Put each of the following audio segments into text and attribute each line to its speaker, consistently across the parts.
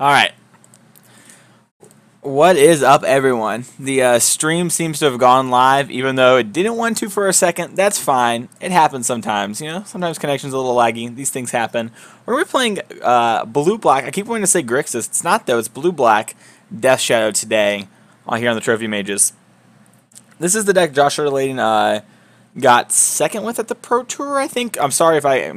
Speaker 1: Alright. What is up, everyone? The stream seems to have gone live, even though it didn't want to for a second. That's fine. It happens sometimes, you know? Sometimes connection's a little laggy. These things happen. We're playing blue-black. I keep wanting to say Grixis. It's not, though. It's blue-black Death Shadow today here on the Trophy Mages. This is the deck Joshua Layden got second with at the Pro Tour, I think. I'm sorry if I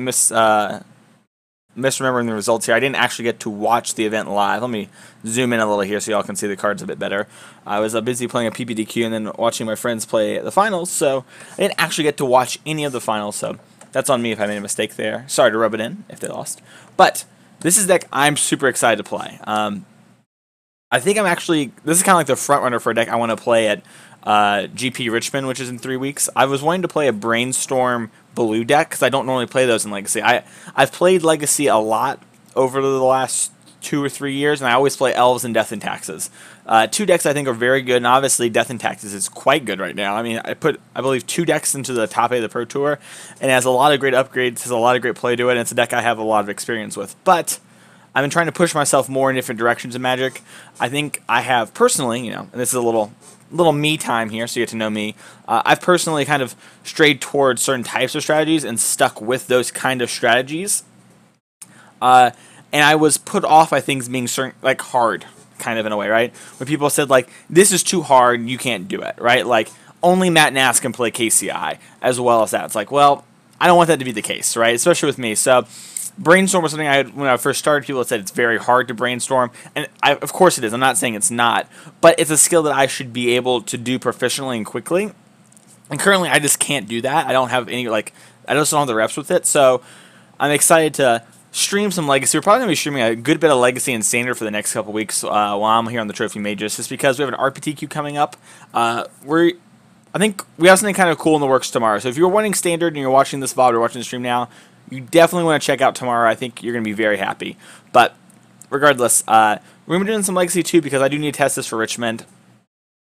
Speaker 1: misremembering the results here. I didn't actually get to watch the event live. Let me zoom in a little here so y'all can see the cards a bit better. I was busy playing a PPDQ and then watching my friends play the finals, so I didn't actually get to watch any of the finals, so that's on me if I made a mistake there. Sorry to rub it in if they lost. But this is a deck I'm super excited to play. I think this is kind of like the front runner for a deck I want to play at GP Richmond, which is in 3 weeks. I was wanting to play a Brainstorm blue deck because I don't normally play those in Legacy. I've played Legacy a lot over the last 2 or 3 years, and I always play Elves and Death and Taxes. Two decks I think are very good, and obviously Death and Taxes is quite good right now. I mean, I believe 2 decks into the top 8 of the Pro Tour, and it has a lot of great upgrades, has a lot of great play to it, and it's a deck I have a lot of experience with. But I've been trying to push myself more in different directions in Magic. I think I have personally, you know, and this is a little me time here, so you get to know me. I've personally kind of strayed towards certain types of strategies and stuck with those kind of strategies. And I was put off by things being like hard, kind of in a way, right? When people said like, this is too hard, you can't do it, right? Like, only Matt Nass can play KCI as well as that. It's like, well, I don't want that to be the case, right? Especially with me. So Brainstorm was something when I first started, people said it's very hard to brainstorm, and of course it is. I'm not saying it's not, but it's a skill that I should be able to do proficiently and quickly. And currently, I just can't do that. I don't have any I just don't have the reps with it. So I'm excited to stream some Legacy. We're probably gonna be streaming a good bit of Legacy and Standard for the next couple weeks while I'm here on the Trophy Mages, just because we have an RPTQ coming up. I think we have something kind of cool in the works tomorrow. So if you're wanting Standard and you're watching this VOD or watching the stream now, you definitely want to check out tomorrow. I think you're going to be very happy. But regardless, we're going to be doing some Legacy too because I do need to test this for Richmond.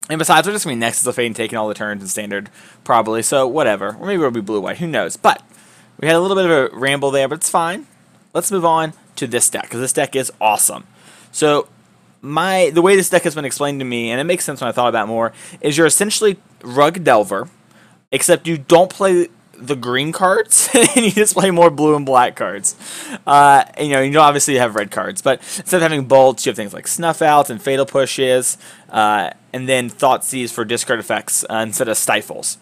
Speaker 1: And besides, we're just going to be Nexus of Fate and taking all the turns in Standard, probably. So whatever. Or maybe it'll be blue-white. Who knows? But we had a little bit of a ramble there, but it's fine. Let's move on to this deck because this deck is awesome. So the way this deck has been explained to me, and it makes sense when I thought about it more, is you're essentially Rug Delver, except you don't play the green cards and you just play more blue and black cards. And, you obviously have red cards, but instead of having bolts, you have things like Snuff Out and Fatal Pushes, and then Thoughtseize for discard effects instead of Stifles.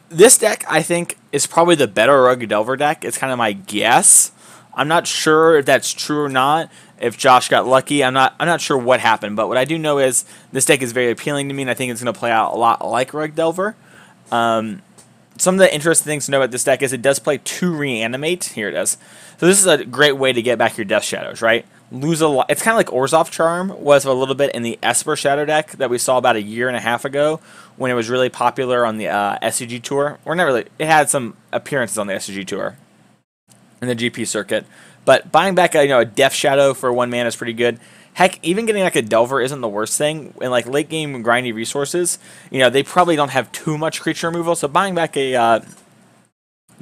Speaker 1: This deck, I think, is probably the better Rug Delver deck. It's kind of my guess. I'm not sure if that's true or not. If Josh got lucky, I'm not sure what happened, but what I do know is this deck is very appealing to me, and I think it's going to play out a lot like Rug Delver. Some of the interesting things to know about this deck is it does play 2 Reanimate. Here it is. So this is a great way to get back your Death Shadows, right? Lose a lot. It's kind of like Orzhov Charm was a little bit in the Esper Shadow deck that we saw about 1.5 years ago when it was really popular on the SCG Tour. Or not really. It had some appearances on the SCG Tour in the GP circuit. But buying back a Death Shadow for 1 mana is pretty good. Heck, even getting like a Delver isn't the worst thing. In like late game grindy resources, they probably don't have too much creature removal, so buying back a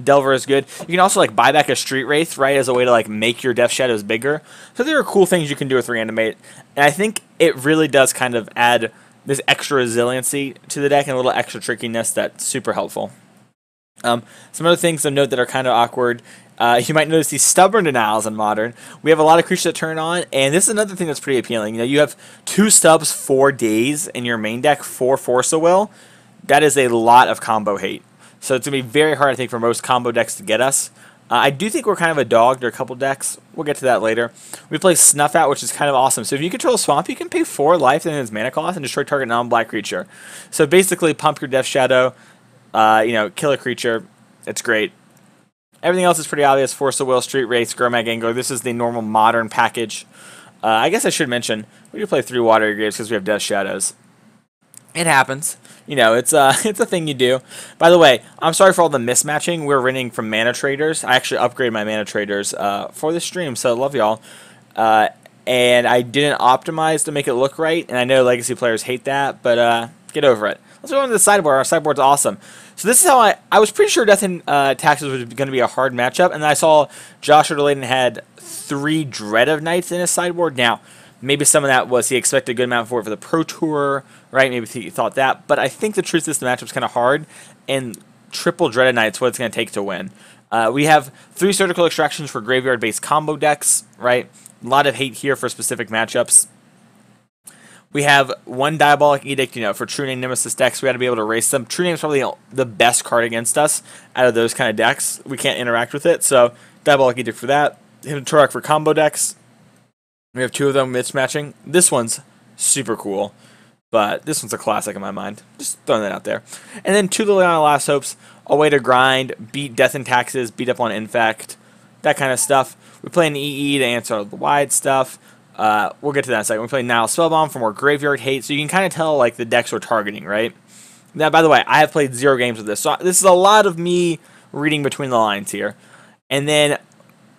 Speaker 1: Delver is good. You can also like buy back a Street Wraith, right, as a way to like make your Death Shadows bigger. So there are cool things you can do with Reanimate, and I think it really does kind of add this extra resiliency to the deck and a little extra trickiness that's super helpful. Some other things to note that are kind of awkward. You might notice these stubborn denials in Modern. We have a lot of creatures that turn on, and this is another thing that's pretty appealing. You have 2 stubs, 4 Daze in your main deck, 4 Force of Will. That is a lot of combo hate. So it's going to be very hard, I think, for most combo decks to get us. I do think we're kind of a dog. There are a couple decks. We'll get to that later. We play Snuff Out, which is kind of awesome. So if you control a swamp, you can pay 4 life and its mana cost and destroy target non-black creature. So basically, pump your Death Shadow, kill a creature. It's great. Everything else is pretty obvious. Force of Will, Street Wraith, Gurmag Angler. This is the normal Modern package. I guess I should mention, we do play 3 Watery Graves because we have Death Shadows. It happens. It's a thing you do. By the way, I'm sorry for all the mismatching. We're renting from Mana Traders. I actually upgraded my Mana Traders for the stream, so love y'all. And I didn't optimize to make it look right, and I know Legacy players hate that, but get over it. Let's go on to the sideboard. Our sideboard's awesome. So this is how I was pretty sure Death and Taxes was going to be a hard matchup, and then I saw Josh Layden had 3 Dread of Knights in his sideboard. Now, maybe some of that was he expected a good amount for the Pro Tour, right? Maybe he thought that, but I think the truth is the matchup's kind of hard, and triple Dread of Knights what it's going to take to win. We have 3 Surgical Extractions for graveyard-based combo decks, right? A lot of hate here for specific matchups. We have 1 Diabolic Edict, for True Name Nemesis decks. We got to be able to race them. True Name is probably the best card against us out of those kind of decks. We can't interact with it, so Diabolic Edict for that. Tourach for combo decks. We have 2 of them mismatching. This one's super cool, but this one's a classic in my mind. Just throwing that out there. And then 2 Liliana Last Hopes, a way to grind, beat Death and Taxes, beat up on Infect, that kind of stuff. We play an EE to answer the wide stuff. We'll get to that in a second. We play Nihil Spellbomb for more graveyard hate, so you can kind of tell like the decks we're targeting, right? Now, by the way, I have played 0 games with this, so this is a lot of me reading between the lines here. And then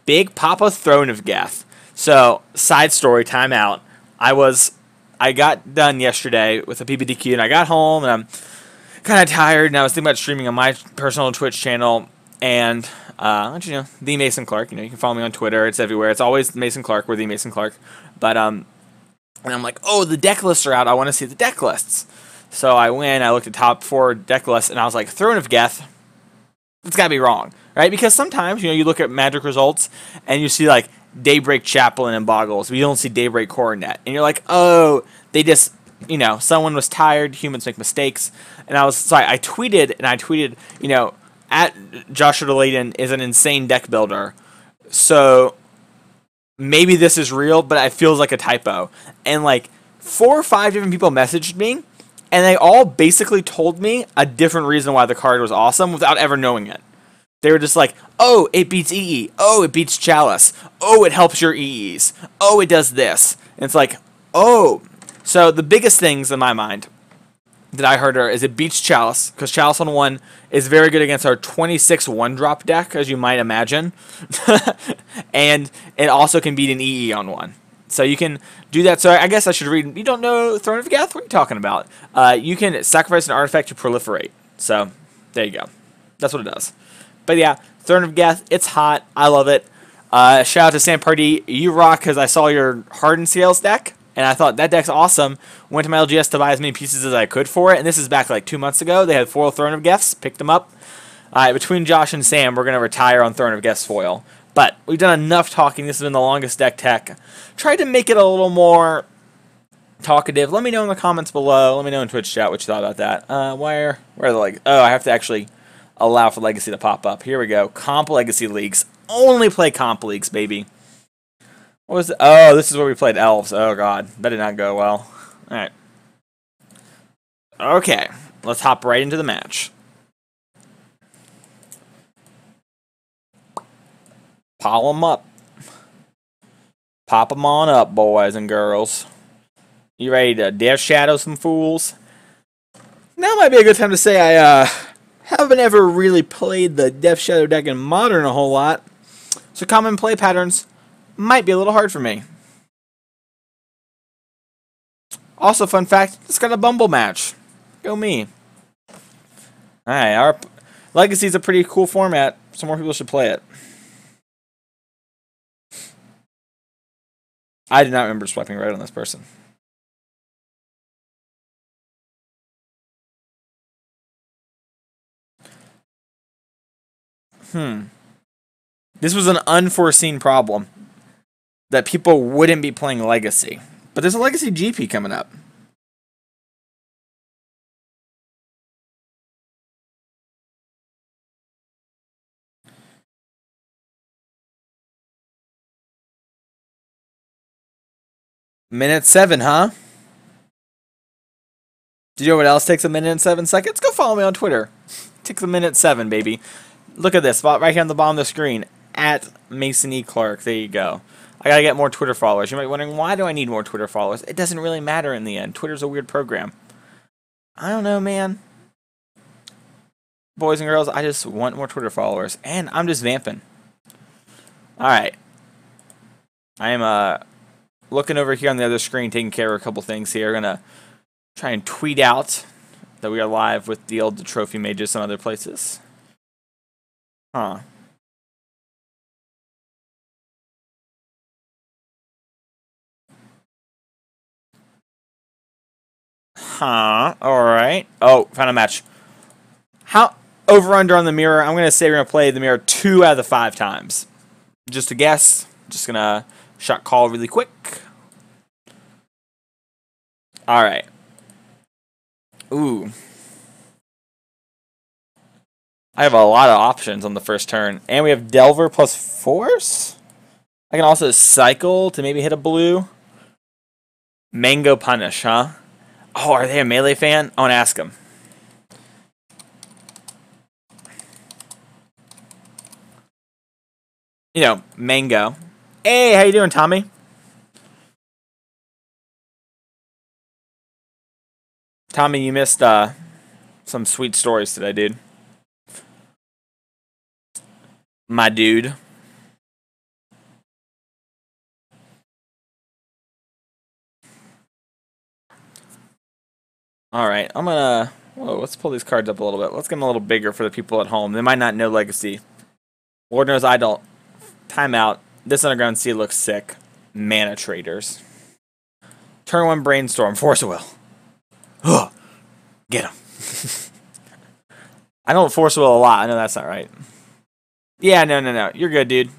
Speaker 1: Big Papa Throne of Geth. So, side story, time out. I got done yesterday with a PBDQ, and I got home, and I'm kind of tired, and I was thinking about streaming on my personal Twitch channel, and the Mason Clark. You can follow me on Twitter. It's everywhere. It's always Mason Clark. We're the Mason Clark. But and I'm like, oh, the deck lists are out. I want to see the deck lists. So I went. I looked at top 4 deck lists, and I was like, Throne of Geth. It's got to be wrong, right? Because sometimes you look at Magic results, and you see like Daybreak Chaplain and Boggles. But you don't see Daybreak Coronet, and you're like, oh, they just someone was tired. Humans make mistakes, and I tweeted, at Joshua Layden is an insane deck builder. So maybe this is real, but it feels like a typo. And like 4 or 5 different people messaged me, and they all basically told me a different reason why the card was awesome without ever knowing it. They were just like, oh, it beats EE. Oh, it beats Chalice. Oh, it helps your EEs. Oh, it does this. And it's like, oh. So the biggest things in my mind that I heard is it beats Chalice, because Chalice on 1 is very good against our 26 1-drop deck, as you might imagine. And it also can beat an EE on 1. So you can do that. So I guess I should read. You don't know Throne of Geth? What are you talking about? You can sacrifice an artifact to proliferate. So there you go. That's what it does. But yeah, Throne of Geth, it's hot. I love it. Shout out to Sam Party. You rock, because I saw your Hardened Scales deck, and I thought that deck's awesome. Went to my LGS to buy as many pieces as I could for it, and this is back like 2 months ago. They had foil Throne of Geths, picked them up. Between Josh and Sam, we're going to retire on Throne of Geths foil. But we've done enough talking. This has been the longest deck tech. Tried to make it a little more talkative. Let me know in the comments below. Let me know in Twitch chat what you thought about that. Where are the legacy? Oh, I have to actually allow for Legacy to pop up. Here we go. Comp Legacy Leagues. Only play Comp Leagues, baby. What was it? Oh, this is where we played Elves. Oh, God. That did not go well. All right. Okay. Let's hop right into the match. Pile them up. Pop them on up, boys and girls. You ready to Death Shadow some fools? Now might be a good time to say I haven't ever really played the Death Shadow deck in Modern a whole lot, so common play patterns might be a little hard for me. Also, fun fact, it's got a Bumble match. Go me. Alright, our Legacy is a pretty cool format, so more people should play it. I did not remember swiping right on this person. This was an unforeseen problem that people wouldn't be playing Legacy. But there's a Legacy GP coming up. Minute 7, huh? Do you know what else takes a minute and 7 seconds? Go follow me on Twitter. Takes a minute 7, baby. Look at this spot right here on the bottom of the screen. At Mason E. Clark. There you go. I gotta get more Twitter followers. You might be wondering, why do I need more Twitter followers? It doesn't really matter in the end. Twitter's a weird program. I don't know, man. Boys and girls, I just want more Twitter followers. And I'm just vamping. Alright. I am looking over here on the other screen, taking care of a couple things here. I'm gonna try and tweet out that we are live with the old trophy mages and other places. Huh. Huh. Alright. Oh, found a match. How over under on the mirror? I'm gonna say we're gonna play the mirror 2 out of the 5 times. Just a guess. Just gonna shot call really quick. Alright. Ooh. I have a lot of options on the first turn. And we have Delver plus Force. I can also cycle to maybe hit a blue. Mango Punish, huh? Oh, are they a melee fan? I want to ask them. You know, Mango. Hey, how you doing, Tommy? Tommy, you missed some sweet stories today, dude. My dude. Alright, I'm gonna... Whoa, let's pull these cards up a little bit. Let's get them a little bigger for the people at home. They might not know Legacy. Lord knows I don't. Timeout. This Underground Sea looks sick. Mana Traders. Turn 1 Brainstorm. Force a Will. Ugh. Get him. I don't Force a Will a lot. I know that's not right. Yeah, no. You're good, dude.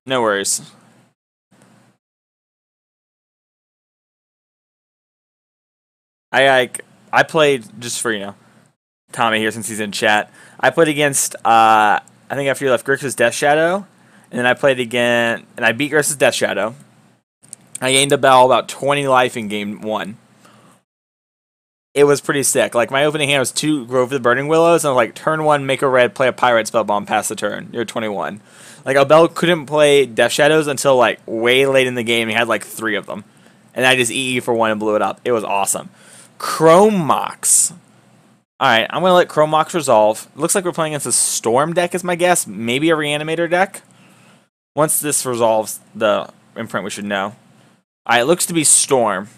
Speaker 1: No worries. I played, just for, you know, Tommy here since he's in chat. I played against, I think after you left, Grix's Death Shadow. And then I played again, and I beat Grix's Death Shadow. I gained about 20 life in game 1. It was pretty sick. Like, my opening hand was 2 Grove of the Burning Willows, and I was like, turn 1, make a red, play a Pirate Spellbomb, pass the turn. You're 21. Like, Abel couldn't play Death Shadows until, like, way late in the game. He had, like, 3 of them. And I just EE for 1 and blew it up. It was awesome. Chrome Mox. Alright, I'm going to let Chrome Mox resolve. It looks like we're playing against a Storm deck is my guess. Maybe a Reanimator deck. Once this resolves the imprint, we should know. Alright, it looks to be Storm.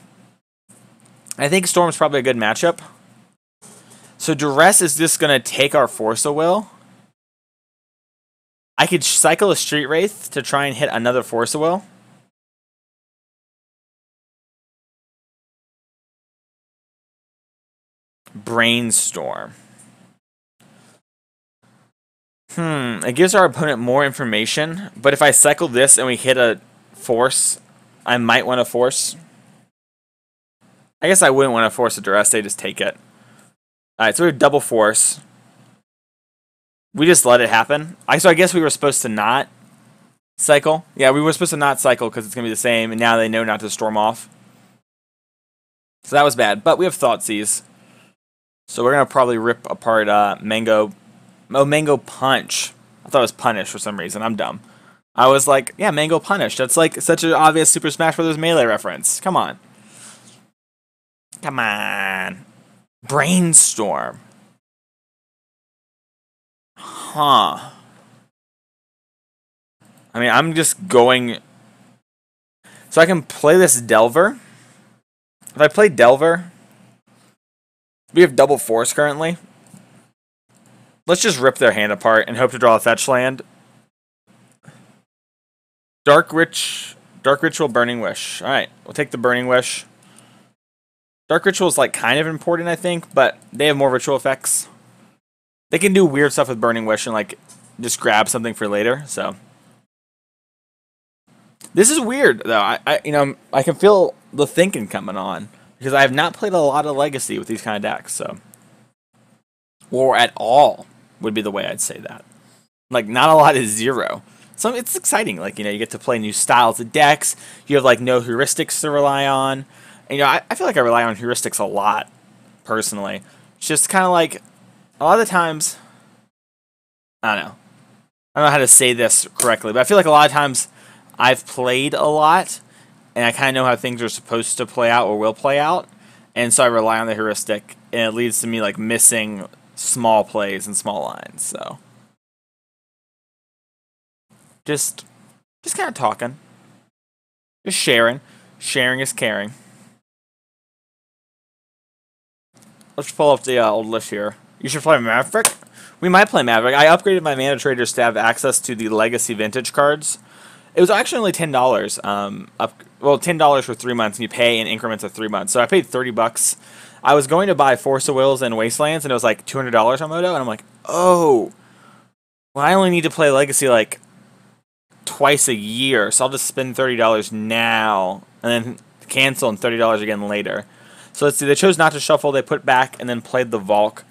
Speaker 1: I think Storm's probably a good matchup. So Duress is just going to take our Force of Will. I could cycle a Street Wraith to try and hit another Force of Will. Brainstorm. It gives our opponent more information, but if I cycle this and we hit a Force, I might want to Force. I guess I wouldn't want to Force a Duress, they just take it. Alright, so we have double Force. We just let it happen. So I guess we were supposed to not cycle. Yeah, we were supposed to not cycle because it's going to be the same, and now they know not to storm off. So that was bad, but we have Thoughtseize. So we're going to probably rip apart Mango. Oh, Mango Punch. I thought it was Punish for some reason. I'm dumb. I was like, yeah, Mango Punish. That's like such an obvious Super Smash Bros. Melee reference. Come on. Come on. Brainstorm. Huh. I mean, I'm just going... So I can play this Delver. If I play Delver... We have double Force currently. Let's just rip their hand apart and hope to draw a fetch land. Dark Ritual, Burning Wish. Alright, we'll take the Burning Wish. Dark Ritual is like kind of important, I think, but they have more ritual effects. They can do weird stuff with Burning Wish and like just grab something for later, so. This is weird though. I can feel the thinking coming on. Because I have not played a lot of Legacy with these kind of decks, so. Or at all would be the way I'd say that. Like, not a lot is 0. So it's exciting. Like, you get to play new styles of decks. You have, like, no heuristics to rely on. And, I feel like I rely on heuristics a lot, personally. It's just kind of like, a lot of the times, I don't know. I don't know how to say this correctly, but I feel like a lot of times I've played a lot, and I kind of know how things are supposed to play out or will play out, and so I rely on the heuristic, and it leads to me like missing small plays and small lines. So just kind of talking, just sharing. Sharing is caring. let's pull up the old list here. You should play Maverick. We might play Maverick. I upgraded my mana traders to have access to the Legacy Vintage cards. It was actually only $10. $10 for 3 months, and you pay in increments of 3 months. So I paid $30. I was going to buy Force of Wills and Wastelands, and it was like $200 on Moto, and I'm like, oh, well, I only need to play Legacy like twice a year, so I'll just spend $30 now, and then cancel and $30 again later. So let's see, they chose not to shuffle, they put back, and then played the Valk.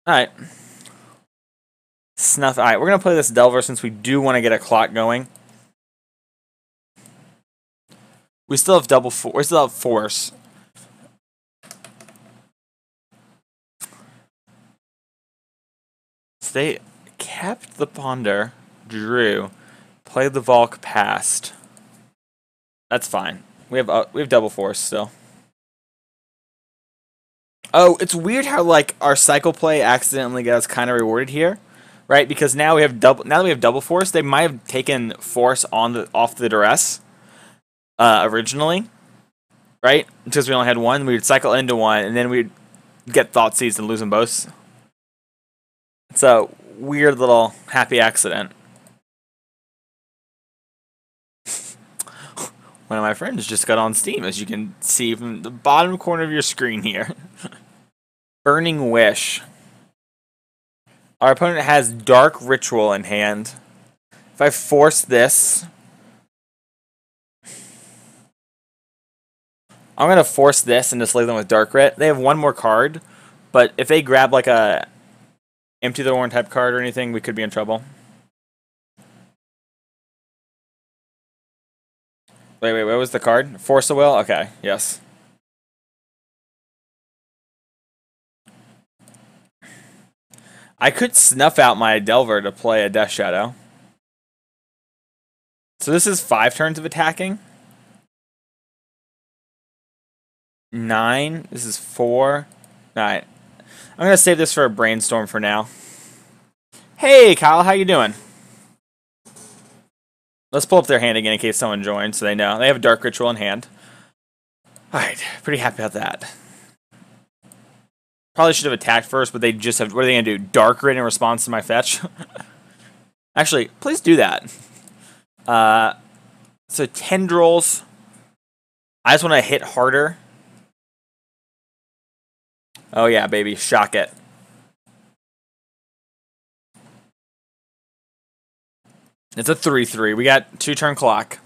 Speaker 1: Alright. Snuff. Alright, we're going to play this Delver since we do want to get a clock going. We still have we still have Force. So they kept the Ponder, drew, played the Valk, passed. That's fine. We have double Force still. Oh, it's weird how like our cycle play accidentally got us kind of rewarded here, right? Because now we have double. Now that we have double Force, they might have taken Force off the duress originally, right? Because we only had one, we would cycle into one, and then we'd get Thoughtseize and lose them both. It's a weird little happy accident. One of my friends just got on Steam, as you can see from the bottom corner of your screen here. Burning Wish. Our opponent has Dark Ritual in hand. If I force this, I'm going to force this and just leave them with Dark Rit. They have one more card, but if they grab like a Empty the Horn type card or anything, we could be in trouble. Wait, what was the card? Force of Will? Okay, yes. I could snuff out my Delver to play a Death Shadow. So this is 5 turns of attacking. 9. This is 4. Alright. I'm going to save this for a Brainstorm for now. Hey, Kyle, how you doing? Let's pull up their hand again in case someone joins so they know. They have a Dark Ritual in hand. Alright, pretty happy about that. Probably should have attacked first, but they just have... What are they going to do? Dark Rit in response to my fetch? Actually, please do that. So Tendrils. I just want to hit harder. Oh yeah, baby. Shock it. It's a 3-3. We got 2-turn clock.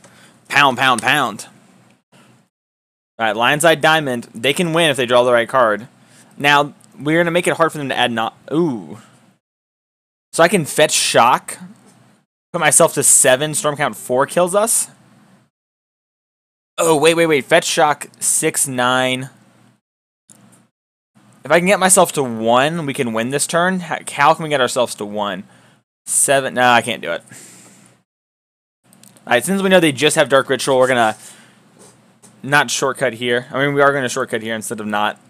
Speaker 1: Pound, pound, pound. Alright, Lion's Eye Diamond. They can win if they draw the right card. Now, we're going to make it hard for them to add Ooh. So I can fetch Shock. Put myself to 7. Storm count 4 kills us. Oh, wait. Fetch Shock 6, 9. If I can get myself to 1, we can win this turn. How can we get ourselves to 1? 7. No, I can't do it. Alright, since we know they just have Dark Ritual, we're going to not shortcut here. I mean, we are going to shortcut here instead of not.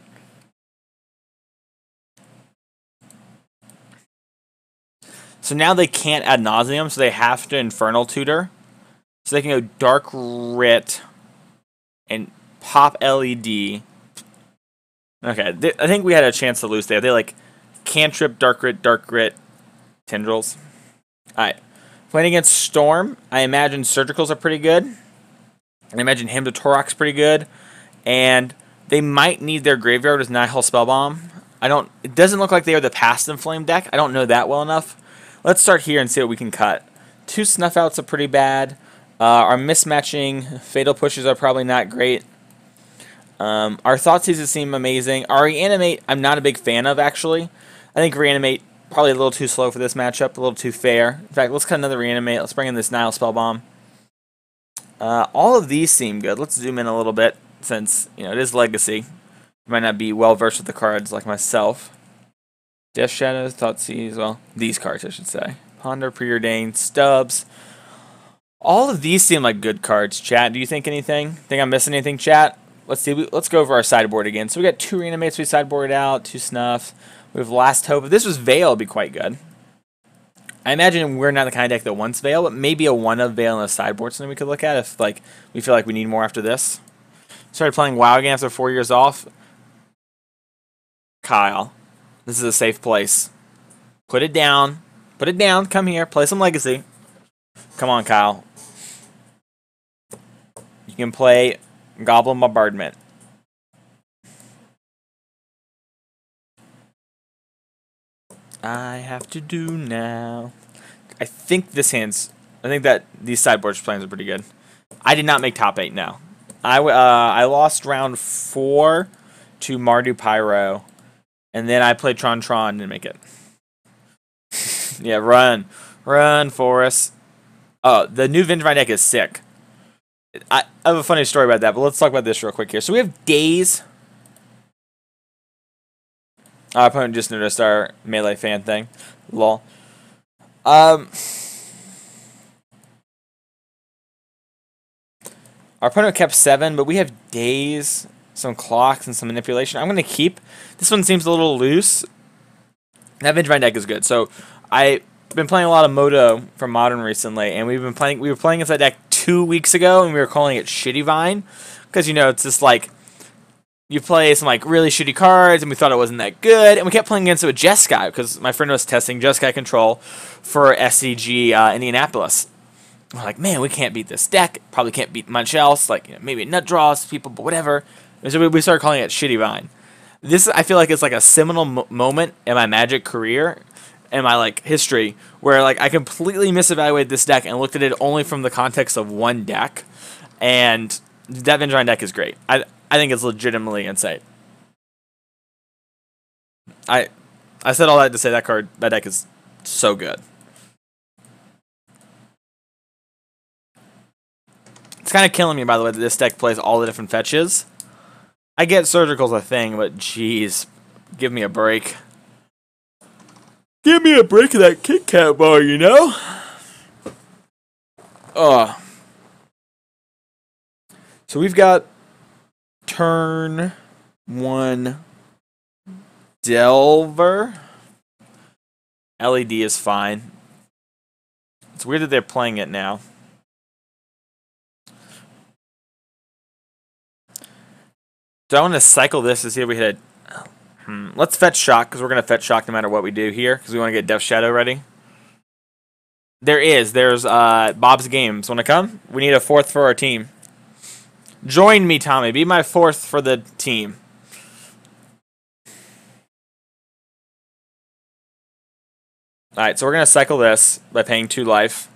Speaker 1: So now they can't Ad Nauseam, so they have to Infernal Tutor. So they can go Dark Rit and pop LED. Okay, I think we had a chance to lose there. They like Cantrip, Dark Rit, Tendrils. Alright. Playing against Storm, I imagine Surgicals are pretty good. I imagine Hymn to Tourach's pretty good. And they might need their graveyard with Nihil Spellbomb. It doesn't look like they are the Past and Flame deck. I don't know that well enough. Let's start here and see what we can cut. 2 Snuff Outs are pretty bad. Our mismatching Fatal Pushes are probably not great. Our Thoughtseizes seem amazing. Our Reanimate, I'm not a big fan of, actually. I think Reanimate, probably a little too slow for this matchup, a little too fair. In fact, let's cut another Reanimate. Let's bring in this Nihil Spellbomb. All of these seem good. Let's zoom in a little bit, since it is Legacy. You might not be well-versed with the cards like myself. Death Shadows, Thoughtseize, well, these cards, I should say. Ponder, Preordain, Stubbs. All of these seem like good cards, chat. Do you think anything? Think I'm missing anything, chat? Let's see. Let's go over our sideboard again. So we got 2 Reanimates we sideboarded out, 2 Snuff. We have Last Hope. If this was Veil, it'd be quite good. I imagine we're not the kind of deck that wants Veil, but maybe a 1-of Veil in a sideboard something we could look at if we feel like we need more after this. Started playing WoW again after 4 years off. Kyle. This is a safe place. Put it down. Put it down. Come here. Play some Legacy. Come on, Kyle. You can play Goblin Bombardment. I have to do now. I think this hand's... I think that these sideboard plans are pretty good. I did not make top 8, no. I lost round 4 to Mardu Pyro. And then I played Tron and didn't make it. Yeah, run. Run, Forest. Oh, the new Vengevine deck is sick. I have a funny story about that, but let's talk about this real quick here. So we have Daze. Our opponent just noticed our melee fan thing. Lol. Our opponent kept 7, but we have Daze, some clocks, and some manipulation. I'm going to keep. This one seems a little loose. That Vengevine deck is good. So I've been playing a lot of Moto from Modern recently, and we were playing against that deck 2 weeks ago, and we were calling it Shitty Vine. Because, you know, it's just like, you play some like really shitty cards, and we thought it wasn't that good, and we kept playing against it with Jeskai, because my friend was testing Jeskai control for SCG Indianapolis. We're like, man, we can't beat this deck. Probably can't beat much else. Like, you know, maybe nut draws people, but whatever. And so we started calling it Shitty Vine. This, I feel like, it's like a seminal moment in my Magic career, in my like history, where like I completely misevaluated this deck and looked at it only from the context of one deck. And that Vengevine deck is great. I think it's legitimately insane. I said all that to say that deck is so good. It's kind of killing me, by the way, that this deck plays all the different fetches. I get Surgical's a thing, but jeez, give me a break. Give me a break of that Kit Kat bar, you know? So we've got turn 1 Delver. LED is fine. It's weird that they're playing it now. Do I want to cycle this to see if we hit a... Let's fetch Shock, because we're going to fetch Shock no matter what we do here, because we want to get Death Shadow ready. There's Bob's Games. Want to come? We need a 4th for our team. Join me, Tommy. Be my 4th for the team. Alright, so we're going to cycle this by paying 2 life.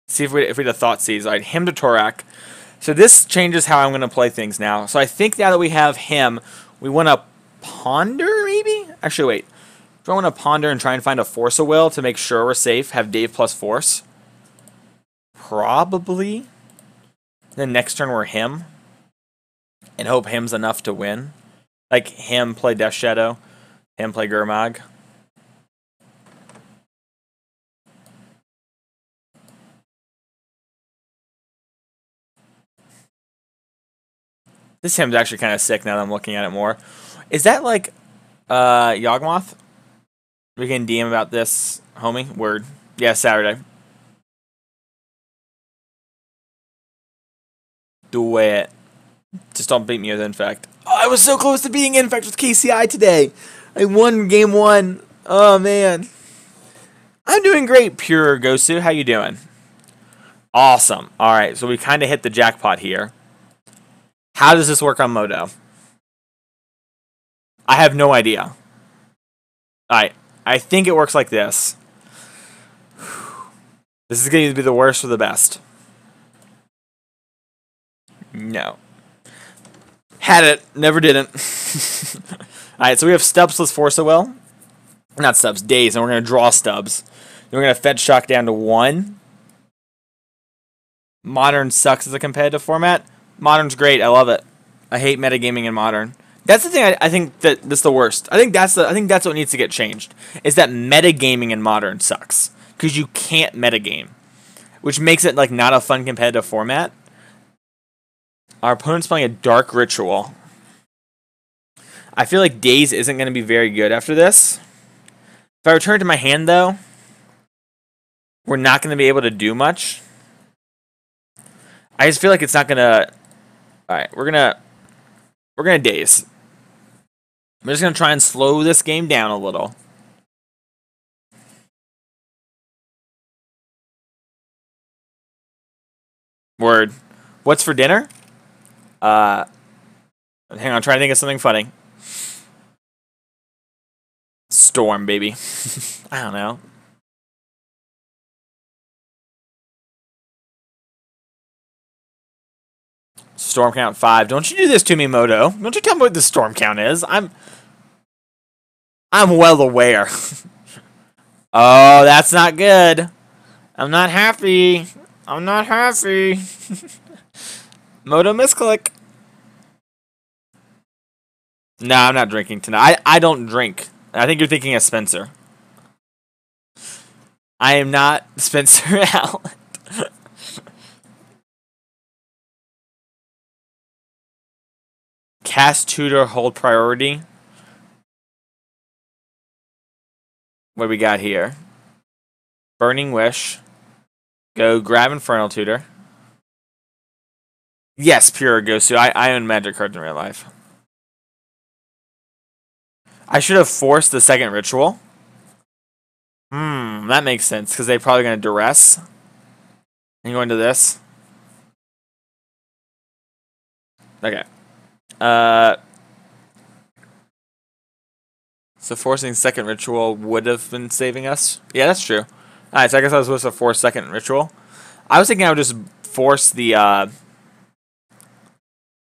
Speaker 1: See if we do Thoughtseize. Alright, him to Tourach. So this changes how I'm going to play things now. So I think now that we have him, we want to ponder, maybe? Actually, wait. Do I want to ponder and try and find a Force of Will to make sure we're safe? Have Dave plus Force? Probably. Then next turn we're him. And hope him's enough to win. Like him play Death Shadow. Him play Gurmag. This hymn's actually kind of sick now that I'm looking at it more. Is that like Yawgmoth? We can DM about this, homie? Word. Yeah, Saturday. Do it. Just don't beat me with Infect. Oh, I was so close to beating Infect with KCI today. I won game 1. Oh, man. I'm doing great, Pure Gosu. How you doing? Awesome. All right, so we kind of hit the jackpot here. How does this work on Modo? I have no idea. Alright, I think it works like this. This is going to be the worst or the best. No. Had it, never didn't. Alright, so we have Stubbs plus Force of Will. Not Stubbs, Daze, and we're going to draw Stubbs. Then we're going to Fetch Shock down to 1. Modern sucks as a competitive format. Modern's great. I love it. I hate metagaming in Modern. That's the thing. I think that that's the worst. I think that's what needs to get changed. Is that metagaming in Modern sucks because you can't metagame, which makes it like not a fun competitive format. Our opponent's playing a Dark Ritual. I feel like Daze isn't going to be very good after this. If I return to my hand though, we're not going to be able to do much. I just feel like it's not going to... Alright, we're gonna Daze. I'm just going to try and slow this game down a little. Word. What's for dinner? Hang on, I'm trying to think of something funny. Storm, baby. I don't know. Storm count 5. Don't you do this to me, Moto. Don't you tell me what the storm count is. I'm well aware. Oh, that's not good. I'm not happy. I'm not happy. Moto misclick. No, I'm not drinking tonight. I don't drink. I think you're thinking of Spencer. I am not Spencer Allen. Cast Tutor, hold priority. What do we got here? Burning Wish. Go grab Infernal Tutor. Yes, Pure goes to. I own magic cards in real life. I should have forced the second ritual. That makes sense, because they're probably going to duress. And go into this. Okay. So forcing second ritual would have been saving us. Yeah, that's true. Alright, so I guess I was supposed to force second ritual. I was thinking I would just force the,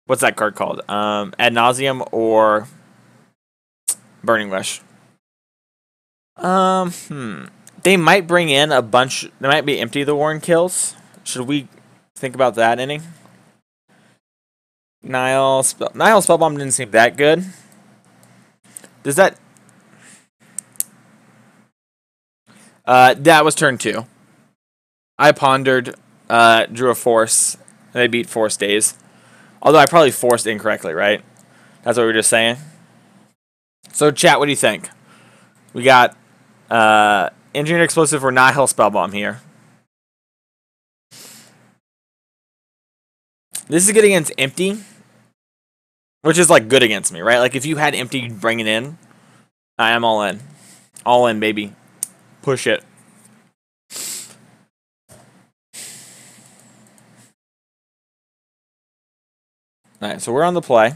Speaker 1: what's that card called? Ad Nauseam or Burning Wish. They might bring in a bunch. They might be empty the Warren kills. Should we think about that inning? Nihil Spellbomb didn't seem that good. Does that... that was turn 2. I pondered, drew a force, and they beat Force Daze. Although I probably forced incorrectly, right? That's what we were just saying. So, chat, what do you think? We got Engineered Explosive or Nihil Spellbomb here. This is good against empty, which is like good against me, right? Like if you had empty, you'd bring it in. I am all in. All in, baby. Push it. Alright, so we're on the play.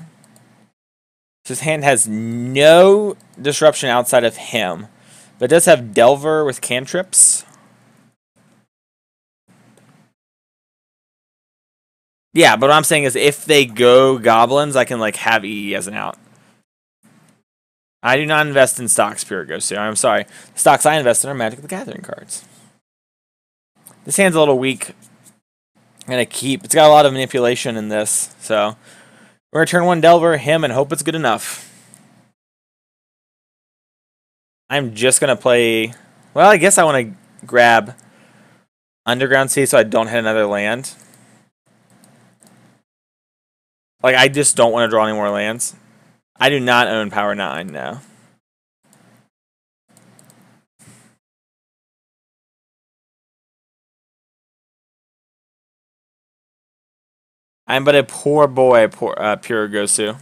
Speaker 1: His hand has no disruption outside of him, but it does have Delver with cantrips. Yeah, but what I'm saying is if they go goblins, I can like have EE as an out. I do not invest in stocks, Pure Ghost here. I'm sorry. The stocks I invest in are Magic the Gathering cards. This hand's a little weak. I'm going to keep... It's got a lot of manipulation in this, so... We're going to turn 1 Delver, him, and hope it's good enough. I'm just going to play... Well, I guess I want to grab Underground Sea so I don't hit another land. Like, I just don't want to draw any more lands. I do not own Power 9 now. I'm but a poor boy, Pure Gosu.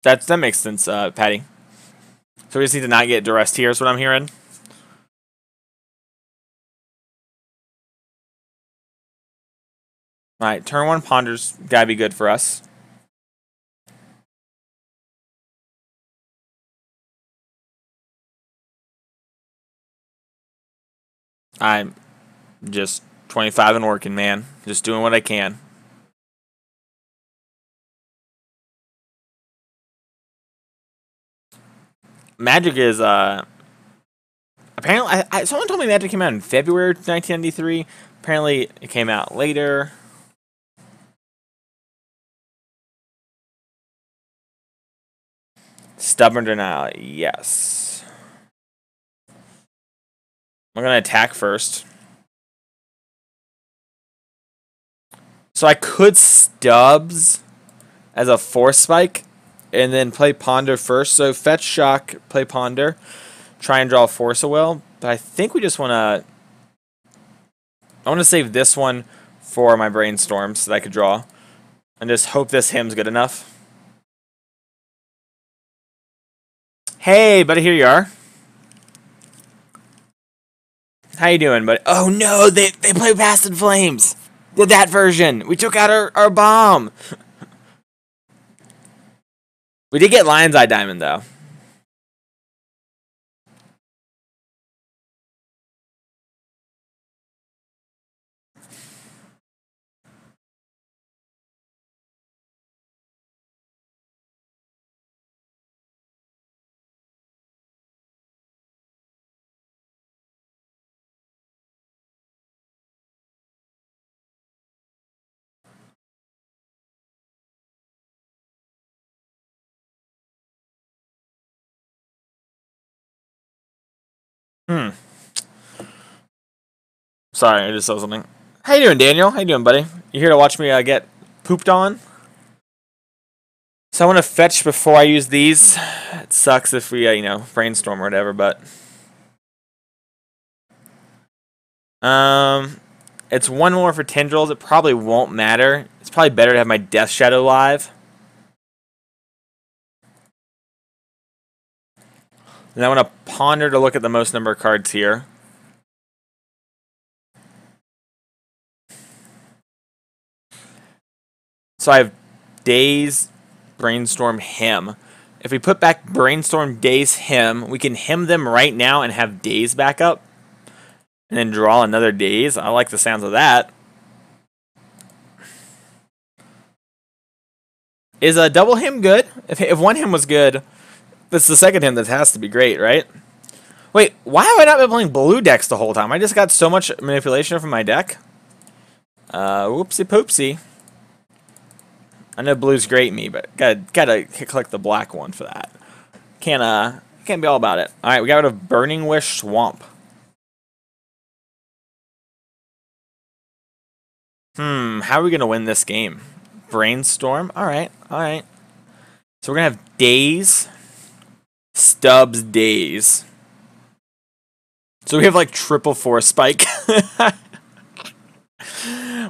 Speaker 1: That makes sense, Patty. So we just need to not get duressed here is what I'm hearing. Alright, turn 1 Ponders gotta be good for us. I'm just 25 and working, man. Just doing what I can. Magic is, apparently, someone told me Magic came out in February 1993. Apparently, it came out later. Stubborn Denial, yes. I'm going to attack first. So I could Stubbs as a Force Spike and then play Ponder first. So fetch, shock, play Ponder, try and draw Force of Will. But I think we just want to... I want to save this one for my Brainstorm so that I could draw. And just hope this hymn's good enough. Hey, buddy, here you are. How you doing, buddy? Oh no, they play Bastard Flames. That version. We took out our bomb. We did get Lion's Eye Diamond, though. Sorry, I just saw something. How you doing, Daniel? How you doing, buddy? You here to watch me get pooped on? So I want to fetch before I use these. It sucks if we, you know, brainstorm or whatever, but... It's one more for Tendrils. It probably won't matter. It's probably better to have my Death Shadow live. And I want to ponder to look at the most number of cards here. So I have Daze, Brainstorm, Hymn. If we put back Brainstorm, Daze, Hymn, we can hymn them right now and have Daze back up. And then draw another Daze. I like the sounds of that. Is a double hymn good? If one hymn was good, that's the second hymn that has to be great, right? Wait, why have I not been playing blue decks the whole time? I just got so much manipulation from my deck. Whoopsie poopsie. I know blue's great me, but gotta click the black one for that. Can't be all about it. All right, we got rid of Burning Wish Swamp. How are we gonna win this game? Brainstorm. All right. So we're gonna have Daze, Stubbs, Daze. So we have like triple force spike.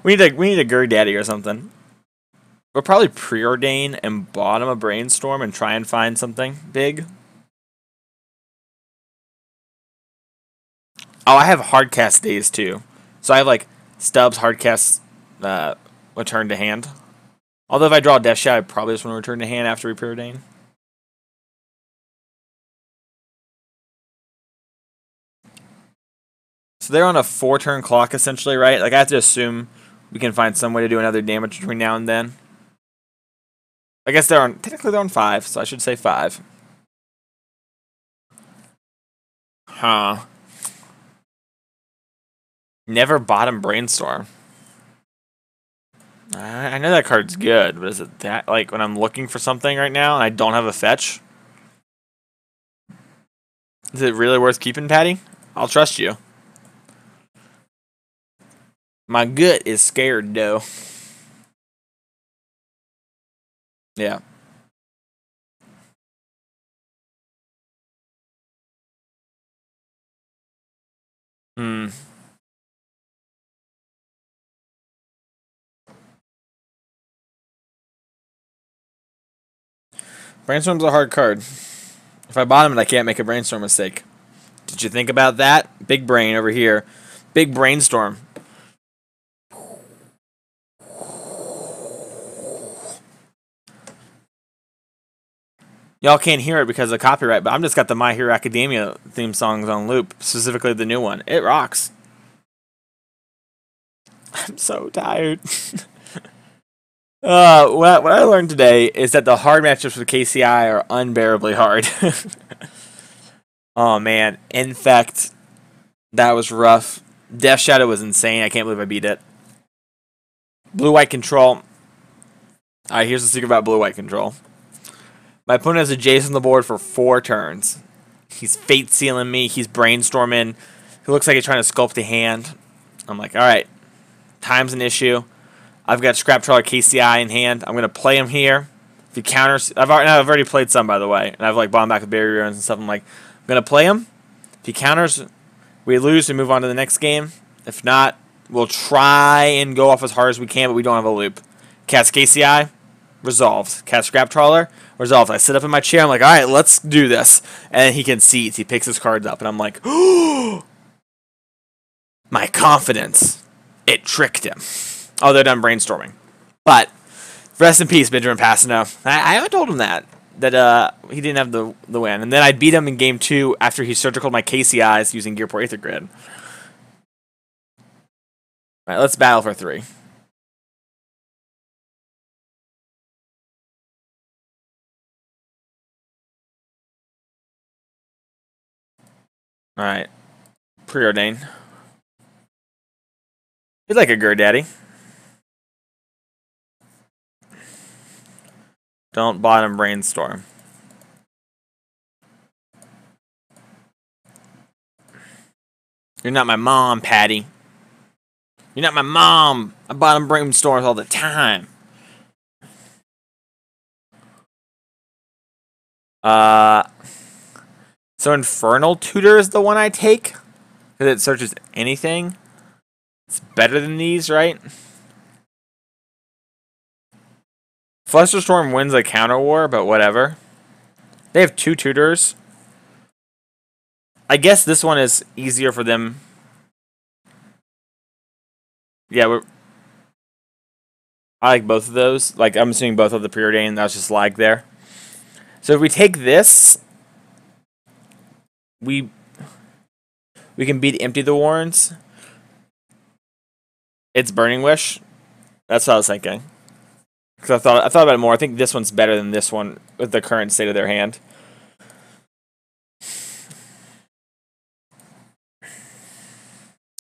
Speaker 1: we need a Gur Daddy or something. We'll probably Preordain and bottom a Brainstorm and try and find something big. Oh, I have Hardcast Daze too. So I have like Stubbs, Hardcast, return to hand. Although if I draw a Death Shadow, I probably just want to return to hand after we Preordain. So they're on a 4-turn clock essentially, right? Like I have to assume we can find some way to do another damage between now and then. I guess technically they're on 5, so I should say 5. Huh. Never bottom Brainstorm. I know that card's good, but is it that, like, when I'm looking for something right now and I don't have a fetch? Is it really worth keeping, Patty? I'll trust you. My gut is scared, though. Yeah. Brainstorm's a hard card. If I bottom it, I can't make a Brainstorm mistake. Did you think about that? Big brain over here. Big Brainstorm. Y'all can't hear it because of copyright, but I'm just got the My Hero Academia theme songs on loop, specifically the new one. It rocks. I'm so tired. What I learned today is that the hard matchups with KCI are unbearably hard. Oh man, Infect, that was rough. Death Shadow was insane. I can't believe I beat it. Blue-white control. Alright, here's the secret about blue-white control. My opponent has a Jace on the board for 4 turns. He's fate sealing me. He's brainstorming. He looks like he's trying to sculpt a hand. I'm like, alright, time's an issue. I've got Scrap Trawler KCI in hand. I'm going to play him here. If he counters... I've already played some, by the way. And I've like bought him back with barrier runs and stuff. I'm like, I'm going to play him. If he counters, we lose. We move on to the next game. If not, we'll try and go off as hard as we can, but we don't have a loop. Cast KCI, resolved. Cast Scrap Trawler, resolved. I sit up in my chair. I'm like, all right, let's do this. And then he concedes. He picks his cards up, and I'm like, oh, my confidence. It tricked him. Oh, they're done brainstorming. But rest in peace, Benjamin Passano. I haven't told him that he didn't have the win. And then I beat him in game 2 after he surgicaled my KCIs using Gearport Aether Grid. All right, let's battle for 3. All right, Preordain. He's like a Gur Daddy. Don't bottom Brainstorm. You're not my mom, Patty. You're not my mom. I bottom Brainstorms all the time. So Infernal Tutor is the one I take because it searches anything. It's better than these, right? Flusterstorm wins a counter war, but whatever. They have 2 tutors. I guess this one is easier for them. Yeah, I like both of those. Like, I'm assuming both of the Preordain. That was just lag there. So if we take this, we can beat Empty the Warrens. It's Burning Wish. That's what I was thinking. Because I thought about it more. I think this one's better than this one with the current state of their hand.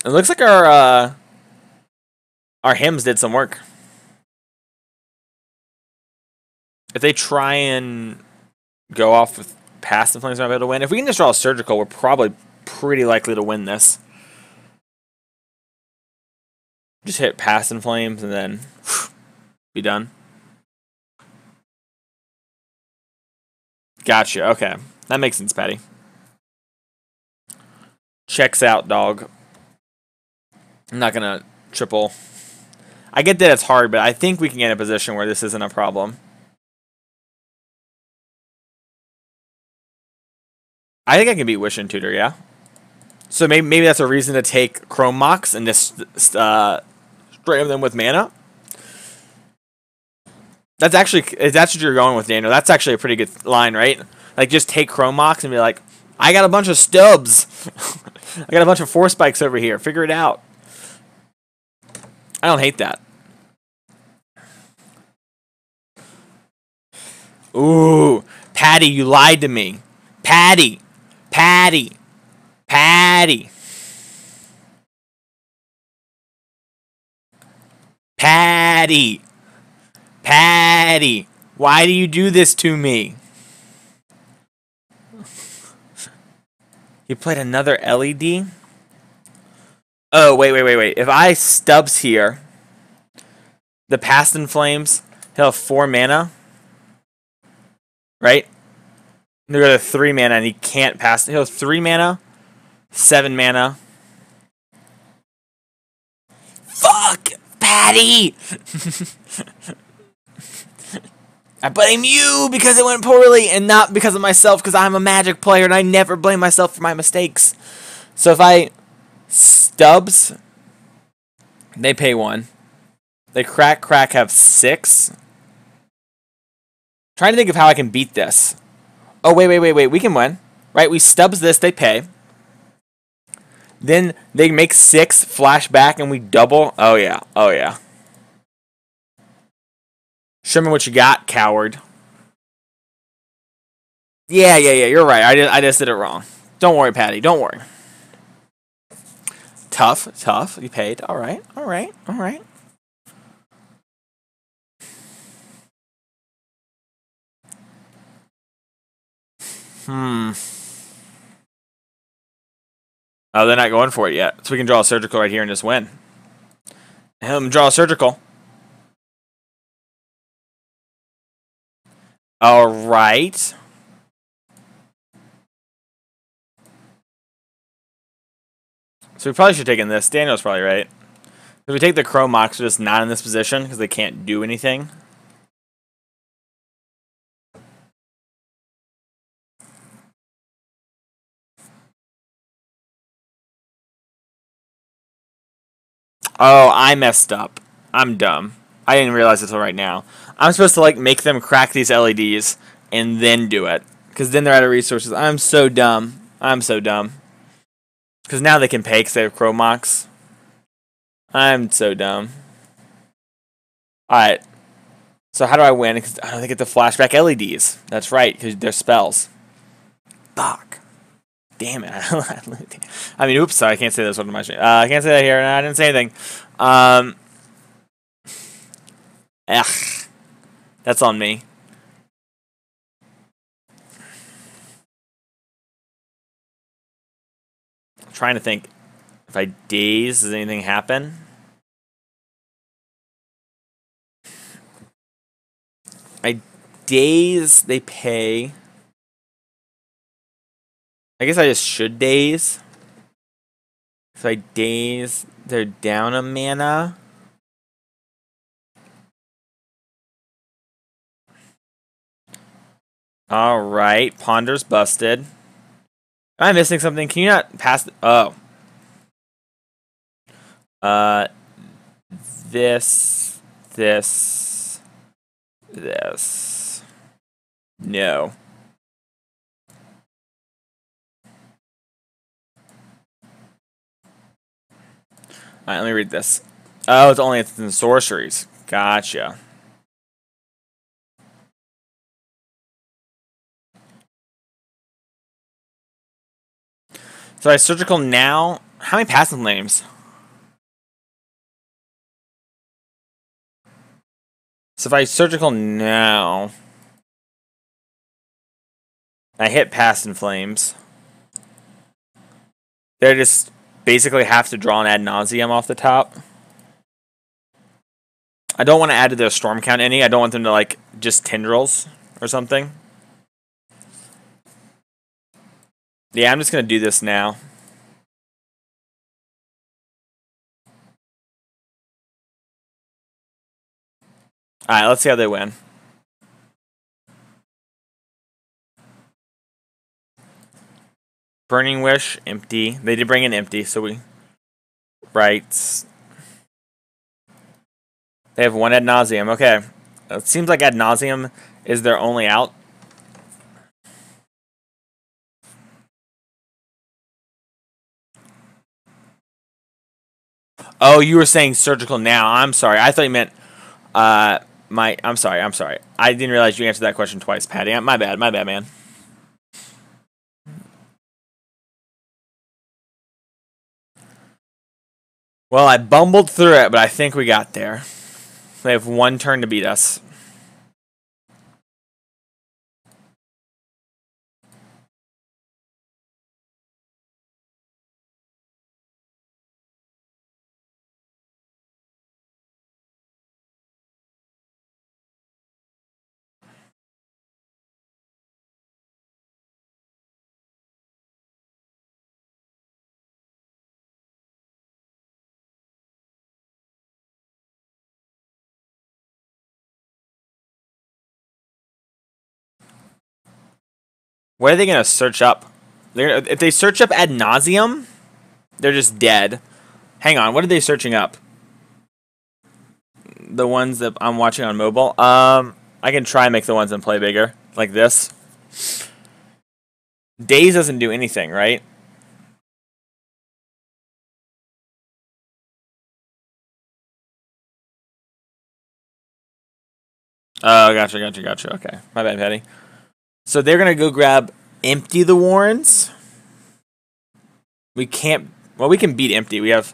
Speaker 1: It looks like our hymns did some work. If they try and go off with Past Inflames, might be able to win. If we can just draw a Surgical, we're probably pretty likely to win this. Just hit Past Inflames and then be done. Gotcha. Okay. That makes sense, Patty. Checks out, dog. I'm not going to triple. I get that it's hard, but I think we can get in a position where this isn't a problem. I think I can beat Wish and Tutor, yeah? So maybe that's a reason to take Chrome Mox and just spray them with mana. That's actually, if that's what you're going with, Daniel, that's actually a pretty good line, right? Like, just take Chrome Mox and be like, I got a bunch of stubs. I got a bunch of Force Spikes over here. Figure it out. I don't hate that. Ooh, Patty, you lied to me. Patty. Patty. Patty. Patty. Patty. Why do you do this to me? You played another LED? Oh, wait. If I stubs here, the Past in Flames, he'll have 4 mana. Right? They're going to 3 mana and he can't pass. He'll have 3 mana, 7 mana. Fuck! Patty! I blame you because it went poorly and not because of myself because I'm a Magic player and I never blame myself for my mistakes. So if I stubs, they pay 1. They crack have 6. Trying to think of how I can beat this. Oh, wait. We can win. Right, we stubs this, they pay. Then they make 6, flash back, and we double. Oh, yeah. Show me what you got, coward. Yeah, you're right. I just did it wrong. Don't worry, Patty. Don't worry. Tough. You paid. All right. Oh, they're not going for it yet. So we can draw a Surgical right here and just win. Draw a Surgical. All right. So we probably should have taken this. Daniel's probably right. If we take the Chromox, we're just not in this position because they can't do anything. Oh, I messed up. I'm dumb. I didn't realize it until right now. I'm supposed to like make them crack these LEDs and then do it. Because then they're out of resources. I'm so dumb. I'm so dumb. Because now they can pay because they have Chromox. I'm so dumb. Alright. So how do I win? Because I don't get the flashback LEDs. That's right, because they're spells. Fuck. Damn it. I mean, oops, sorry, I can't say this one on my stream. I can't say that here. No, I didn't say anything. That's on me. I'm trying to think. If I Daze, does anything happen? I Daze, they pay. I guess I just should Daze. If I Daze, they're down a mana. Alright, Ponder's busted. Am I missing something? Can you not pass? Oh. This. No. Alright, let me read this. Oh, it's only in sorceries. Gotcha. So I surgical now. How many passive names? So if I surgical now, I hit Past in Flames. They just basically have to draw an ad nauseum off the top. I don't want to add to their storm count any. I don't want them to like just tendrils or something. Yeah, I'm just gonna do this now. Alright, let's see how they win. Burning Wish, empty. They did bring in empty, so we... Right. They have one ad nauseum. Okay. It seems like ad nauseum is their only out. Oh, you were saying surgical now. I'm sorry. I thought you meant... I'm sorry. I didn't realize you answered that question twice, Patty. My bad, man. Well, I bumbled through it, but I think we got there. They have one turn to beat us. What are they going to search up? If they search up ad nauseum, they're just dead. Hang on, what are they searching up? The ones that I'm watching on mobile? I can try and make the ones in play bigger. Like this. Daze doesn't do anything, right? Oh, gotcha. Okay, my bad, Patty. So they're going to go grab empty the Warrens. We can't... Well, we can beat empty. We have...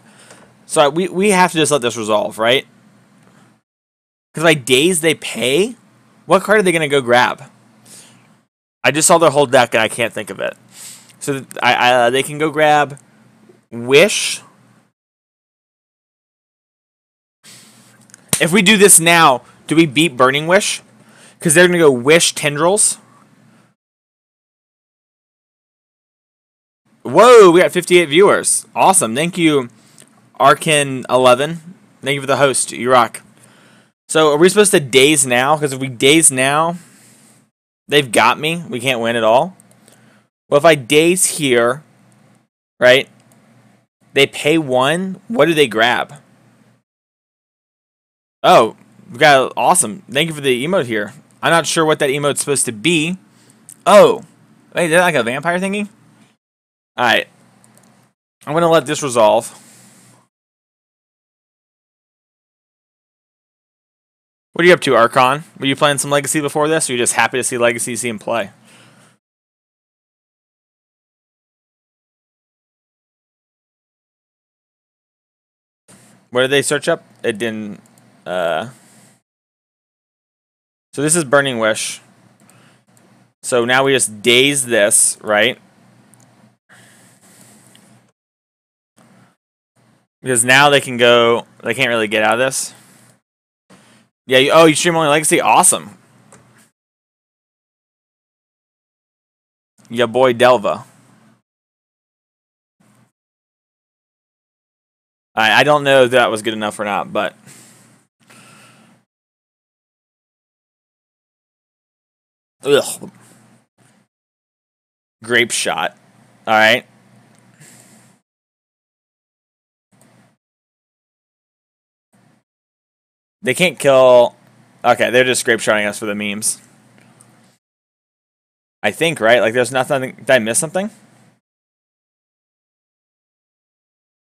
Speaker 1: So we have to just let this resolve, right? Because by Daze they pay? What card are they going to go grab? I just saw their whole deck and I can't think of it. So they can go grab Wish. If we do this now, do we beat Burning Wish? Because they're going to go Wish Tendrils. Whoa, we got 58 viewers. Awesome. Thank you, Arkin11. Thank you for the host. You rock. So, are we supposed to daze now? Because if we daze now, they've got me. We can't win at all. Well, if I daze here, right, they pay 1. What do they grab? Oh, we got awesome. Thank you for the emote here. I'm not sure what that emote's supposed to be. Oh, wait, is that like a vampire thingy? Alright. I'm going to let this resolve. What are you up to, Archon? Were you playing some Legacy before this, or are you just happy to see Legacy, see him play? What did they search up? It didn't... So this is Burning Wish. So now we just daze this, right? Because now they can go... They can't really get out of this. Yeah, you stream only Legacy? Awesome. Ya boy Delva. I don't know if that was good enough or not, but... Ugh. Grape shot. Alright. They can't kill... Okay, they're just grape shotting us for the memes. I think, right? Like, there's nothing... Did I miss something?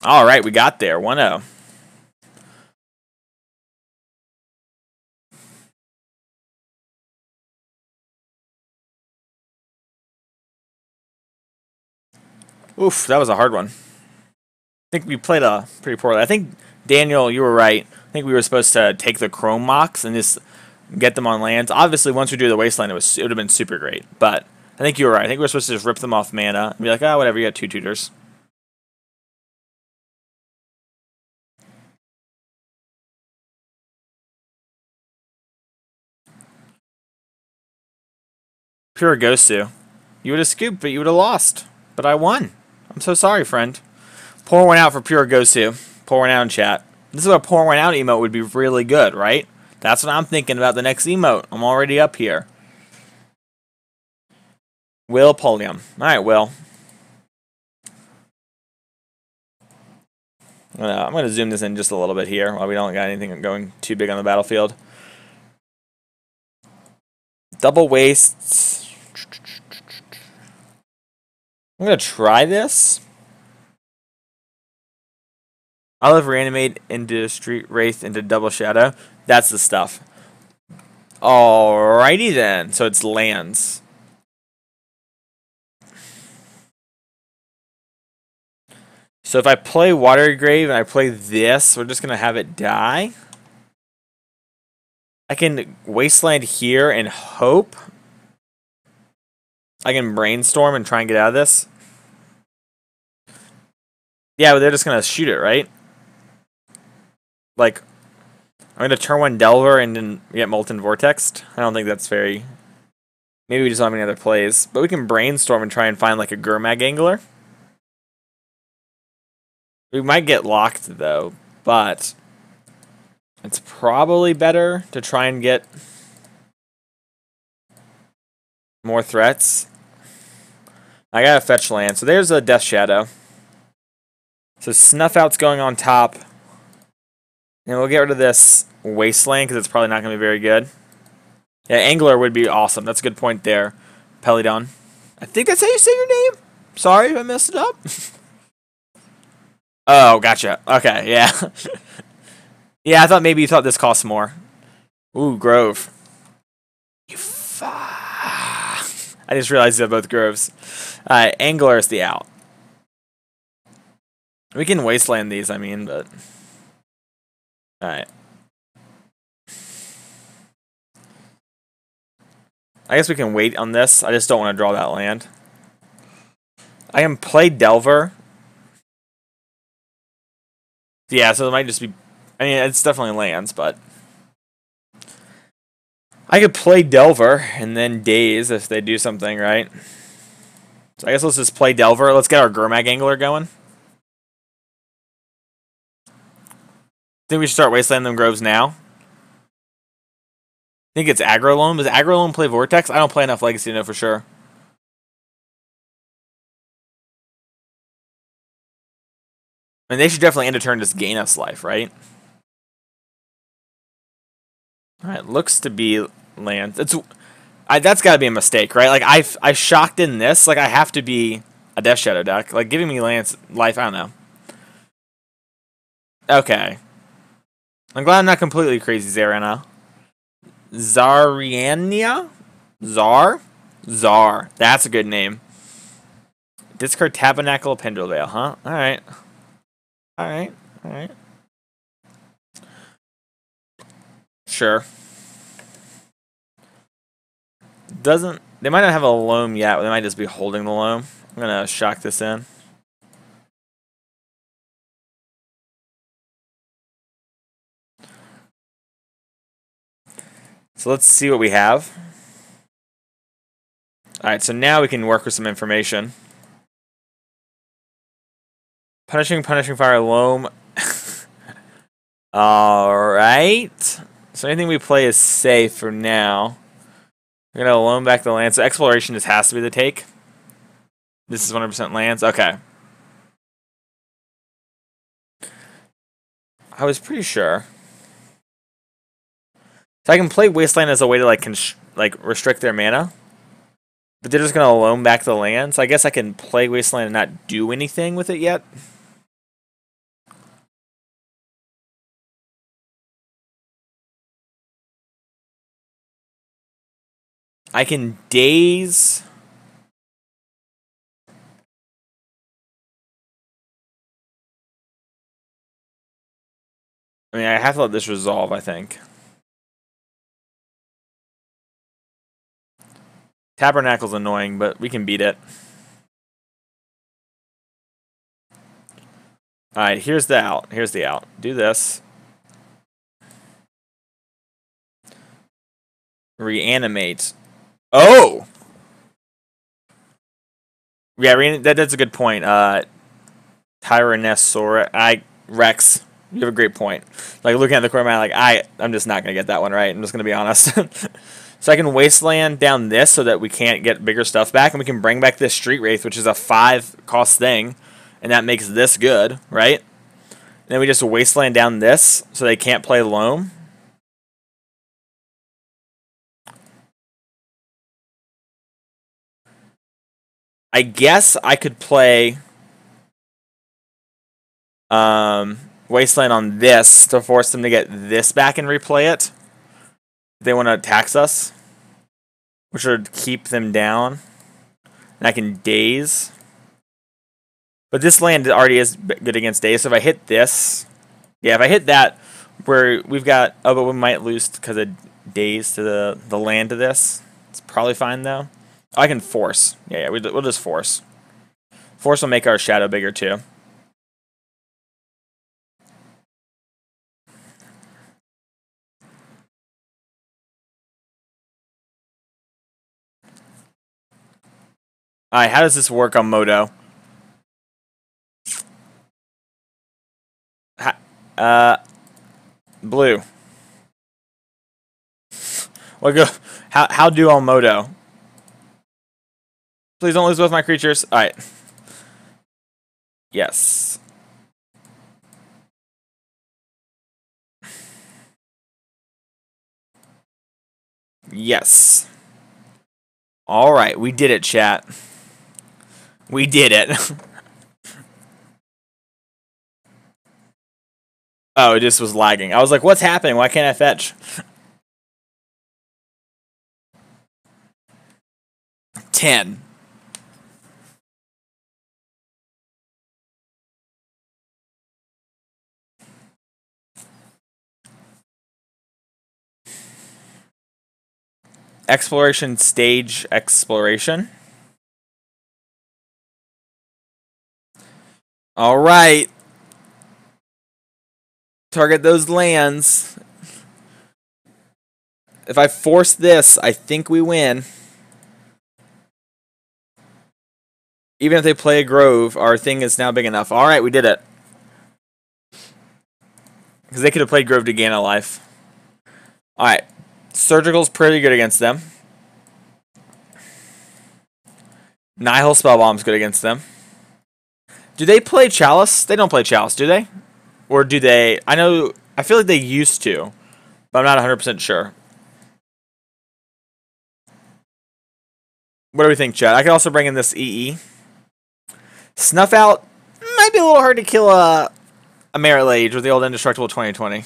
Speaker 1: Alright, we got there. 1-0. Oof, that was a hard one. I think we played pretty poorly. I think, Daniel, you were right. I think we were supposed to take the Chrome Mocks and just get them on lands. Obviously, once we do the Wasteland, it would have been super great. But I think you were right. I think we were supposed to just rip them off mana and be like, oh, whatever, you got 2 tutors. Pure Gosu. You would have scooped, but you would have lost. But I won. I'm so sorry, friend. Pour one out for Pure Gosu. Pour one out in chat. This is what a pour one out emote would be really good, right? That's what I'm thinking about the next emote. I'm already up here. Will Polium. Alright, Will. I'm going to zoom this in just a little bit here while we don't got anything going too big on the battlefield. Double wastes. I'm going to try this. I'll have Reanimate into Street Wraith into Double Shadow. That's the stuff. Alrighty then. So it's lands. So if I play Watery Grave and I play this, we're just going to have it die. I can Wasteland here and hope. I can Brainstorm and try and get out of this. Yeah, but they're just going to shoot it, right? Like, I'm going to turn 1 Delver and then get Molten Vortexed. I don't think that's very... Maybe we just don't have any other plays. But we can Brainstorm and try and find like a Gurmag Angler. We might get locked though, but it's probably better to try and get more threats. I gotta fetch land. So there's a Death Shadow. So Snuff Out's going on top. And we'll get rid of this Wasteland because it's probably not going to be very good. Yeah, Angler would be awesome. That's a good point there. Pelidon. I think that's how you say your name. Sorry if I messed it up. Oh, gotcha. Okay, yeah. Yeah, I thought maybe you thought this cost more. Ooh, Grove. I just realized they're both Groves. Angler is the out. We can Wasteland these, I mean, but... Alright. I guess we can wait on this. I just don't want to draw that land. I can play Delver. Yeah, so it might just be... I mean, it's definitely lands, but... I could play Delver and then Daze if they do something, right? So I guess let's just play Delver. Let's get our Gurmag Angler going. Think we should start Wasteland them groves now? Think it's aggro loam. Does aggro loam play Vortex? I don't play enough Legacy to know for sure. I mean, they should definitely end a turn just gain us life, right? Alright, looks to be lands. That's got to be a mistake, right? Like, I shocked in this. Like, I have to be a Death Shadow deck. Like, giving me lands life, I don't know. Okay. I'm glad I'm not completely crazy, Zarana. Zariania? Zar. That's a good name. Discard Tabernacle Pendulvale, huh? Alright. Alright. Alright. Sure. They might not have a loam yet, but they might just be holding the loam. I'm gonna shock this in. So let's see what we have. Alright, so now we can work with some information. Punishing Fire Loam. Alright. So anything we play is safe for now. We're going to loam back the land. So Exploration just has to be the take. This is 100% lands. Okay. I was pretty sure. So I can play Wasteland as a way to like restrict their mana. But they're just going to loam back the land. So I guess I can play Wasteland and not do anything with it yet. I can Daze. I mean, I have to let this resolve, I think. Tabernacle's annoying, but we can beat it. Alright, here's the out. Here's the out. Do this. Reanimate. Oh! Yeah, that's a good point. Tyrannosaurus. Rex. You have a great point. Like, looking at the corner, like, I'm just not going to get that one right. I'm just going to be honest. So I can Wasteland down this so that we can't get bigger stuff back, and we can bring back this Street Wraith, which is a 5-cost thing, and that makes this good, right? And then we just Wasteland down this so they can't play Loam. I guess I could play Wasteland on this to force them to get this back and replay it. If they want to tax us, which would keep them down. And I can Daze. But this land already is good against Daze, so if I hit this... Yeah, if I hit that, where we've got... Oh, but we might lose because of Daze to the land to this. It's probably fine, though. Oh, I can Force. Yeah, we'll just Force. Force will make our shadow bigger, too. Alright, how does this work on Moto? Blue. Well, go. How do on Moto? Please don't lose both my creatures. Alright. Yes. Yes. Alright, we did it, chat. We did it. Oh, it just was lagging. I was like, what's happening? Why can't I fetch? 10. Exploration stage exploration. All right. Target those lands. If I force this, I think we win. Even if they play a grove, our thing is now big enough. All right, we did it. Because they could have played Grove to gain a life. Alright. Surgical's pretty good against them. Nihil Spellbomb's good against them. Do they play Chalice? They don't play Chalice, do they? Or do they? I feel like they used to, but I'm not 100% sure. What do we think, Chad? I could also bring in this EE. Snuff Out might be a little hard to kill a Merit Lage with the old Indestructible 2020.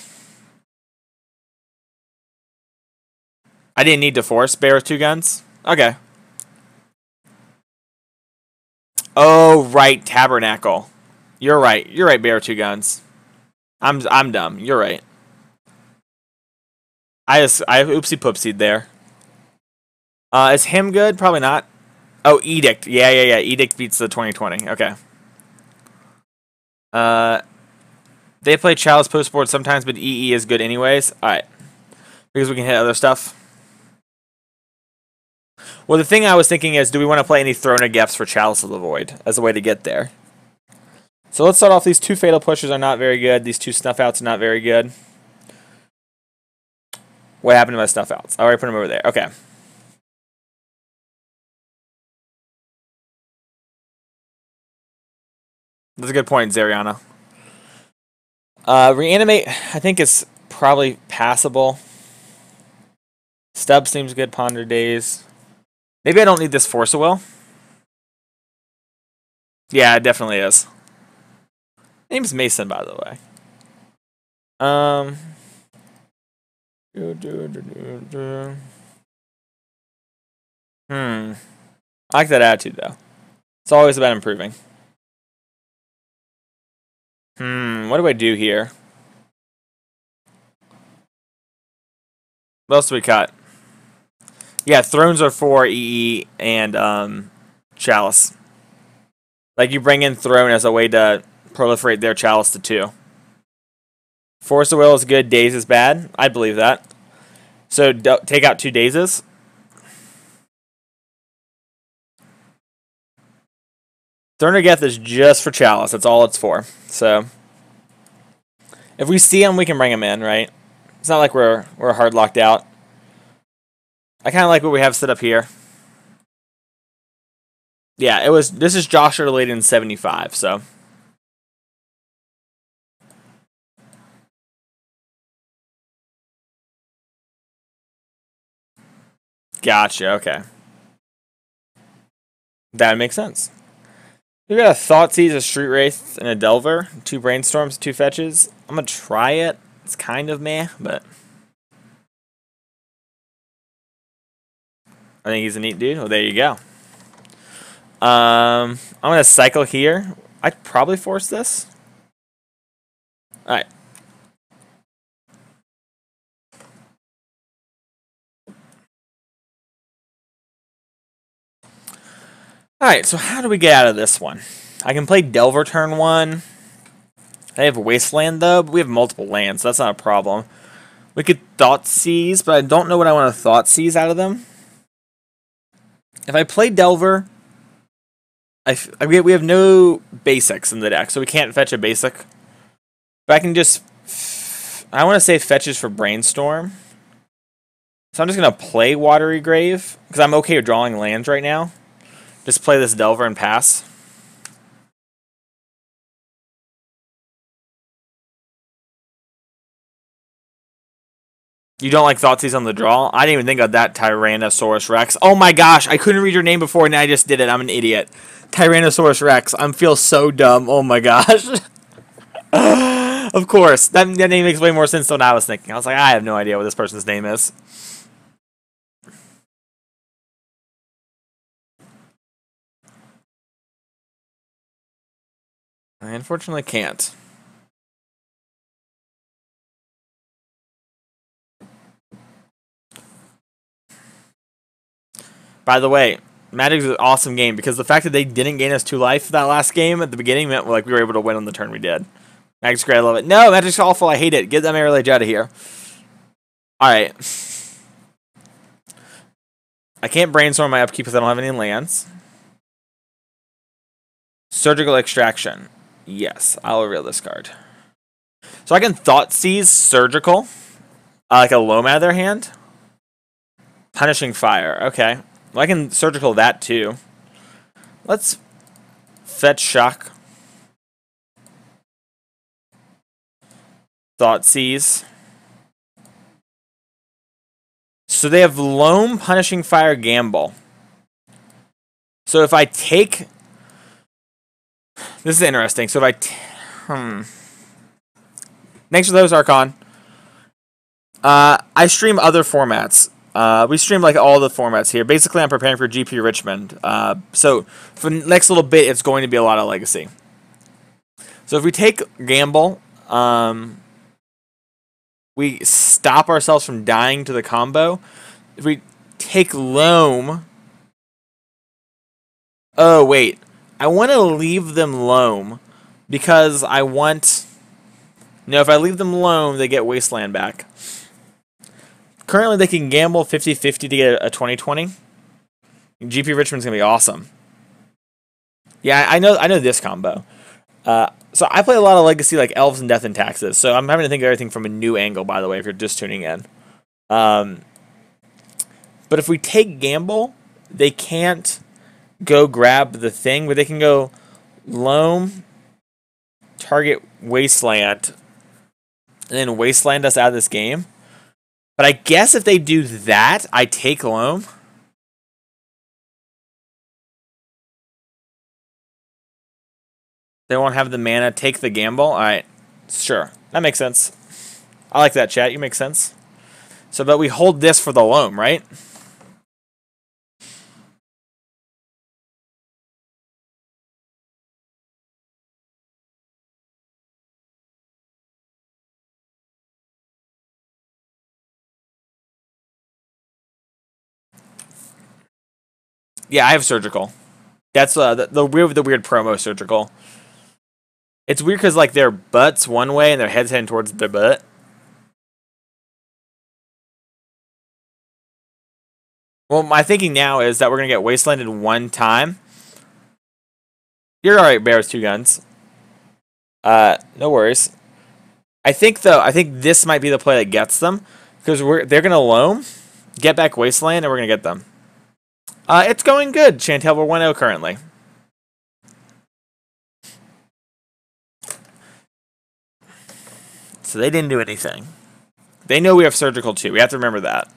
Speaker 1: I didn't need to force Bear with 2 guns. Okay. Oh, right, Tabernacle. You're right. You're right, Bear with 2 guns. I'm dumb. You're right. I oopsie poopsied there. Is him good? Probably not. Oh, Edict. Yeah. Edict beats the 2020. Okay. They play Chalice postboard sometimes, but EE is good anyways. Alright. Because we can hit other stuff. Well, the thing I was thinking is, do we want to play any Throne of Geths for Chalice of the Void as a way to get there? So let's start off. These 2 Fatal Pushers are not very good. These 2 Snuff Outs are not very good. What happened to my Snuff Outs? I already put them over there. Okay. That's a good point, Zariana. Reanimate, I think, is probably passable. Stub seems good. Ponder Daze. Maybe I don't need this Force of Will. Yeah, it definitely is. Name's Mason, by the way. I like that attitude, though. It's always about improving. What do I do here? What else do we cut? Yeah, Thrones are for EE and Chalice. Like, you bring in Throne as a way to proliferate their Chalice to 2. Force of Will is good, Daze is bad. I believe that. So, take out 2 Dazes. Throne of Geth is just for Chalice. That's all it's for. So, if we see him, we can bring him in, right? It's not like we're hard locked out. I kind of like what we have set up here. Yeah, this is Joshua related in 75, so. Gotcha, okay. That makes sense. We got a Thoughtseize, a Street Wraith, and a Delver. 2 Brainstorms, 2 fetches. I'm gonna try it. It's kind of meh, but I think he's a neat dude. Well, there you go. I'm gonna cycle here. I'd probably force this. Alright. Alright, so how do we get out of this one? I can play Delver turn 1. I have Wasteland, though, but we have multiple lands, so that's not a problem. We could Thoughtseize, but I don't know what I want to Thoughtseize out of them. If I play Delver, we have no basics in the deck, so we can't fetch a basic. But I can just... I want to say fetches for Brainstorm. So I'm just going to play Watery Grave, because I'm okay with drawing lands right now. Just play this Delver and pass. You don't like Thoughtseize on the draw? I didn't even think of that, Tyrannosaurus Rex. Oh my gosh, I couldn't read your name before and I just did it. I'm an idiot. Tyrannosaurus Rex. I feel so dumb. Oh my gosh. Of course. That name makes way more sense than I was thinking. I was like, I have no idea what this person's name is. I unfortunately can't. By the way, Magic's an awesome game because the fact that they didn't gain us 2 life that last game at the beginning meant like we were able to win on the turn we did. Magic's great, I love it. No, Magic's awful, I hate it. Get that Mirror Lage out of here. Alright. I can't Brainstorm my upkeep because I don't have any lands. Surgical Extraction. Yes, I'll reveal this card. So I can Thoughtseize Surgical, like a loam out of their hand. Punishing Fire. Okay. Well, I can Surgical that too. Let's fetch Shock. Thoughtseize. So they have Loam, Punishing Fire, Gamble. So if I take... This is interesting. So if I... Thanks for those, Archon. I stream other formats. We stream like all the formats here. Basically, I'm preparing for GP Richmond. So for the next little bit, it's going to be a lot of Legacy. So if we take Gamble, we stop ourselves from dying to the combo. If we take Loam... Oh, wait. I want to leave them Loam because I want... No, if I leave them Loam, they get Wasteland back. Currently, they can gamble 50-50 to get a 20-20. GP Richmond's going to be awesome. Yeah, I know this combo. So I play a lot of Legacy like Elves and Death and Taxes. So I'm having to think of everything from a new angle, by the way, if you're just tuning in. But if we take Gamble, they can't go grab the thing, but they can go Loam, target Wasteland, and then Wasteland us out of this game. But I guess if they do that, I take Loam. They won't have the mana. Take the gamble. All right, sure, that makes sense. I like that, chat. You make sense. So, but we hold this for the Loam, right? Yeah, I have Surgical. That's the weird promo Surgical. It's weird because like their butt's one way and their head's heading towards their butt. Well, my thinking now is that we're gonna get Wastelanded one time. You're all right, Bear with 2 guns. No worries. I think though, this might be the play that gets them because they're gonna Loam, get back Wasteland, and we're gonna get them. It's going good, Chantel. We're 1-0 currently. So they didn't do anything. They know we have Surgical too. We have to remember that.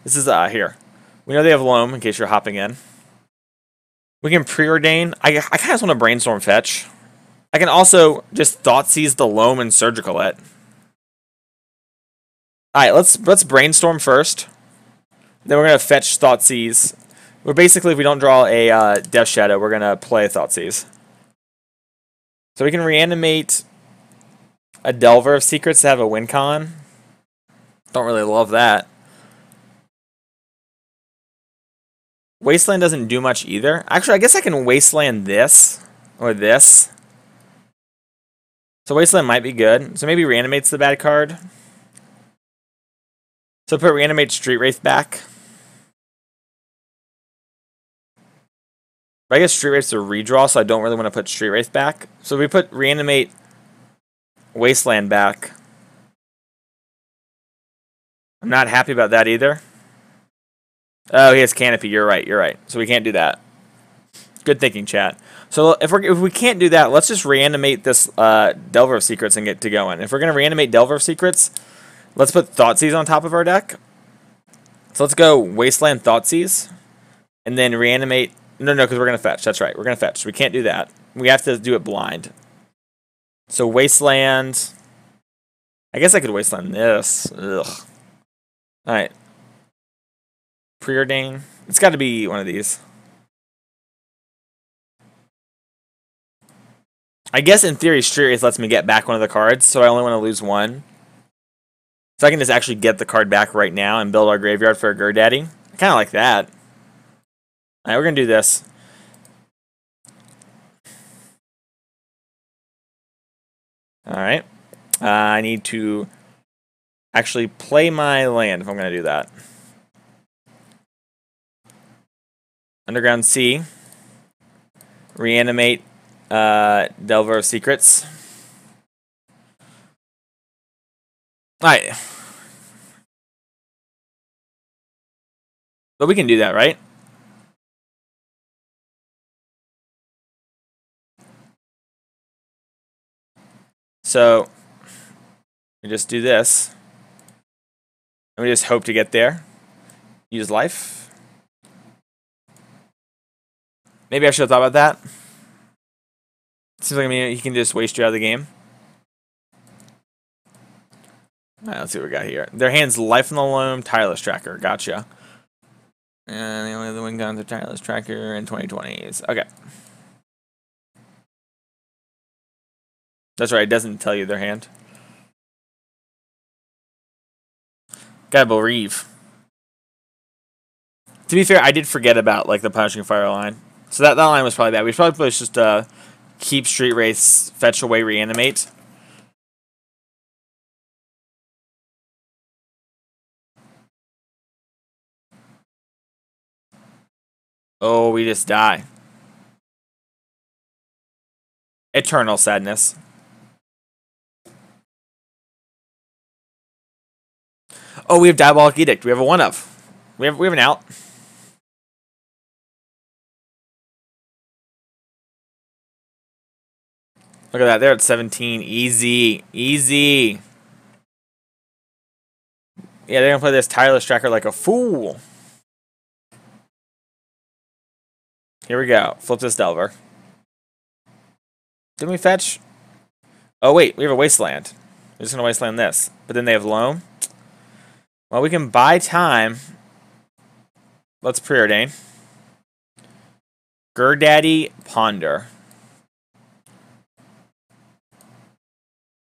Speaker 1: This is here. We know they have Loam in case you're hopping in. We can Preordain. I kind of just want to Brainstorm fetch. I can also just Thoughtseize the Loam and Surgical it. Alright, let's Brainstorm first. Then we're gonna fetch Thoughtseize. We're basically, if we don't draw a Death Shadow, we're gonna play Thoughtseize. So we can Reanimate a Delver of Secrets to have a win con. Don't really love that. Wasteland doesn't do much either. Actually, I guess I can Wasteland this or this. So Wasteland might be good. So maybe Reanimate's the bad card. So put Reanimate Street Wraith back. But I guess Street Wraith's a redraw, so I don't really want to put Street Wraith back. So we put Reanimate Wasteland back. I'm not happy about that either. Oh, he has Canopy. You're right. You're right. So we can't do that. Good thinking, chat. So if we can't do that, let's just Reanimate this Delver of Secrets and get to going. If we're going to Reanimate Delver of Secrets, let's put Thoughtseize on top of our deck. So let's go Wasteland Thoughtseize. And then Reanimate... No, because we're going to fetch. That's right. We're going to fetch. We can't do that. We have to do it blind. So Wasteland... I guess I could Wasteland this. Ugh. Alright. Preordain. It's got to be one of these. I guess in theory, Street Wraith lets me get back one of the cards, so I only want to lose one. So I can just actually get the card back right now and build our graveyard for a Gurdaddy. I kind of like that. Alright, we're going to do this. Alright. I need to actually play my land if I'm going to do that. Underground Sea. Reanimate Delver of Secrets. Alright. But we can do that, right? So, we just do this. And we just hope to get there. Use life. Maybe I should have thought about that. Seems like he can just waste you out of the game. Alright, let's see what we got here. Their hand's Life in the Loam, Tireless Tracker. Gotcha. And the only other win guns are Tireless Tracker and 2020s. Okay. That's right, it doesn't tell you their hand. Gotta believe. To be fair, I did forget about like the Punishing Fire line. So that line was probably bad. We should probably just keep Street Wraiths, fetch away, reanimate. Oh, we just die. Eternal sadness. Oh, we have Diabolic Edict. We have a one of. We have an out. Look at that. They're at 17. Easy. Easy. Yeah, they're gonna play this Tireless Tracker like a fool. Here we go. Flip this Delver. Didn't we fetch? Oh, wait. We have a Wasteland. We're just going to Wasteland this. But then they have Loam. Well, we can buy time. Let's Preordain. Gurdaddy, Ponder.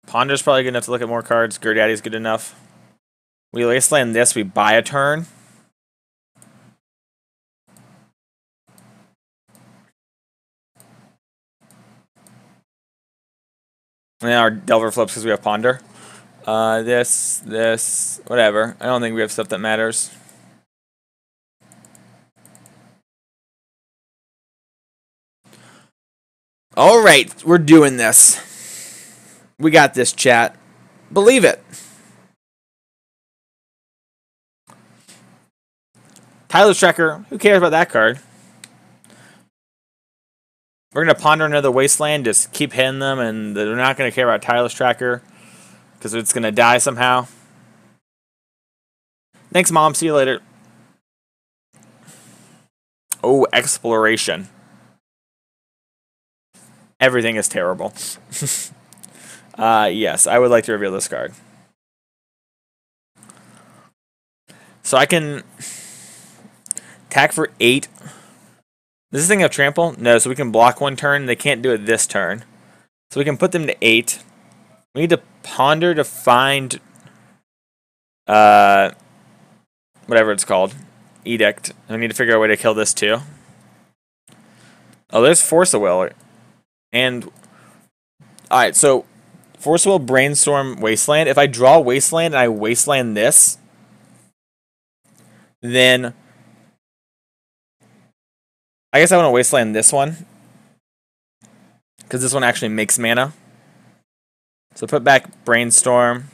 Speaker 1: Ponder's probably good enough to look at more cards. Gurdaddy's good enough. We Wasteland this. We buy a turn. And then our Delver flips because we have Ponder. This, whatever. I don't think we have stuff that matters. Alright, we're doing this. We got this, chat. Believe it. Tireless Tracker, who cares about that card? We're going to Ponder another Wasteland, just keep hitting them, and they're not going to care about Tireless Tracker, because it's going to die somehow. Thanks, Mom. See you later. Oh, Exploration. Everything is terrible. Yes, I would like to reveal this card. So I can attack for 8. Does this thing have trample? No, so we can block one turn. They can't do it this turn. So we can put them to 8. We need to Ponder to find whatever it's called. Edict. And we need to figure out a way to kill this too. Oh, there's Force of Will. And alright, so Force of Will, Brainstorm, Wasteland. If I draw Wasteland and I Wasteland this, then I guess I want to Wasteland this one, because this one actually makes mana. So put back Brainstorm,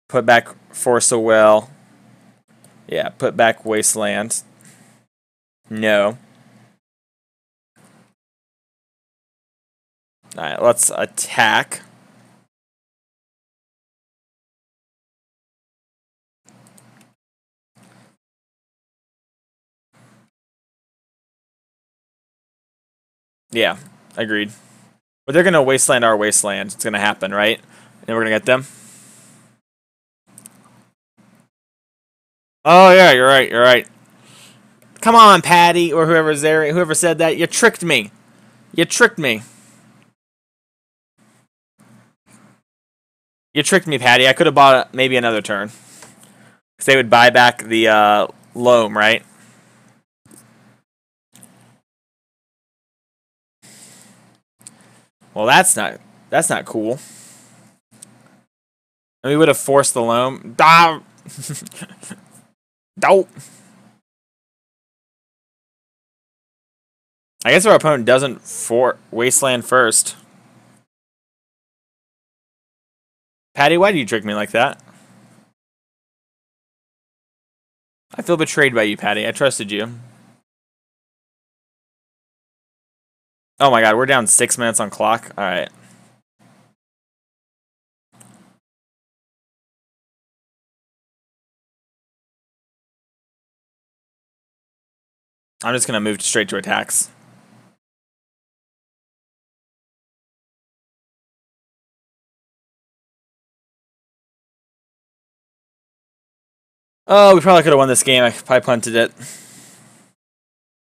Speaker 1: put back Force of Will. Yeah, put back Wasteland. No. Alright, let's attack. Yeah, agreed. But they're going to Wasteland our Wasteland. It's going to happen, right? And we're going to get them. Oh, yeah, you're right, you're right. Come on, Patty, or whoever's there, whoever said that. You tricked me. You tricked me. You tricked me, Patty. I could have bought maybe another turn. Because they would buy back the Loam, right? Well, that's not cool. And we would have forced the Loam. Dope. I guess our opponent doesn't Wasteland first. Patty, why do you trick me like that? I feel betrayed by you, Patty. I trusted you. Oh my god, we're down 6 minutes on clock. Alright. I'm just going to move straight to attacks. Oh, we probably could have won this game. I probably punted it.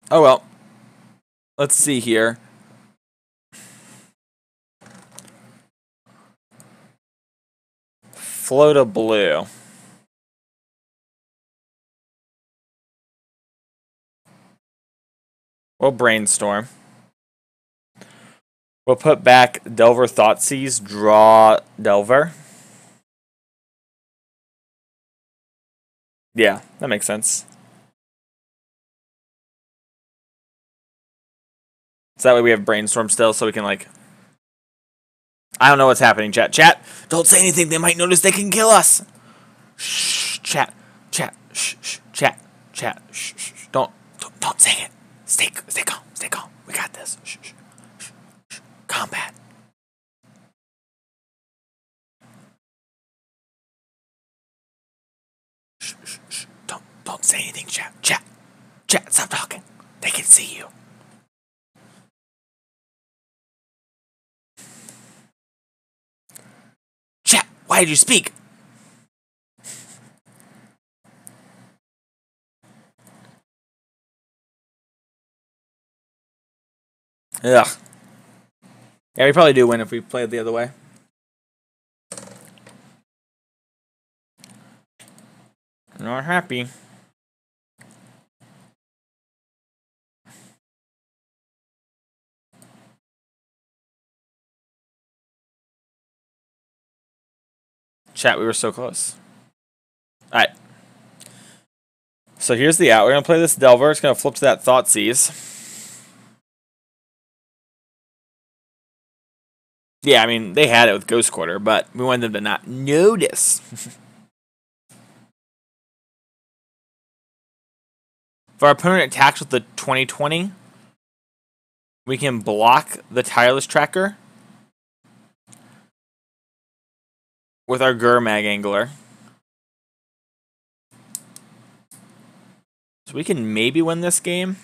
Speaker 1: Oh well. Let's see here. Float a blue. We'll brainstorm. We'll put back Delver Thoughtseize, draw Delver. Yeah, that makes sense. So that way we have Brainstorm still, so we can, like... I don't know what's happening, chat. Chat, don't say anything. They might notice they can kill us. Shh, chat. Chat, shh, shh, chat. Chat, shh, shh. Don't say it. Stay calm. Stay calm. We got this. Shh, shh, shh, shh. Combat. Shh, shh, shh. Don't say anything, chat. Chat, stop talking. They can see you. Chat, why did you speak? Ugh. Yeah, we probably do win if we play it the other way. Not happy. Chat, we were so close. Alright. So here's the out. We're going to play this Delver. It's going to flip to that Thoughtseize. Yeah, I mean, they had it with Ghost Quarter, but we wanted them to not notice. If our opponent attacks with the 2020, we can block the Tireless Tracker with our Gurmag Angler. So we can maybe win this game.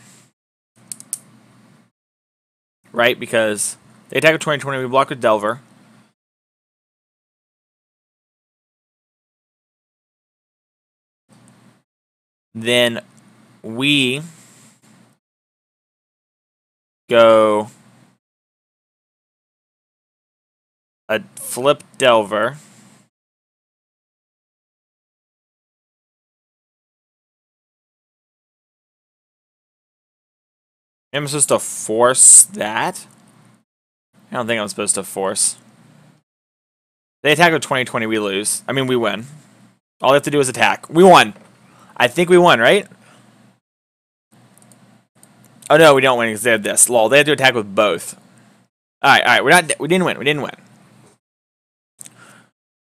Speaker 1: Right, because they attack with 2020, we block with Delver. Then we go a flip Delver. Am I supposed to force that? I don't think I'm supposed to force. They attack with 2020, we lose. I mean, we win. All they have to do is attack. We won. I think we won, right? Oh no, we don't win because they have this. Lol, they have to attack with both. Alright, we didn't win.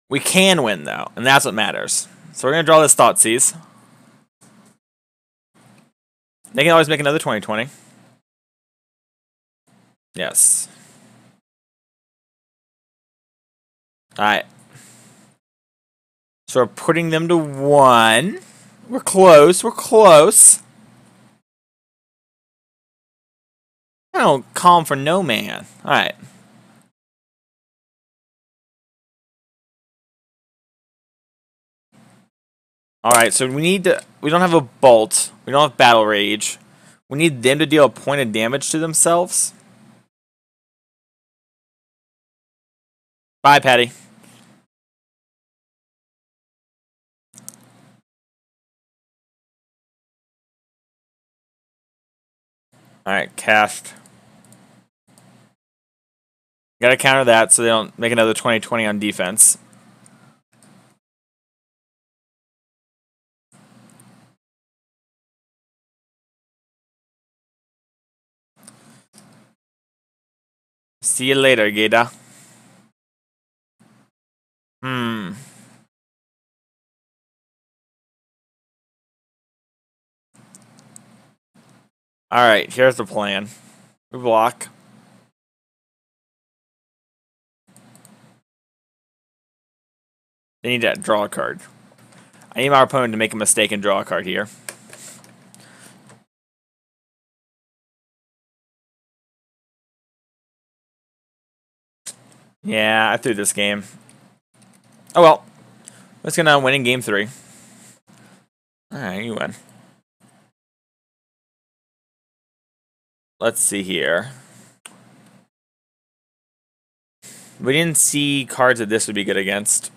Speaker 1: We can win though, and that's what matters. So we're gonna draw this Thoughtseize. They can always make another 2020. Yes. Alright. So we're putting them to 1. We're close. I don't calm for no man. Alright. Alright, so we don't have a Bolt. We don't have Battle Rage. We need them to deal a point of damage to themselves. Bye, Patty. Alright, cast. Gotta counter that so they don't make another 2020 on defense. See you later, Geda. Alright, here's the plan. We block. They need to draw a card. I need my opponent to make a mistake and draw a card here. Yeah, I threw this game. Oh well. Let's gonna win in game 3. Alright, you win. Let's see here. We didn't see cards that this would be good against.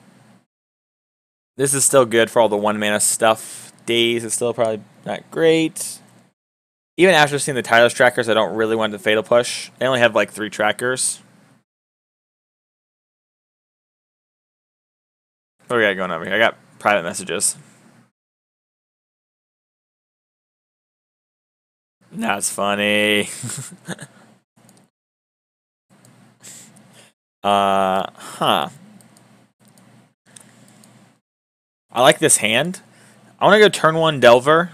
Speaker 1: This is still good for all the 1-mana stuff. Daze is still probably not great. Even after seeing the tireless trackers, I don't really want the fatal push. They only have like 3 trackers. What do we got going over here? I got private messages. That's funny. Huh. I like this hand. I want to go turn 1 Delver.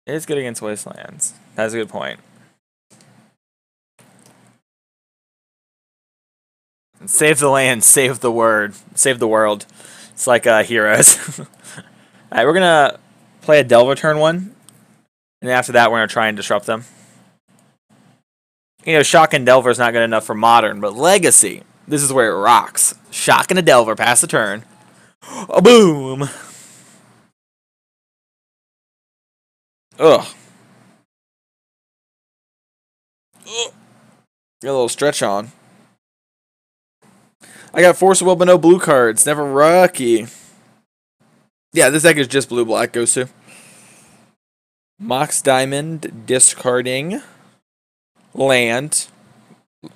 Speaker 1: It is good against Wastelands. That's a good point. Save the land, save the word, save the world. It's like Heroes. Alright, we're gonna play a Delver turn 1. And then after that, we're gonna try and disrupt them. You know, Shock and Delver is not good enough for Modern, but Legacy, this is where it rocks. Shock and a Delver, pass the turn. Oh, boom! Ugh. Ugh. Got a little stretch on. I got Force of Will, but no blue cards. Never lucky. Yeah, this deck is just blue-black. Goes to Mox Diamond, discarding land,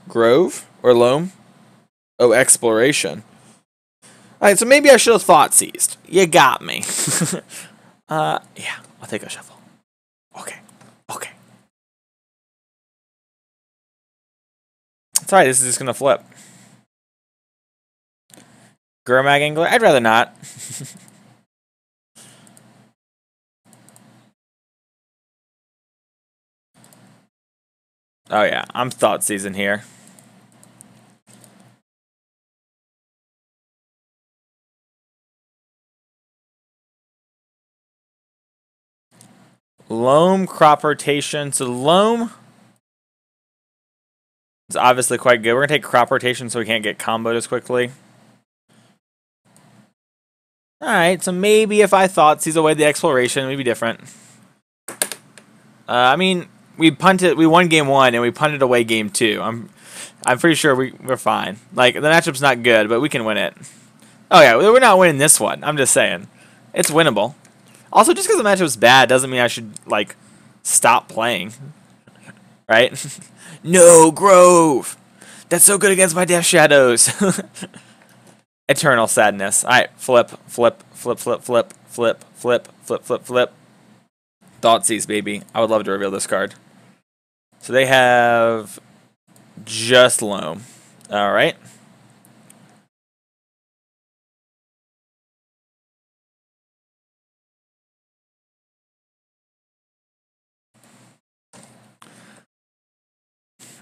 Speaker 1: Grove, or Loam. Oh, Exploration. Alright, so maybe I should have Thoughtseize. You got me. Yeah, I'll take a shuffle. Okay. Okay. It's alright, this is just gonna flip. Gurmag Angler? I'd rather not. Oh yeah, I'm Thoughtseize here. Loam, crop rotation. So Loam is obviously quite good. We're going to take crop rotation so we can't get comboed as quickly. Alright, so maybe if I Thoughtseize away the exploration, it would be different. I mean, we won game 1 and we punted away game 2. I'm pretty sure we're fine. Like, the matchup's not good, but we can win it. Oh yeah, we're not winning this one. I'm just saying. It's winnable. Also, just because the matchup's bad doesn't mean I should, like, stop playing. Right? No, Grove! That's so good against my Death Shadows! Eternal Sadness. Alright, flip, flip, flip, flip, flip, flip, flip, flip, flip, flip. Thoughtseize, baby. I would love to reveal this card. So they have just Loam. Alright.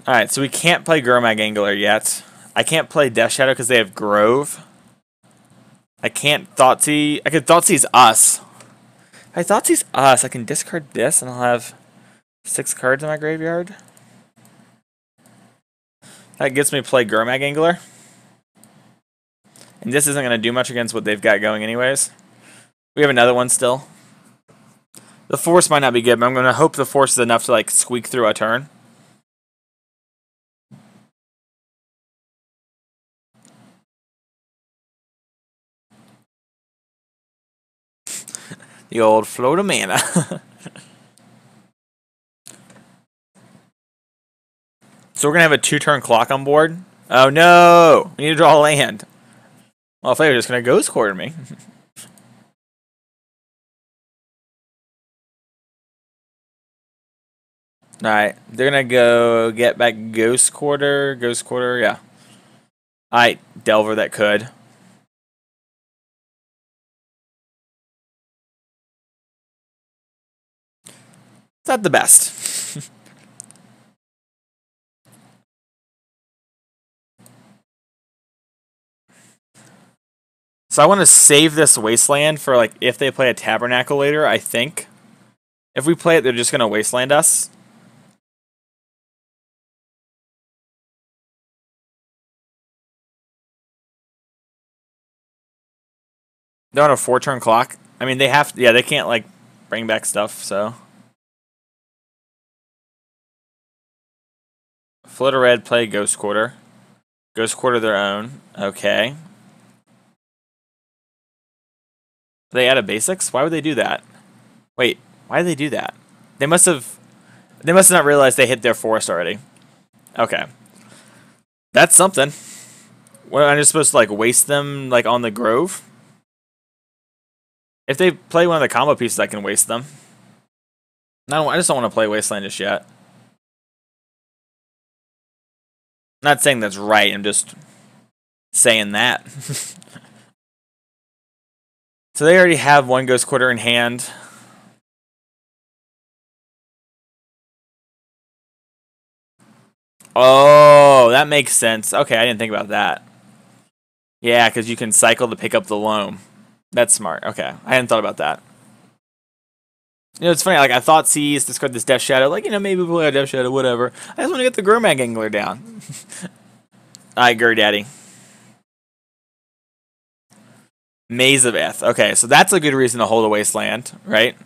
Speaker 1: Alright, so we can't play Gurmag Angler yet. I can't play Death Shadow because they have Grove. I can't Thoughtseize. I could Thoughtseize us. If I Thoughtseize us, I can discard this and I'll have 6 cards in my graveyard. That gets me to play Gurmag Angler. And this isn't going to do much against what they've got going anyways. We have another one still. The Force might not be good, but I'm going to hope the Force is enough to like squeak through a turn. The old float of mana. So we're going to have a 2-turn clock on board. Oh no! We need to draw a land. Well, if they were just going to Ghost Quarter me. Alright, they're going to go get back Ghost Quarter, yeah. Alright, Delver that could. not the best. So I want to save this Wasteland for like if they play a Tabernacle later, I think. If we play it, they're just going to Wasteland us. They're on a 4-turn clock. I mean, they have to, yeah, they can't like bring back stuff, so. Flitter Red play Ghost Quarter. Ghost Quarter their own. Okay. They add a basics? Why would they do that? Wait, why did they do that? They must have not realized they hit their forest already. Okay. That's something. What, I'm just supposed to like waste them like on the grove? If they play one of the combo pieces, I can waste them. No, I just don't want to play Wasteland just yet. Not saying that's right, I'm just saying that. So they already have one Ghost Quarter in hand. Oh, that makes sense. Okay, I didn't think about that. Yeah, because you can cycle to pick up the loam. That's smart. Okay, I hadn't thought about that. You know, it's funny, like, I thought Thoughtseize, discard this Death Shadow. Like, you know, maybe we'll play a Death Shadow, whatever. I just want to get the Gurmag Angler down. Alright, Gurdaddy. Maze of Eth. Okay, so that's a good reason to hold a Wasteland, right?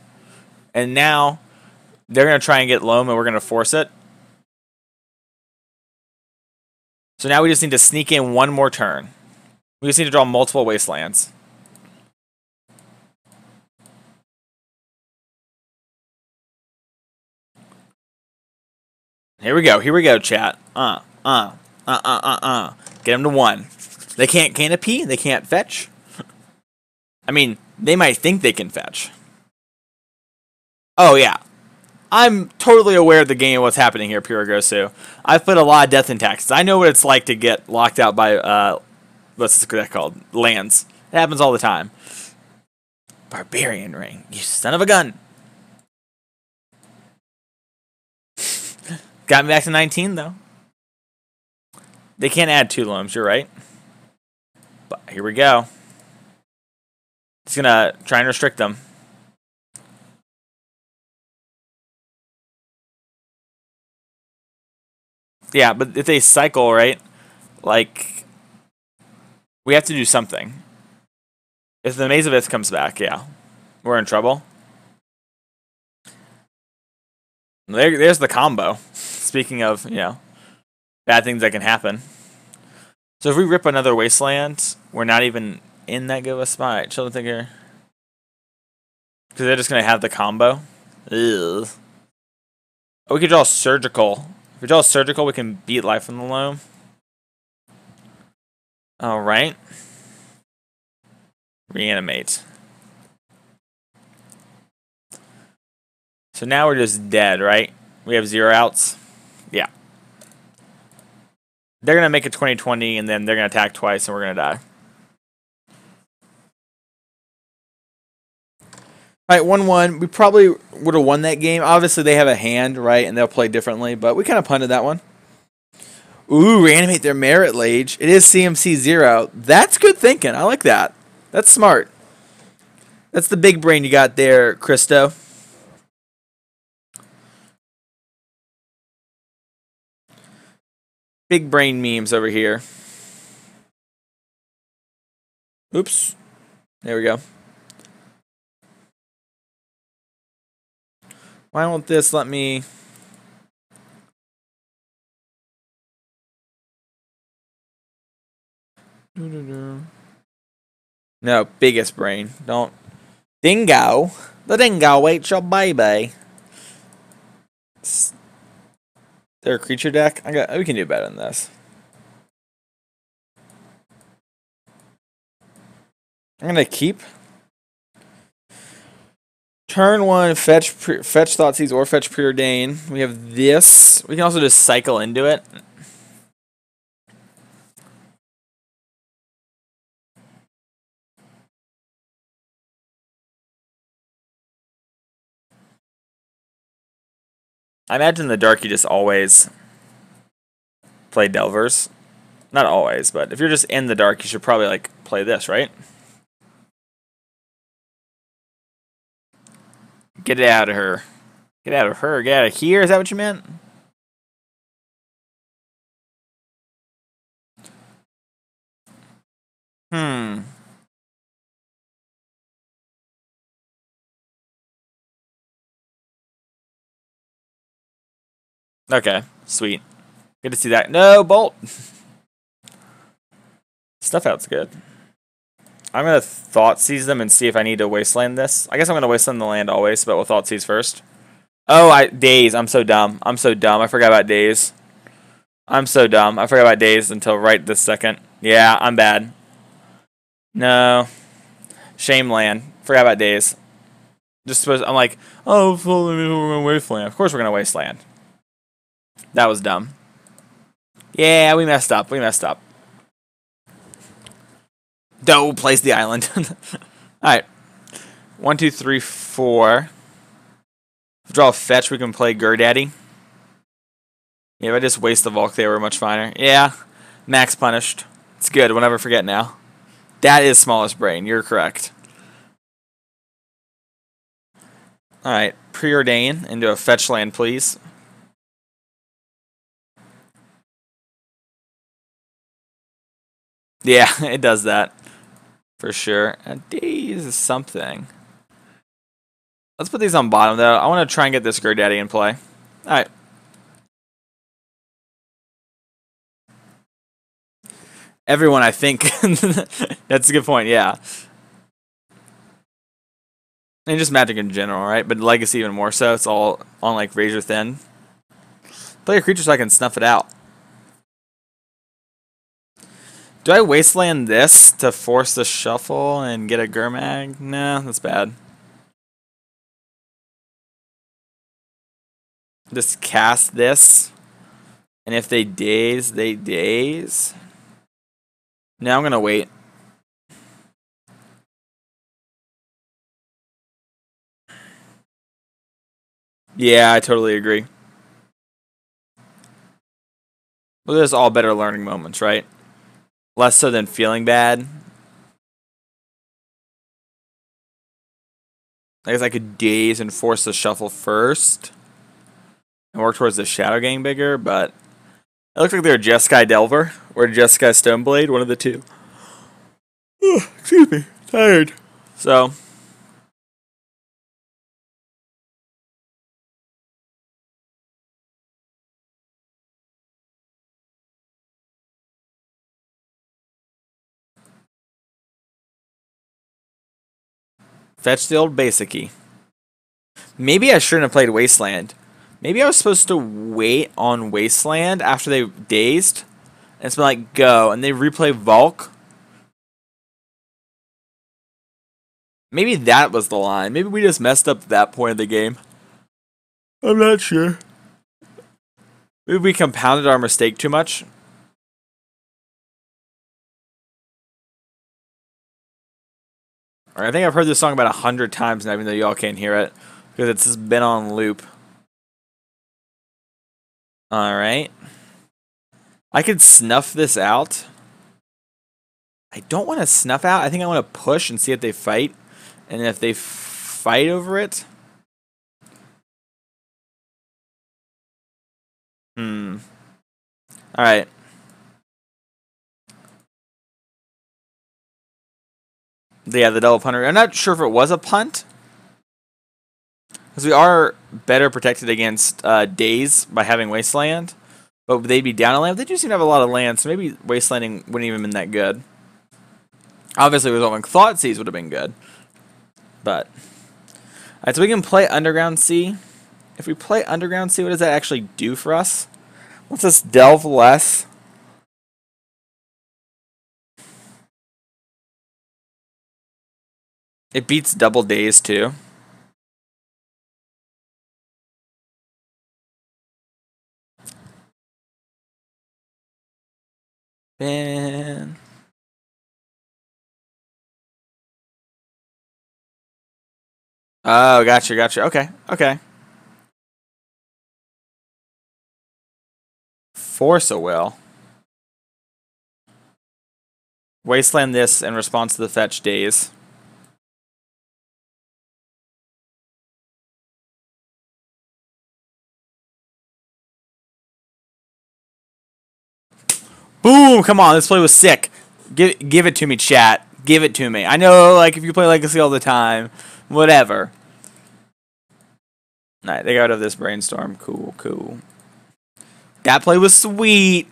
Speaker 1: And now, they're going to try and get loam, and we're going to force it. So now we just need to sneak in one more turn. We just need to draw multiple Wastelands. Here we go, chat. Get them to 1. They can't canopy, they can't fetch. I mean, they might think they can fetch. Oh, yeah. I'm totally aware of the game and what's happening here, Puragosu. I've put a lot of death in taxes. I know what it's like to get locked out by, what's that called? Lands. It happens all the time. Barbarian Ring. You son of a gun. Got me back to 19, though. They can't add 2 loams, you're right. But here we go. It's going to try and restrict them. Yeah, but if they cycle, right, like, we have to do something. If the Maze of Ith comes back, yeah, we're in trouble. There's the combo. Speaking of, you know, bad things that can happen. So if we rip another Wasteland, we're not even in that good of a spot. Chill think here. Because they're just going to have the combo. Ugh. Oh, we could draw Surgical. If we draw Surgical, we can beat Life from the Loam. Alright. Reanimate. So now we're just dead, right? We have 0 outs. Yeah. They're going to make a 20-20, and then they're going to attack twice, and we're going to die. Alright, 1-1. We probably would have won that game. Obviously, they have a hand, right? And they'll play differently, but we kind of punted that one. Ooh, reanimate their Merit Lage. It is CMC 0. That's good thinking. I like that. That's smart. That's the big brain you got there, Christo. Big brain memes over here. Oops. There we go. Why won't this let me... No, biggest brain. Don't. Dingo. The dingo ate your baby. Is there a creature deck? We can do better than this. I'm gonna keep. Turn 1, fetch Thoughtseize or fetch Preordain. We have this. We can also just cycle into it. I imagine the dark you just always play Delvers. Not always, but if you're just in the dark, you should probably like play this, right? Get it out of her. Get out of her. Get out of here. Is that what you meant? Hmm. Okay. Sweet. Good to see that. No, Bolt. Snuff Out's good. I'm going to Thoughtseize them and see if I need to Wasteland this. I guess I'm going to Wasteland the land always, but we'll Thoughtseize first. Oh, Daze. I'm so dumb. I'm so dumb. I forgot about Daze. I'm so dumb. I forgot about Daze until right this second. Yeah, I'm bad. No. Shame land. Forgot about Daze. Just supposed. I'm like, oh, we're going to Wasteland. Of course we're going to Wasteland. That was dumb. Yeah, we messed up. We messed up. Doe plays the island. Alright. 1, 2, 3, 4. If we draw a fetch, we can play Gurdaddy. Yeah, if I just waste the Volk, they were much finer. Yeah. Max punished. It's good. We'll never forget now. That is smallest brain. You're correct. Alright. Preordain into a fetch land, please. Yeah, it does that. For sure. And Daze is something. Let's put these on bottom, though. I want to try and get this Gurdaddy in play. Alright. Everyone, I think. That's a good point, yeah. And just Magic in general, right? But Legacy even more so. It's all on, like, razor thin. Play a creature so I can snuff it out. Do I Wasteland this to force the shuffle and get a Gurmag? No, that's bad. Just cast this. And if they Daze, they Daze. Now I'm going to wait. Yeah, I totally agree. Well, there's all better learning moments, right? Less so than feeling bad. I guess I could Daze and force the shuffle first. And work towards the Shadow getting bigger, but it looks like they're Jeskai Delver or Jeskai Stoneblade, one of the two. Excuse me, tired. So fetch the old basicy. Maybe I shouldn't have played Wasteland. Maybe I was supposed to wait on Wasteland after they Dazed. And it's been like, go. And they replay Volk. Maybe that was the line. Maybe we just messed up at that point of the game. I'm not sure. Maybe we compounded our mistake too much. Or I think I've heard this song about 100 times now, even though y'all can't hear it. Because it's just been on loop. Alright. I could snuff this out. I don't want to snuff out. I think I want to push and see if they fight. And if they fight over it. Alright. Yeah, the double punter. I'm not sure if it was a punt. Because we are better protected against Daze by having Wasteland. But they'd be down a land. They do seem to have a lot of land, so maybe Wastelanding wouldn't even been that good. Obviously, resolving Thoughtseize would have been good. But. Alright, so we can play Underground Sea. If we play Underground Sea, what does that actually do for us? Let's just delve less. It beats double Daze too. Man. Oh, gotcha. Okay. before so well. Wasteland this in response to the fetch Daze. Boom! Come on, this play was sick. Give it to me, chat. Give it to me. I know, like, if you play Legacy all the time, whatever. Alright, they got rid of this Brainstorm. Cool, cool. That play was sweet.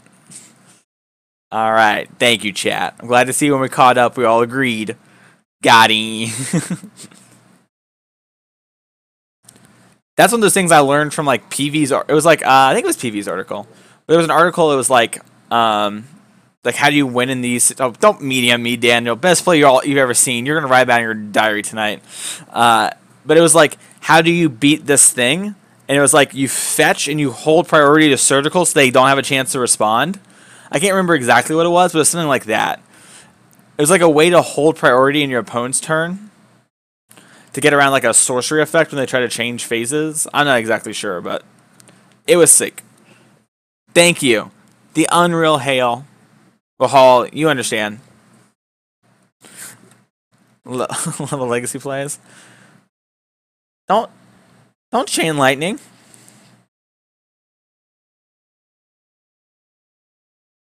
Speaker 1: Alright, thank you, chat. I'm glad to see when we caught up, we all agreed. Got him. That's one of those things I learned from, like, PV's... It was, like, I think it was PV's article. But there was an article that was, like, how do you win in these... Oh, don't medium me, Daniel. Best play you've ever seen. You're going to write about in your diary tonight. But it was, like, how do you beat this thing? And it was, like, you fetch and you hold priority to surgical so they don't have a chance to respond. I can't remember exactly what it was, but it was something like that. It was, like, a way to hold priority in your opponent's turn to get around, like, a sorcery effect when they try to change phases. I'm not exactly sure, but it was sick. Thank you. The Unreal Hail. Well, Hall, you understand. Level Legacy plays. Don't chain lightning.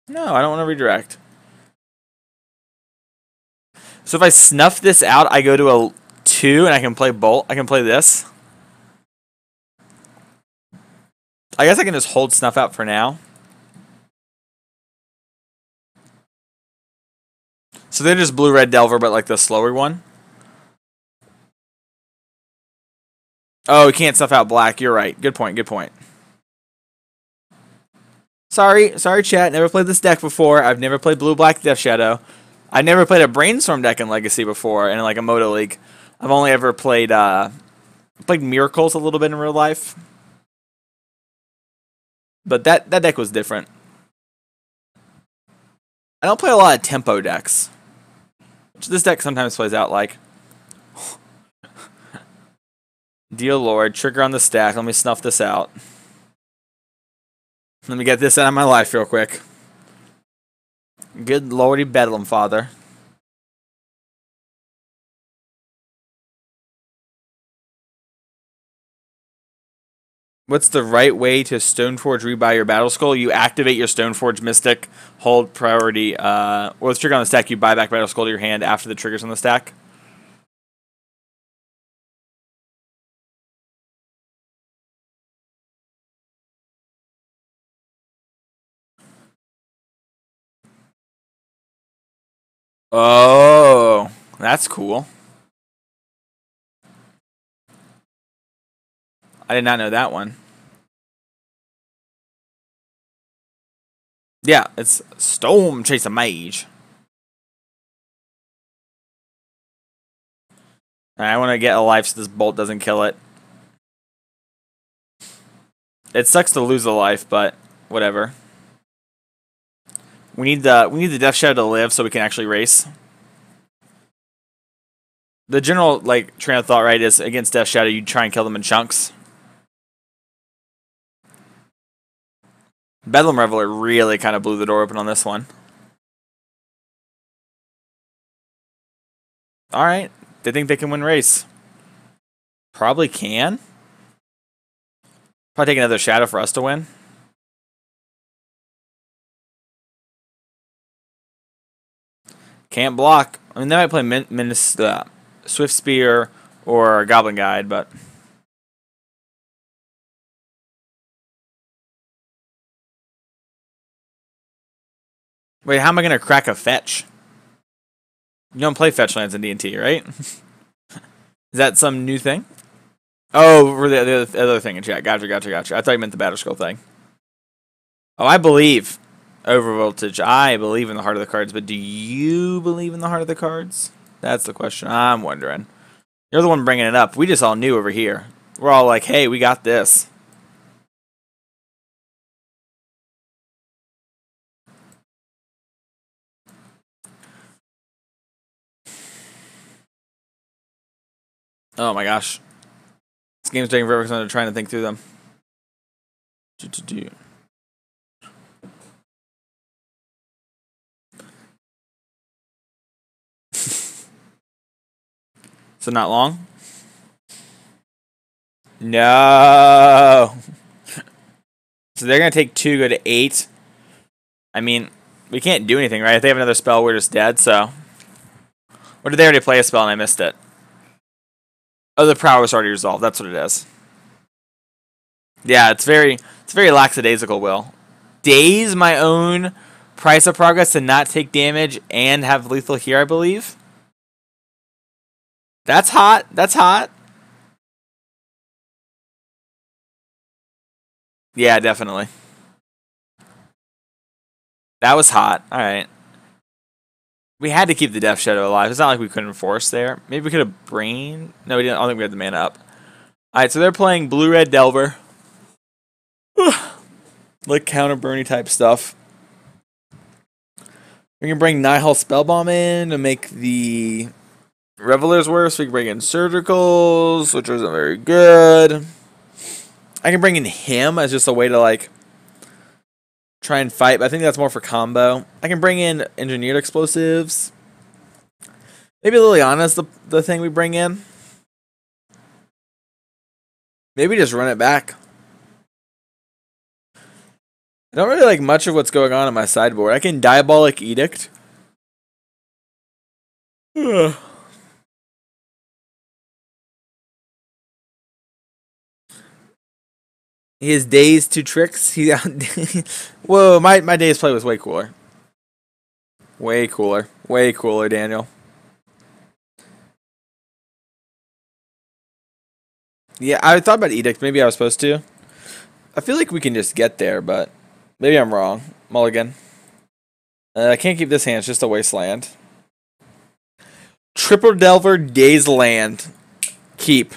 Speaker 1: No, I don't want to redirect. So if I snuff this out, I go to a 2 and I can play Bolt. I can play this. I guess I can just hold Snuff Out for now. So they're just blue-red Delver, but like the slower one. Oh, we can't Snuff Out black. You're right. Good point, good point. Sorry, chat. Never played this deck before. I've never played blue-black Death Shadow. I've never played a Brainstorm deck in Legacy before, in like a Moto League. I've only ever played Miracles a little bit in real life. But that deck was different. I don't play a lot of tempo decks, which this deck sometimes plays out like. Dear Lord, trigger on the stack. Let me snuff this out. Let me get this out of my life real quick. Good Lordy Bedlam, Father. What's the right way to Stoneforge rebuy your Battle Skull? You activate your Stoneforge Mystic, hold priority, or the trigger on the stack, you buy back Battle Skull to your hand after the trigger's on the stack. Oh, that's cool. I did not know that one. Yeah, it's Storm Chaser Mage. I want to get a life so this bolt doesn't kill it. It sucks to lose a life, but whatever. We need the Death Shadow to live so we can actually race. The general like train of thought, right, is against Death Shadow you try and kill them in chunks. Bedlam Reveler really kind of blew the door open on this one. Alright. They think they can win race. Probably can. Probably take another Shadow for us to win. Can't block. I mean, they might play Swift Spear or Goblin Guide, but... Wait, how am I going to crack a fetch? You don't play fetch lands in D&T, right? Is that some new thing? Oh, for the other thing in chat. Gotcha. I thought you meant the Battle Skull thing. Oh, I believe. Overvoltage. I believe in the heart of the cards, but do you believe in the heart of the cards? That's the question I'm wondering. You're the one bringing it up. We just all knew over here. We're all like, hey, we got this. Oh my gosh. This game's taking forever because I'm trying to think through them. So not long. No. So they're going to take 2, go to 8. I mean, we can't do anything, right? If they have another spell, we're just dead, so. Or did they already play a spell and I missed it? Oh, the prowess already resolved. That's what it is. Yeah, it's very lackadaisical, Will. Daze my own price of progress to not take damage and have lethal here, I believe. That's hot. That's hot. Yeah, definitely. That was hot. All right. We had to keep the Death Shadow alive. It's not like we couldn't force there. Maybe we could have Brain. No, we didn't. I don't think we had the mana up. All right, so they're playing Blue-Red Delver. Like counter Bernie type stuff. We can bring Nihil Spellbomb in to make the Revelers worse. We can bring in Surgicals, which isn't very good. I can bring in him as just a way to like try and fight, but I think that's more for combo. I can bring in Engineered Explosives. Maybe Liliana's the thing we bring in. Maybe just run it back. I don't really like much of what's going on my sideboard. I can Diabolic Edict. Ugh. His Daze 2 tricks. He whoa, my Daze play was way cooler. Way cooler. Way cooler, Daniel. Yeah, I thought about Edict. Maybe I was supposed to. I feel like we can just get there, but maybe I'm wrong. Mulligan. I can't keep this hand. It's just a Wasteland. Triple Delver, Daze land. Keep.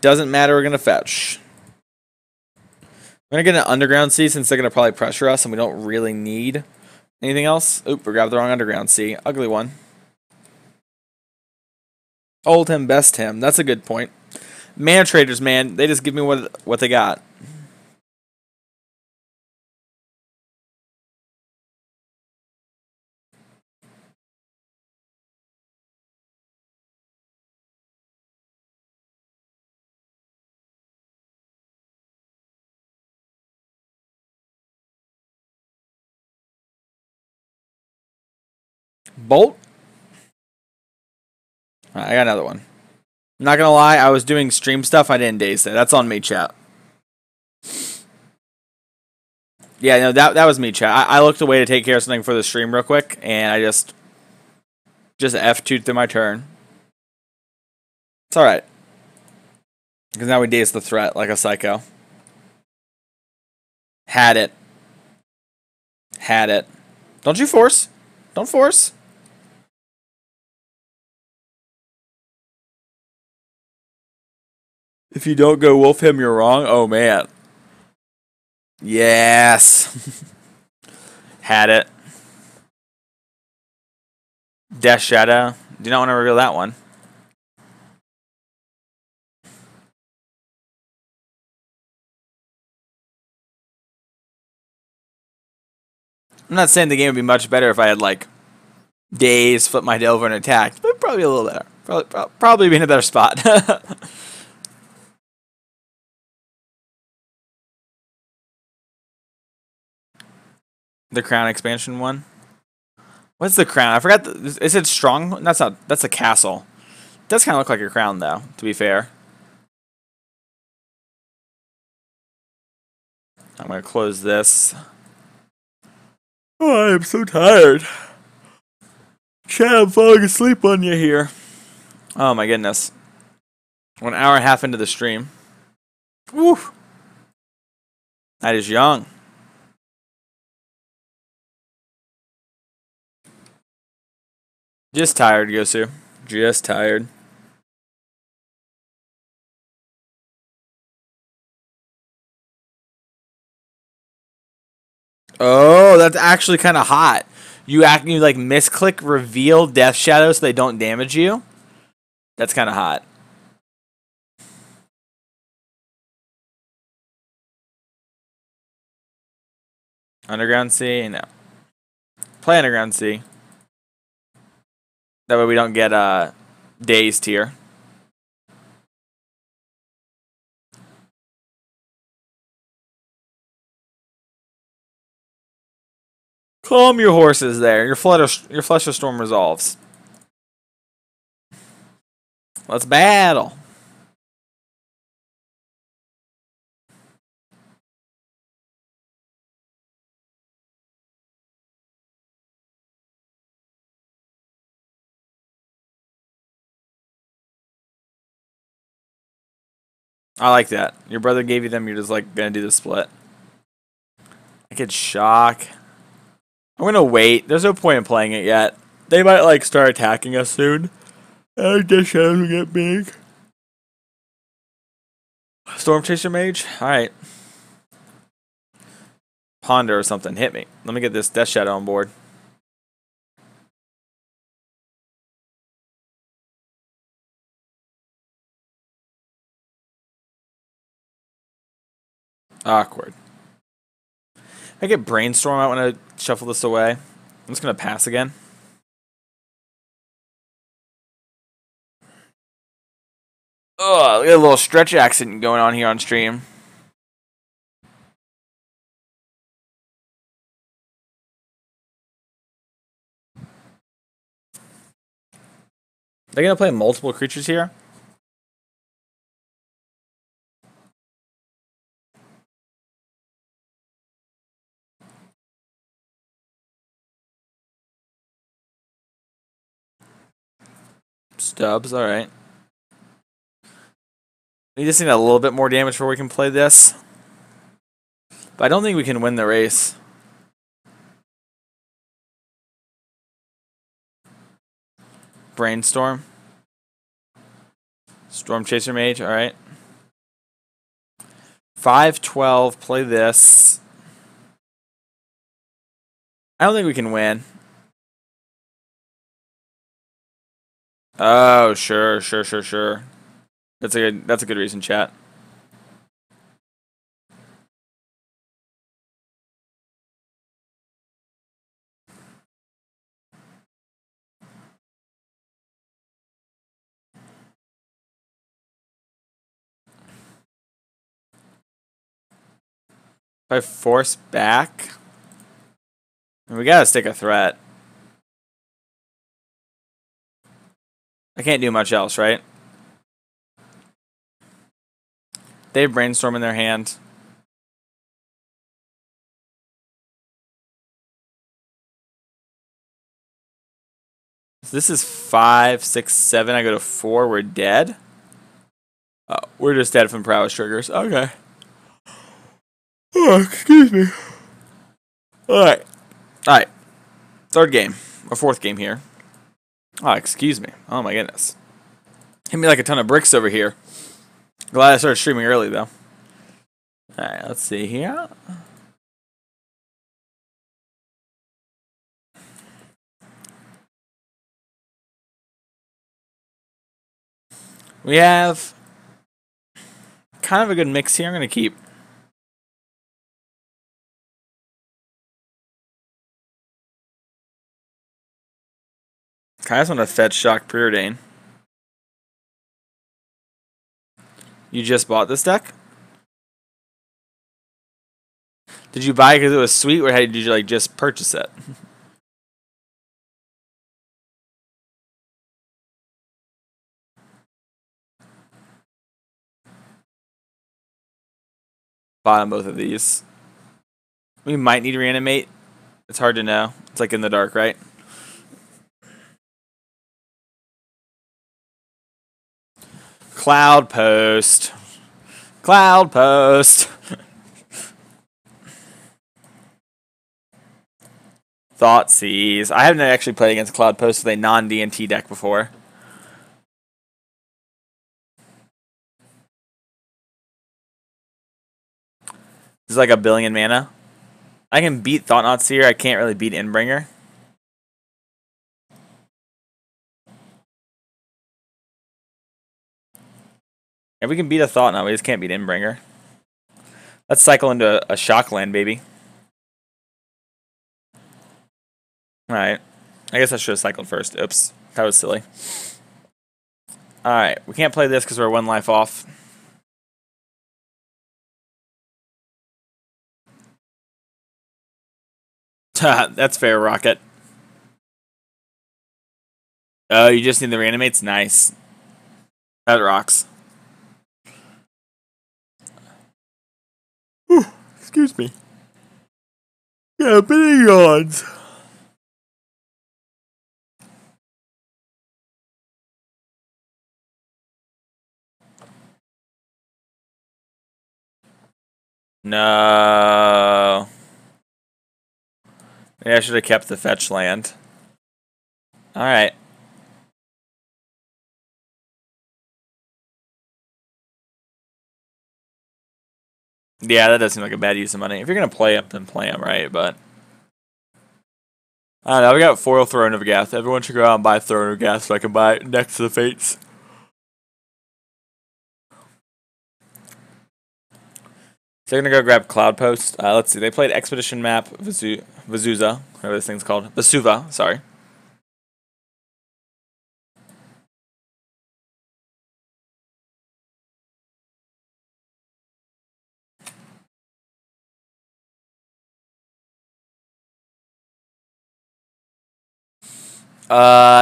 Speaker 1: Doesn't matter. We're going to fetch. We're going to get an Underground Sea since they're going to probably pressure us and we don't really need anything else. Oop, we grabbed the wrong Underground Sea. Ugly one. Old him, best him. That's a good point. Mana traders, man. They just give me what they got. Bolt. I got another one. I'm not gonna lie, I was doing stream stuff. I didn't Daze it. That's on me, chat. Yeah, no, that was me, chat. I looked away to take care of something for the stream real quick, and I just F2'd through my turn. It's all right, because now we Daze the threat like a psycho. Had it. Had it. Don't you force. Don't force. If you don't go wolf him, you're wrong. Oh, man. Yes. Had it. Death Shadow. Do not want to reveal that one. I'm not saying the game would be much better if I had, like, Daze, flip my Delver, and attacked, but probably a little better. Probably be in a better spot. The Crown expansion one. What's the Crown? I forgot. Is it strong? That's not. That's a castle. It does kind of look like a crown, though. To be fair. I'm gonna close this. Oh, I am so tired. Chad, I'm falling asleep on you here. Oh my goodness. 1 hour and a half into the stream. Woo. That is young. Just tired, Yosu. Just tired. Oh, that's actually kind of hot. You like misclick reveal Death Shadow so they don't damage you. That's kind of hot. Underground Sea? No. Play Underground Sea. That way we don't get Dazed here. Calm your horses there. Your Flutter Storm resolves. Let's battle. I like that. Your brother gave you them, you're just like gonna do the split. I could shock. I'm gonna wait. There's no point in playing it yet. They might like start attacking us soon. I guess shadows will get big. Storm Chaser Mage? Alright. Ponder or something. Hit me. Let me get this Death Shadow on board. Awkward. I get Brainstorm out when I shuffle this away. I'm just gonna pass again. Ugh, look at a little stretch accident going on here on stream. They're gonna play multiple creatures here. Stubs, alright. We just need a little bit more damage before we can play this. But I don't think we can win the race. Brainstorm. Storm Chaser Mage, alright. 5-12, play this. I don't think we can win. Oh, sure. That's a good reason, chat. If I force back, we gotta stick a threat. I can't do much else, right? They have Brainstorm in their hand. So this is 5, 6, 7. I go to 4. We're dead. Oh, we're just dead from prowess triggers. Okay. Oh, excuse me. Alright. Alright. Third game. Or fourth game here. Oh, excuse me. Oh my goodness. Hit me like a ton of bricks over here. Glad I started streaming early though. Alright, let's see here. We have kind of a good mix here. I'm going to keep. I just want to fetch shock Preordain. You just bought this deck? Did you buy it because it was sweet, or did you like just purchase it? Bought on both of these. We might need to reanimate. It's hard to know. It's like in the dark, right? Cloud Post. Cloud Post. Thoughtseize. I haven't actually played against Cloud Post with a non-D&T deck before. This is like a billion mana. I can beat Thoughtseize. I can't really beat Endbringer. If we can beat a Thoughtnot, we just can't beat Endbringer. Let's cycle into a Shockland, baby. Alright. I guess I should have cycled first. Oops. That was silly. Alright, we can't play this because we're 1 life off. That's fair, Rocket. Oh, you just need the Reanimates? Nice. That rocks. Whew, excuse me. Yeah, a bit of yawns. No. Maybe I should have kept the fetch land. Alright. Yeah, that does seem like a bad use of money. If you're going to play them, then play them, right? But I don't know. We got foil Throne of Geth. Everyone should go out and buy Throne of Geth so I can buy it next to the Fates. So they're going to go grab Cloud Post. Let's see. They played Expedition Map, Vesuva, whatever this thing's called. Vesuva, sorry.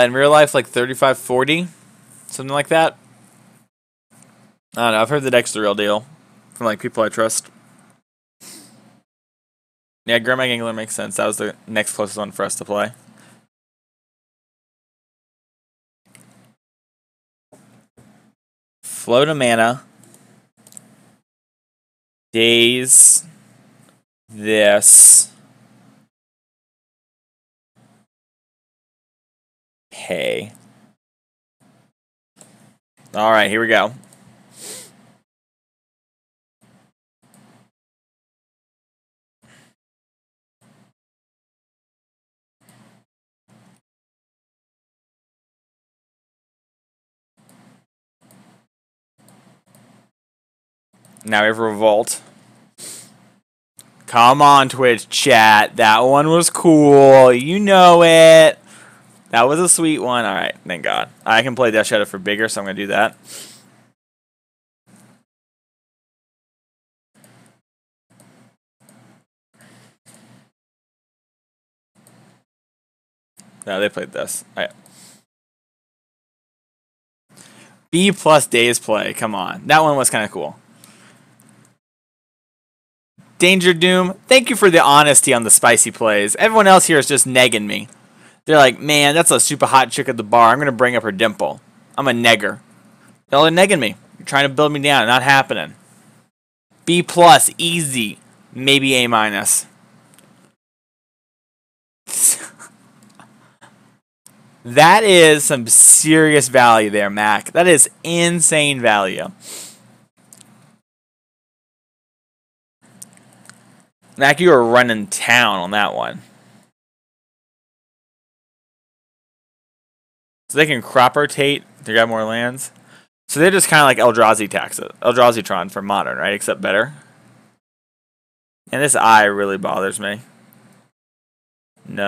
Speaker 1: In real life, like 35-40, something like that. I don't know. I've heard the deck's the real deal from like people I trust. Yeah, Gurmag Angler makes sense. That was the next closest one for us to play. Float a mana. Daze. This. Hey. Alright, here we go. Now we have Revolt. Come on, Twitch chat. That one was cool. You know it. That was a sweet one. Alright, thank God. I can play Death Shadow for bigger, so I'm going to do that. No, they played this. Alright. B plus Daze play. Come on. That one was kind of cool. Danger Doom, thank you for the honesty on the spicy plays. Everyone else here is just negging me. They're like, man, that's a super hot chick at the bar. I'm going to bring up her dimple. I'm a negger. Y'all are negging me. You're trying to build me down. Not happening. B plus, easy. Maybe A minus. That is some serious value there, Mac. That is insane value. Mac, you are running town on that one. So they can crop rotate. They got more lands. So they're just kind of like Eldrazi-Tron for Modern, right? Except better. And this eye really bothers me. No.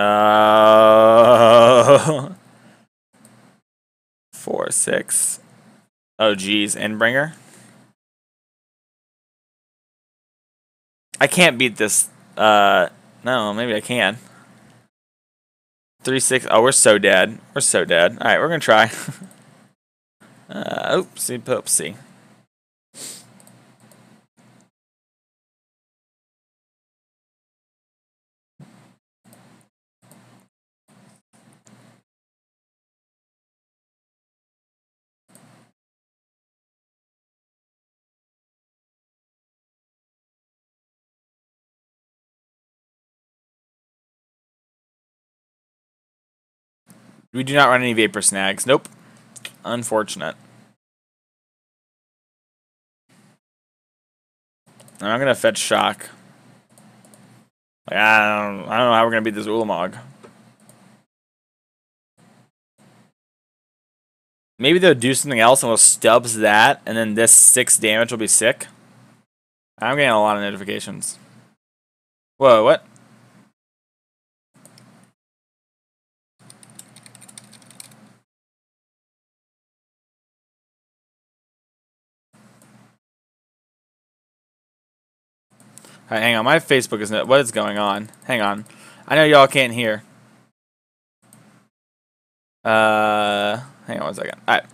Speaker 1: 4, 6. Oh, geez. Endbringer. I can't beat this. No, maybe I can. 3, 6. Oh, we're so dead. We're so dead. All right, we're going to try. Oopsie poopsie. We do not run any Vapor Snags. Nope. Unfortunate. I'm going to fetch Shock. Like, I don't know how we're going to beat this Ulamog. Maybe they'll do something else and we'll stubs that, and then this 6 damage will be sick. I'm getting a lot of notifications. Whoa, what? Alright, hang on. My Facebook isn't. What is going on? Hang on. I know y'all can't hear. Hang on one second. Alright.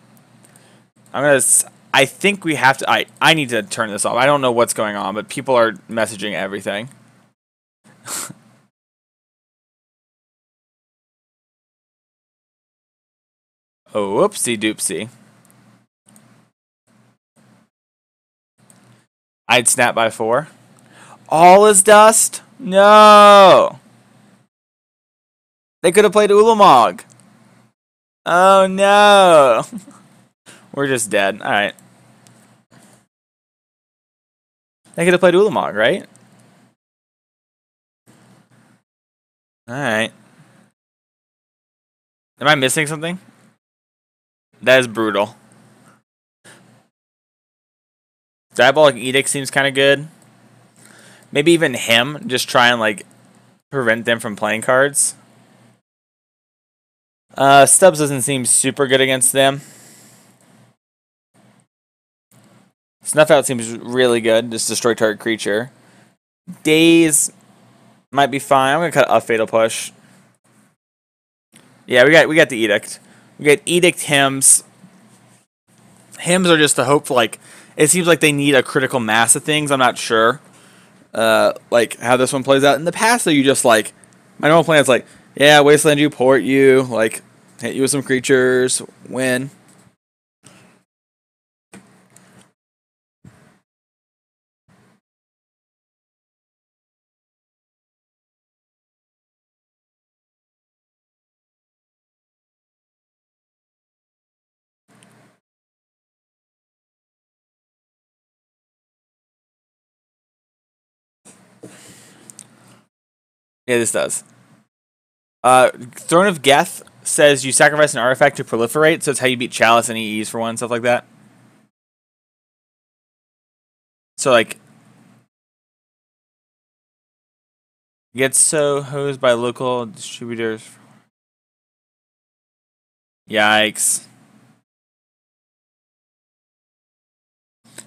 Speaker 1: I think we have to. I need to turn this off. I don't know what's going on, but people are messaging everything. Oh, whoopsie doopsie. I'd snap by 4. All is dust? No! They could have played Ulamog. Oh no! We're just dead. Alright. They could have played Ulamog, right? Alright. Am I missing something? That is brutal. Diabolic Edict seems kind of good. Maybe even him. Just try and, like, prevent them from playing cards. Stubbs doesn't seem super good against them. Snuff Out seems really good. Just destroy target creature. Daze might be fine. I'm gonna cut a Fatal Push. Yeah, we got the Edict. We got Edict Hymns. Hymns are just a hope. Like, it seems like they need a critical mass of things. I'm not sure. Like how this one plays out. In the past, though, you just like my normal plan is like, yeah, Wasteland you, port you, like hit you with some creatures, win. Yeah, this does. Throne of Geth says you sacrifice an artifact to proliferate, so it's how you beat Chalice and EEs for one, stuff like that. So, like, gets so hosed by local distributors. Yikes.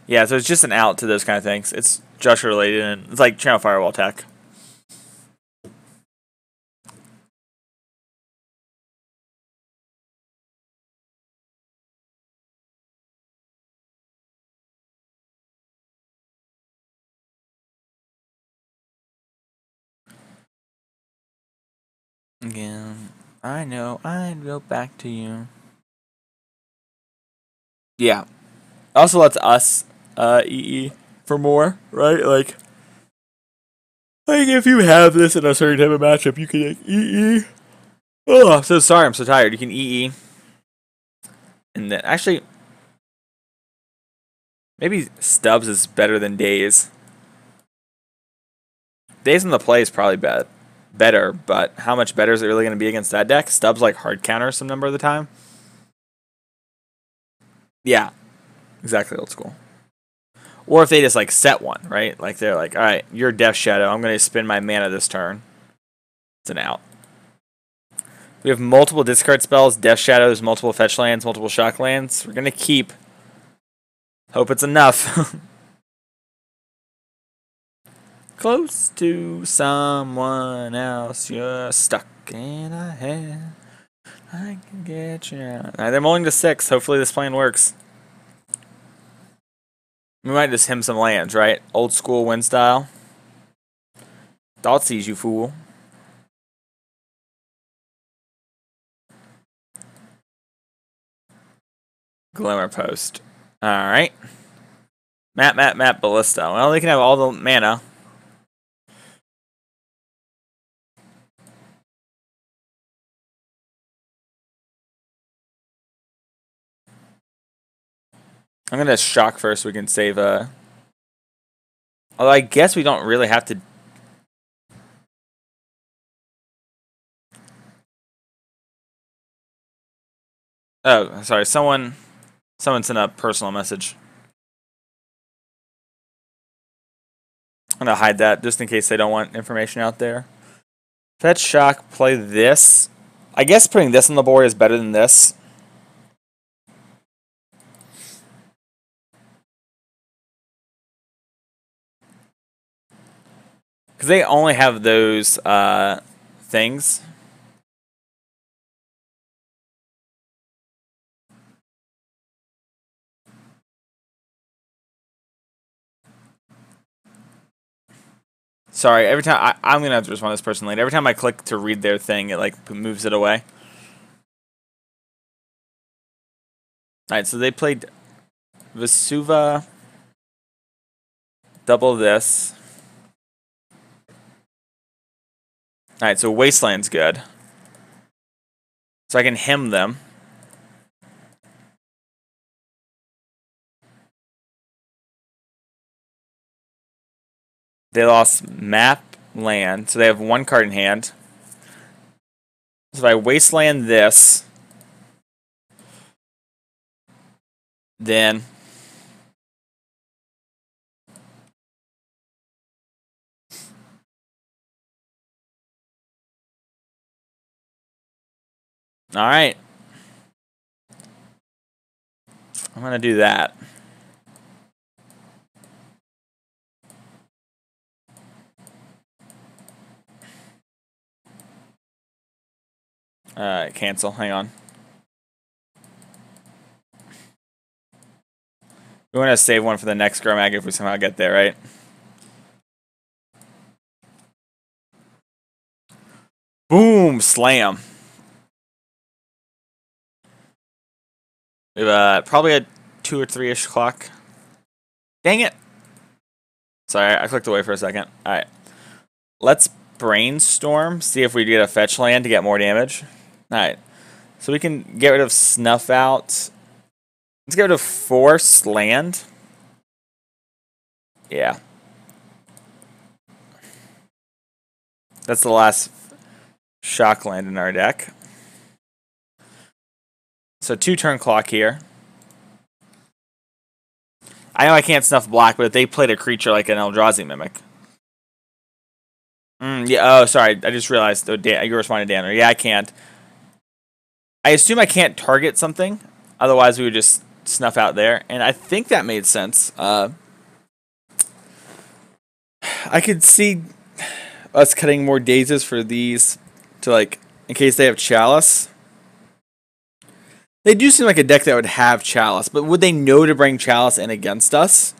Speaker 1: Yeah, so it's just an out to those kind of things. It's Joshua related, and it's like Channel Firewall tech. Again, I know I'd go back to you. Yeah. Also lets us EE for more, right? Like if you have this in a certain type of matchup, you can like, EE. Oh, I'm so sorry. I'm so tired. You can EE. And then, actually, maybe Stubbs is better than Daze. Daze in the play is probably better, but how much better is it really going to be against that deck? Stubbs like hard counters some number of the time. Yeah, exactly old school. Or if they just like set one, right? Like they're like, all right, you're Death Shadow. I'm going to spend my mana this turn. It's an out. We have multiple discard spells, Death Shadows, multiple fetch lands, multiple shock lands. We're going to keep. Hope it's enough. Close to someone else, you're stuck in a head. I can get you out. Alright, they're mulling to 6. Hopefully this plan works. We might just him some lands, right? Old school win style. Thoughtseize, you fool. Glimmer Post. Alright. Map, Ballista. Well, they can have all the mana. I'm going to shock first so we can save Although I guess we don't really have to... Oh, sorry. Someone sent a personal message. I'm going to hide that just in case they don't want information out there. Fetch, shock, play this. I guess putting this on the board is better than this. Because they only have those things. Sorry, every time I'm gonna have to respond to this person later. Every time I click to read their thing, it like moves it away. Alright, so they played Vesuva, double this. Alright, so Wasteland's good. So I can hem them. They lost map land, so they have one card in hand. So if I Wasteland this, then alright. I'm gonna do that. Cancel. Hang on. We want to save one for the next Gurmag if we somehow get there, right? Boom! Slam. We have probably a 2 or 3-ish clock. Dang it! Sorry, I clicked away for a second. Alright. Let's Brainstorm, see if we get a fetch land to get more damage. Alright. So we can get rid of Snuff Out. Let's get rid of Force Land. Yeah. That's the last shock land in our deck. So 2-turn clock here. I know I can't snuff black, but if they played a creature like an Eldrazi Mimic. Yeah, oh, sorry. I just realized. Oh, Dan, you responded, Danner. Yeah, I can't. I assume I can't target something. Otherwise, we would just snuff out there. And I think that made sense. I could see us cutting more Dazes for these to, like, in case they have Chalice. They do seem like a deck that would have Chalice, but would they know to bring Chalice in against us?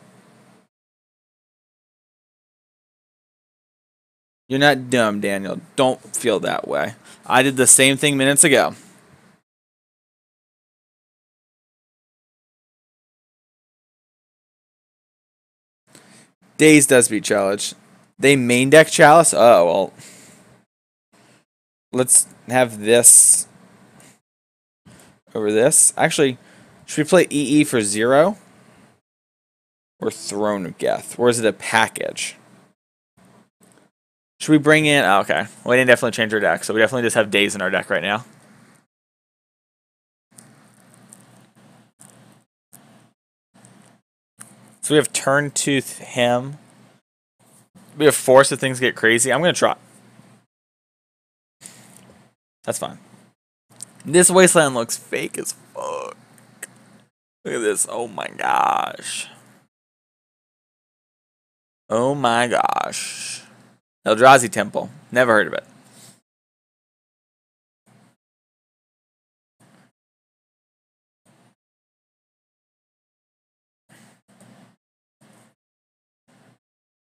Speaker 1: You're not dumb, Daniel. Don't feel that way. I did the same thing minutes ago. Daze does beat Challenge. They main deck Chalice? Oh, well. Let's have this over this. Actually, should we play EE for 0? Or Throne of Geth? Or is it a package? Should we bring in... Oh, okay. Well, we didn't definitely change our deck, so we definitely just have Daze in our deck right now. So we have Turn Tooth Hem. We have Force if things get crazy. I'm going to try. That's fine. This Wasteland looks fake as fuck. Look at this. Oh my gosh. Oh my gosh. Eldrazi Temple. Never heard of it.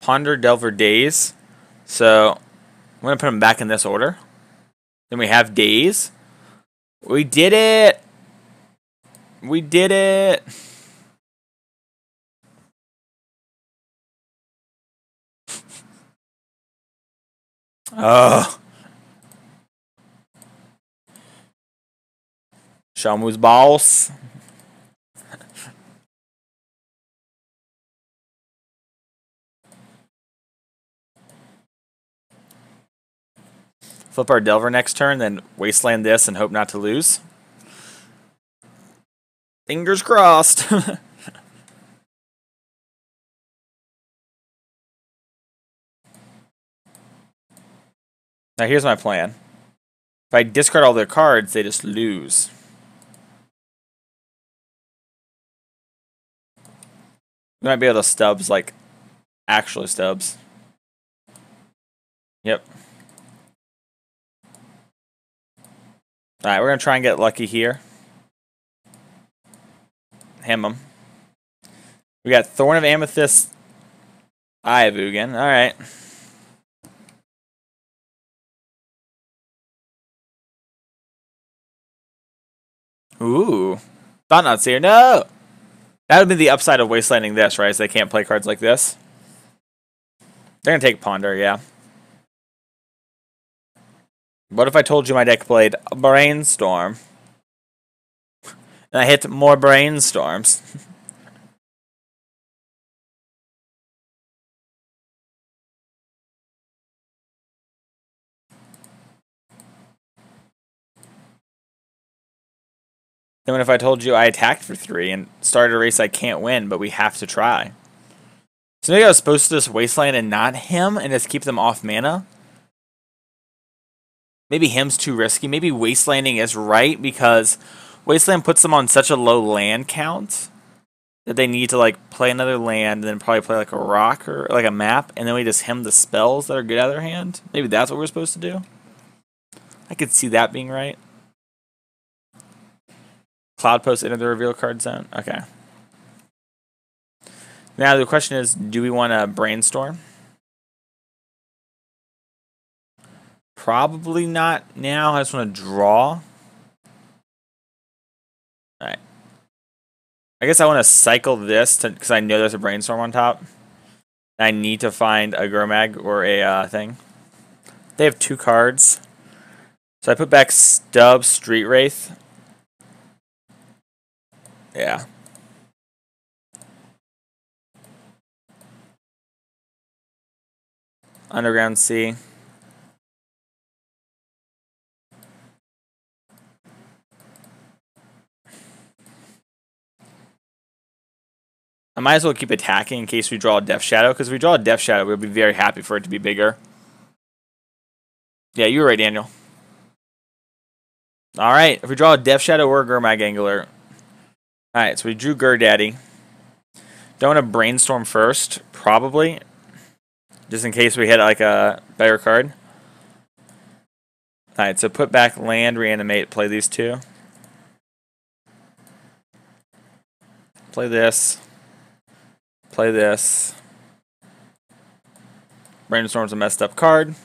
Speaker 1: Ponder, Delver, Daze. So, I'm going to put them back in this order. Then we have Daze. We did it! We did it! Ugh. Shamu's boss. Flip our Delver next turn, then Wasteland this and hope not to lose. Fingers crossed. Now here's my plan. If I discard all their cards, they just lose. We might be able to Stubbs, like, actually Stubbs. Yep. Alright, we're going to try and get lucky here. Hem him. We got Thorn of Amethyst, Eye of Ugin. Alright. Ooh. Thought Not Seer. No! That would be the upside of Wastelanding this, right? So they can't play cards like this. They're going to take Ponder, yeah. What if I told you my deck played Brainstorm? And I hit more Brainstorms. Then what if I told you I attacked for 3 and started a race I can't win, but we have to try? So maybe I was supposed to just Wasteland and not him and just keep them off mana? Maybe him's too risky. Maybe Wastelanding is right because Wasteland puts them on such a low land count that they need to like play another land and then probably play like a rock or like a map, and then we just hem the spells that are good out of their hand. Maybe that's what we're supposed to do. I could see that being right. Cloud Post into the reveal card zone. Okay. Now the question is, do we want to Brainstorm? Probably not now. I just want to draw. Alright. I guess I want to cycle this because I know there's a Brainstorm on top. I need to find a Gurmag or a thing. They have 2 cards. So I put back Stub, Street Wraith. Yeah. Underground Sea. I might as well keep attacking in case we draw a Death Shadow, because if we draw a Death Shadow, we'll be very happy for it to be bigger. Yeah, you were right, Daniel. Alright, if we draw a Death Shadow or a Gurmag Angler. Alright, so we drew Gurdaddy. Don't want to Brainstorm first, probably. Just in case we hit like a better card. Alright, so put back land, reanimate, play these 2. Play this. Play this. Brainstorm's a messed up card.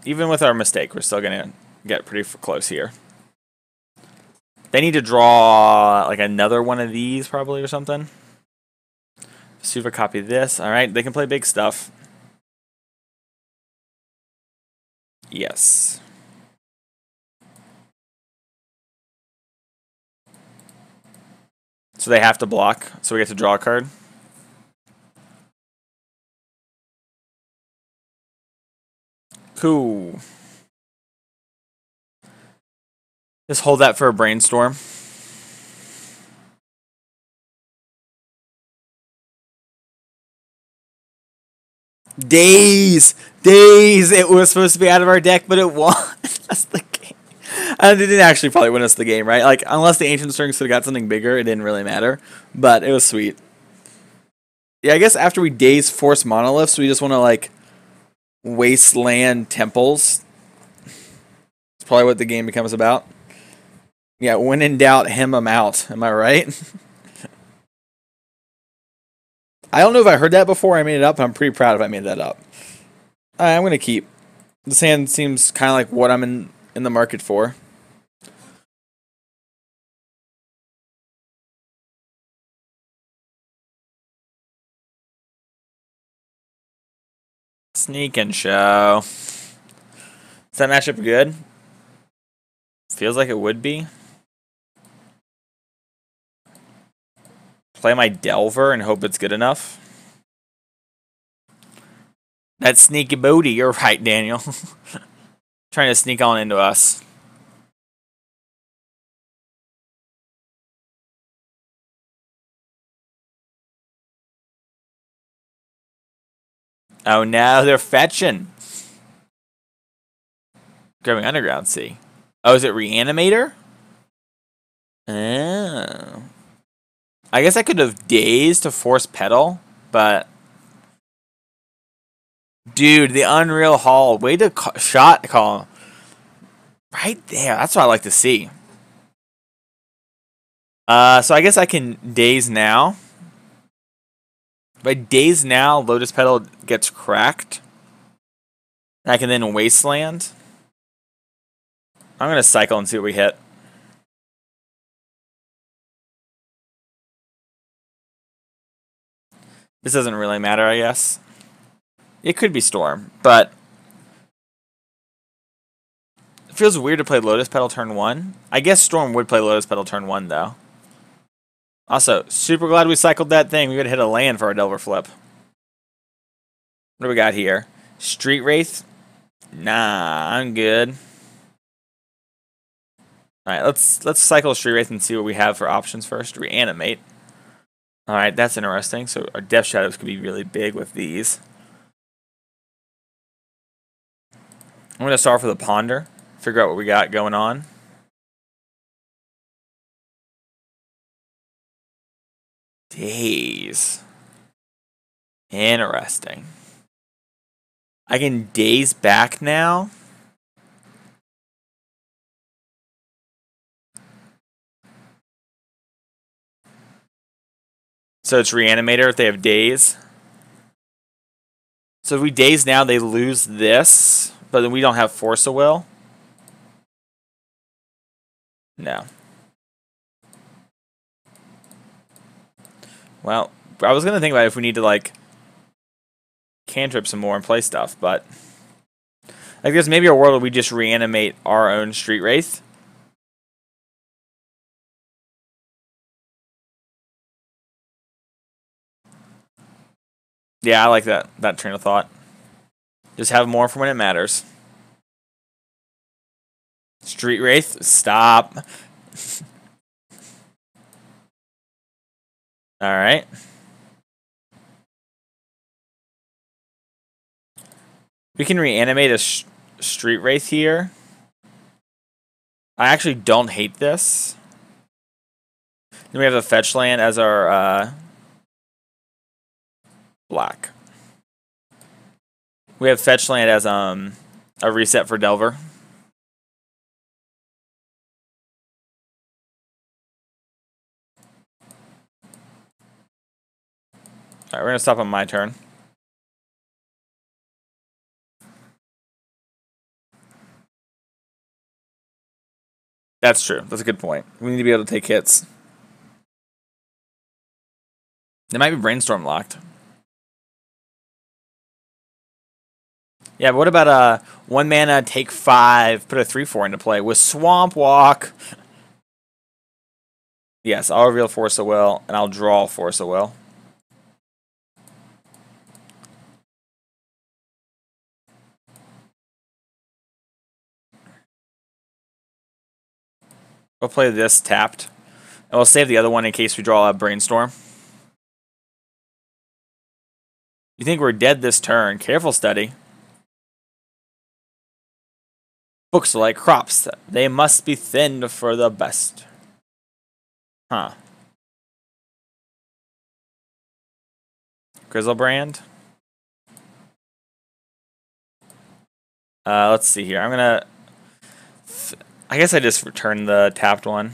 Speaker 1: Even with our mistake, we're still going to get pretty close here. They need to draw like another one of these probably or something. Super copy this. Alright, they can play big stuff. Yes. So they have to block, so we get to draw a card. Cool. Just hold that for a Brainstorm. Daze! Daze! It was supposed to be out of our deck, but it won us the game. And it didn't actually probably win us the game, right? Like, unless the Ancient Strings could have got something bigger, it didn't really matter. But it was sweet. Yeah, I guess after we Daze Force Monoliths, we just want to, like, Wasteland Temples. It's probably what the game becomes about. Yeah, when in doubt, hem them out. Am I right? I don't know if I heard that before I made it up, but I'm pretty proud if I made that up. I'm going to keep. This hand seems kind of like what I'm in the market for. Sneak and show. Is that matchup good? Feels like it would be. Play my Delver and hope it's good enough. That sneaky booty, you're right, Daniel. Trying to sneak on into us. Oh no, they're fetching. Grabbing Underground Sea. Oh, is it Reanimator? Oh. I guess I could have Dazed to force Petal. but dude, the Unreal Hall, way to shot call right there. That's what I like to see. So I guess I can Daze now. If I Daze now, Lotus Petal gets cracked. I can then Wasteland. I'm gonna cycle and see what we hit. This doesn't really matter, I guess. It could be Storm, but it feels weird to play Lotus Petal turn 1. I guess Storm would play Lotus Petal turn 1, though. Also, super glad we cycled that thing. We would hit a land for our Delver flip. What do we got here? Street Wraith? Nah, I'm good. Alright, let's cycle Street Wraith and see what we have for options first. Reanimate. Alright, that's interesting. So our Death Shadows could be really big with these. I'm going to start for the Ponder. Figure out what we got going on. Daze. Interesting. I can Daze back now. So it's Reanimator if they have Daze. So if we Daze now, they lose this, but then we don't have Force of Will. No. Well, I was going to think about if we need to, like, cantrip some more and play stuff, but like there's maybe a world where we just reanimate our own Street Wraith. Yeah, I like that train of thought. Just have more for when it matters. Street Wraith, stop. Alright. We can reanimate a Street Wraith here. I actually don't hate this. Then we have a fetch land as our black. We have fetch land as a reset for Delver. Alright, we're gonna stop on my turn. That's true. That's a good point. We need to be able to take hits. They might be Brainstorm locked. Yeah, but what about a 1 mana, take 5, put a 3/4 into play with Swamp Walk? Yes, I'll reveal Force of Will, and I'll draw Force of Will. We'll play this tapped. And we'll save the other one in case we draw a Brainstorm. You think we're dead this turn? Careful study. Books are like crops. They must be thinned for the best. Huh. Grizzlebrand. Let's see here. I'm gonna... I guess I just returned the tapped one.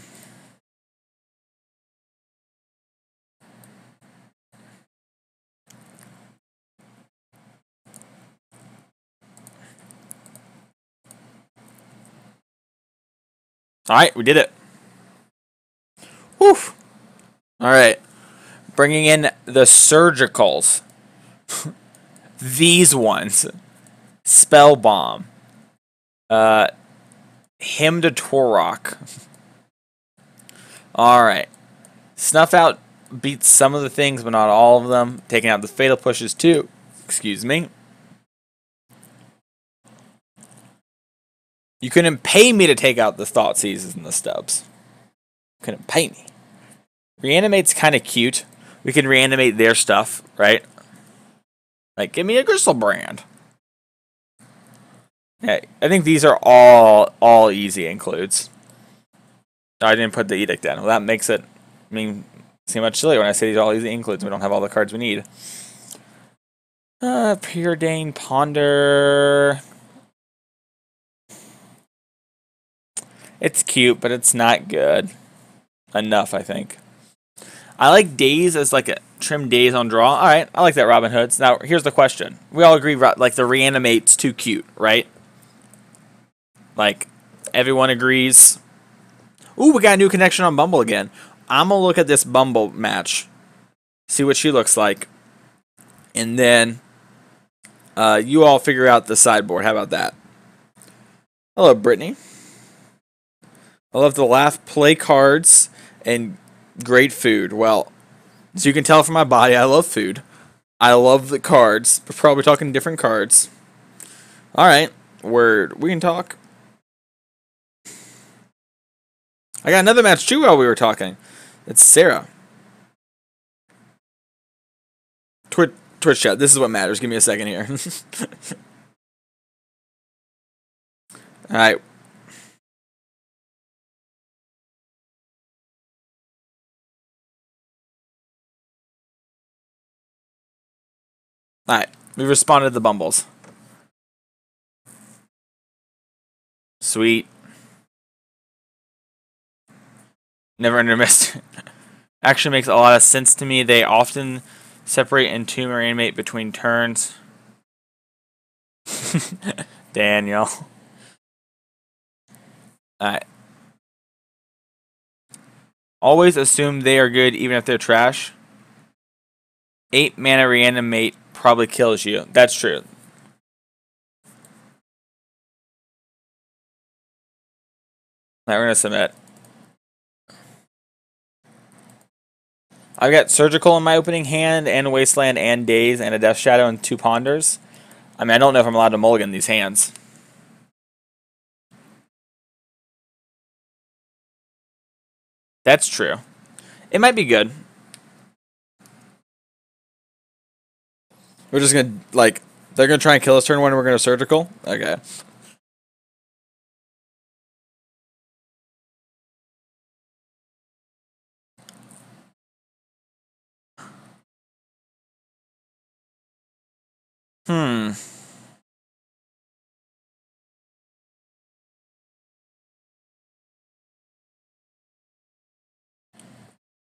Speaker 1: Alright, we did it. Whew. Alright. Bringing in the surgicals. These ones. Spellbomb. Him to Tourach. Alright. Snuff Out beats some of the things, but not all of them. Taking out the fatal pushes too. Excuse me. You couldn't pay me to take out the Thoughtseizes and the stubs. Couldn't pay me. Reanimate's kind of cute. We can reanimate their stuff, right? Like, give me a Grizzlebrand. Yeah, I think these are all easy includes. I didn't put the edict in. Well, that makes it, seem much sillier when I say these are all easy includes. We don't have all the cards we need. Preordain, Ponder. It's cute, but it's not good enough, I think. I like Daze as like a trim Daze on draw. All right, I like that Robin Hood's. Now, here's the question. We all agree, like, the Reanimate's too cute, right? Like, everyone agrees. Ooh, we got a new connection on Bumble again. I'm going to look at this Bumble match. See what she looks like. And then you all figure out the sideboard. How about that? Hello, Brittany. I love to laugh, play cards, and great food. Well, as you can tell from my body, I love food. I love the cards. We're probably talking different cards. All right, word. We can talk. I got another match too while we were talking. It's Sarah. Twitch chat. This is what matters. Give me a second here. All right. Alright, we responded to the Bumbles. Sweet. Never undermissed. Actually makes a lot of sense to me. They often separate and tomb or reanimate between turns. Daniel. Alright. Always assume they are good even if they're trash. 8 mana reanimate probably kills you. That's true. Now we're going to submit. I've got Surgical in my opening hand, and Wasteland, and Daze, and a Death Shadow, and 2 Ponders. I mean, I don't know if I'm allowed to mulligan these hands. That's true. It might be good. We're just going to, like, they're going to try and kill us turn 1 and we're going to Surgical? Okay.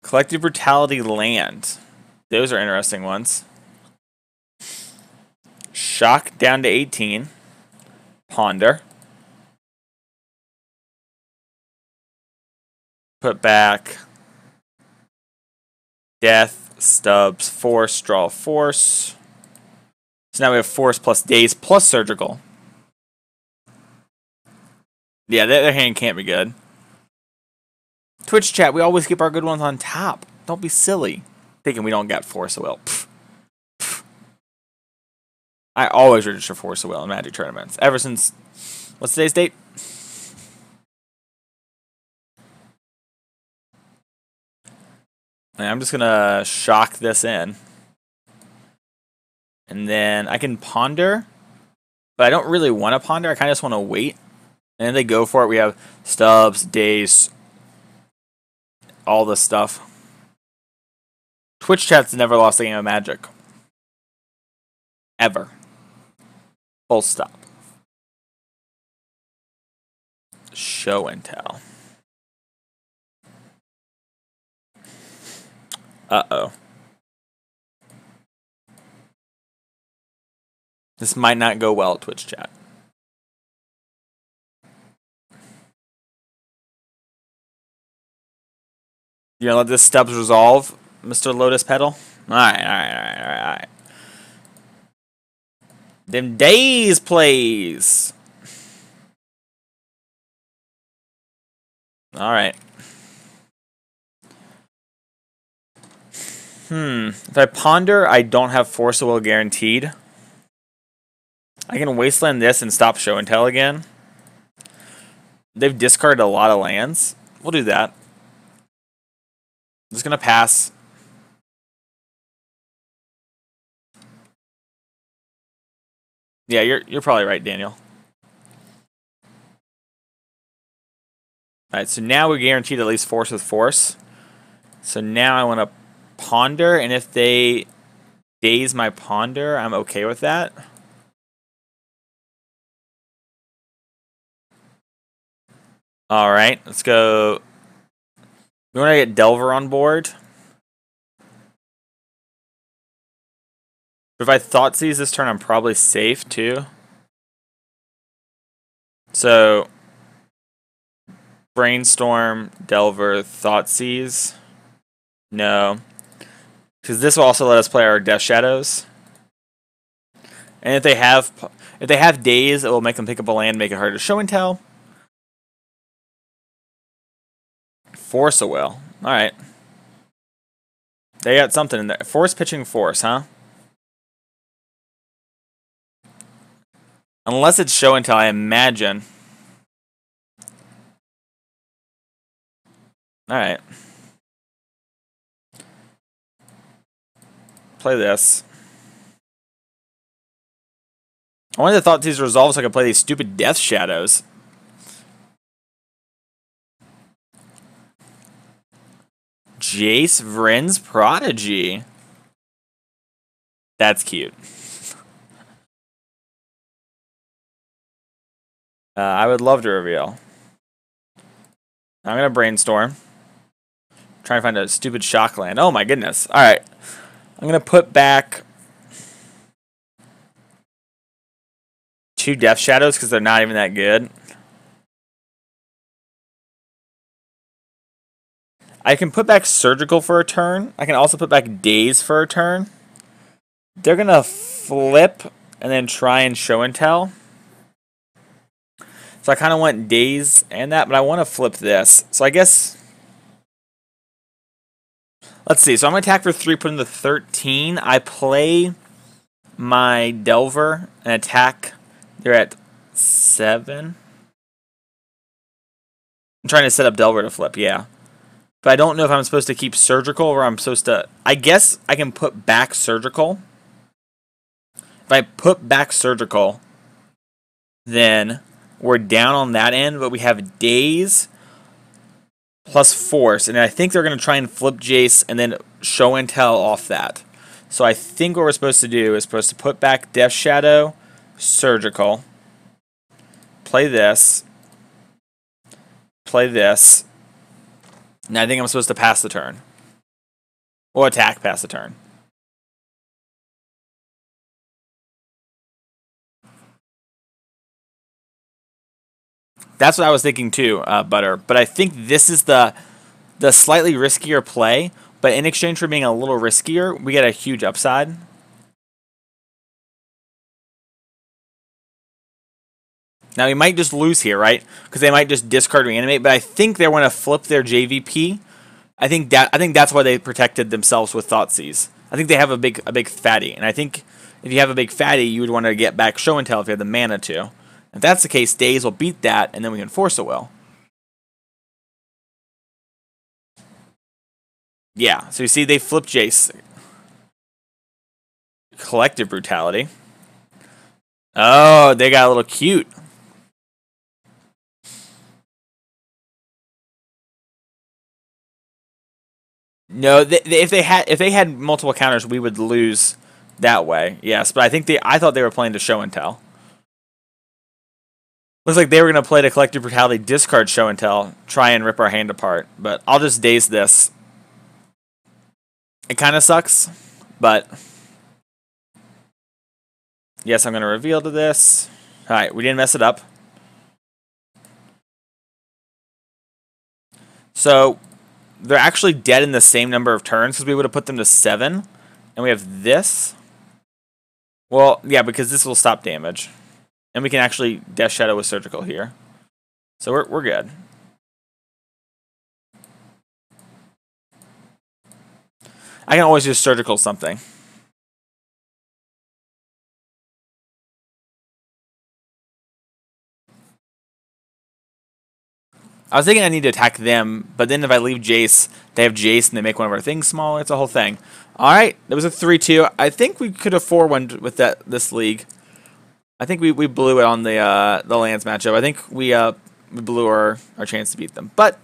Speaker 1: Collective Brutality land. Those are interesting ones. Shock down to 18. Ponder. Put back. Death, Stubs, Force, draw Force. So now we have Force plus Daze plus Surgical. Yeah, their hand can't be good. Twitch chat, we always keep our good ones on top. Don't be silly. Thinking we don't get Force of Will. Pff. Pff. I always register Force of Will in Magic tournaments. Ever since... What's today's date? And I'm just going to shock this in. And then I can Ponder. But I don't really want to Ponder. I kind of just want to wait. And then they go for it. We have Stubs, Daze... all this stuff. Twitch chat's never lost a game of Magic. Ever. Full stop. Show and tell. Uh-oh. This might not go well, Twitch chat. You gonna let this Stubbs resolve, Mr. Lotus Petal? Alright. Them Daze plays. Alright. If I Ponder, I don't have Force of Will guaranteed. I can Wasteland this and stop Show and Tell again. They've discarded a lot of lands. We'll do that. I'm just gonna pass. Yeah, you're probably right, Daniel. Alright, so now we're guaranteed at least Force with Force. So now I want to Ponder, and if they Daze my Ponder, I'm okay with that. Alright, let's go. We want to get Delver on board. But if I Thoughtseize this turn, I'm probably safe too. So, Brainstorm, Delver, Thoughtseize. No. Because this will also let us play our Death Shadows. And if they have Daze, it will make them pick up a land, make it harder to show and tell. Force a will. Alright. They got something in there. Force pitching force, huh? Unless it's show and tell, I imagine. Alright. Play this. I wanted to thought these resolve so I could play these stupid Death Shadows. Jace Vryn's Prodigy. That's cute. I would love to reveal. I'm going to Brainstorm. Try and find a stupid shock land. Oh my goodness. Alright. I'm going to put back 2 Death Shadows because they're not even that good. I can put back Surgical for a turn. I can also put back Daze for a turn. They're going to flip and then try and show and tell. So I kind of want Daze and that, but I want to flip this. So I guess... Let's see. So I'm going to attack for 3, put in the 13. I play my Delver and attack. They're at 7. I'm trying to set up Delver to flip, yeah. But I don't know if I'm supposed to keep Surgical or I'm supposed to... I guess I can put back Surgical. If I put back Surgical, then we're down on that end, but we have Daze plus Force. And I think they're going to try and flip Jace and then show and tell off that. So I think what we're supposed to do is supposed to put back Death Shadow, Surgical, play this, play this. And I think I'm supposed to pass the turn. Or attack pass the turn. That's what I was thinking too, Butter. But I think this is the slightly riskier play. But in exchange for being a little riskier, we get a huge upside. Now, we might just lose here, right? Because they might just discard Reanimate. But I think they're going to flip their JVP. I think that's why they protected themselves with Thoughtseize. I think they have a big fatty. And I think if you have a big fatty, you would want to get back Show and Tell if you have the mana to. If that's the case, Daze will beat that, and then we can force a will. Yeah, so you see they flip Jace. Collective Brutality. Oh, they got a little cute. No, if they had multiple counters, we would lose that way. Yes, but I thought they were playing to Show and Tell. Looks like they were going to play to Collective Brutality, discard Show and Tell, try and rip our hand apart. But I'll just Daze this. It kind of sucks, but yes, I'm going to reveal to this. Alright, we didn't mess it up. So, they're actually dead in the same number of turns because we would have put them to 7. And we have this. Well, yeah, because this will stop damage. And we can actually Death Shadow with Surgical here. So we're good. I can always just Surgical something. I was thinking I need to attack them, but then if I leave Jace, they have Jace and they make one of our things smaller. It's a whole thing. Alright, that was a 3-2. I think we could have 4-1 with this league. I think we blew it on the lands matchup. I think we blew our chance to beat them. But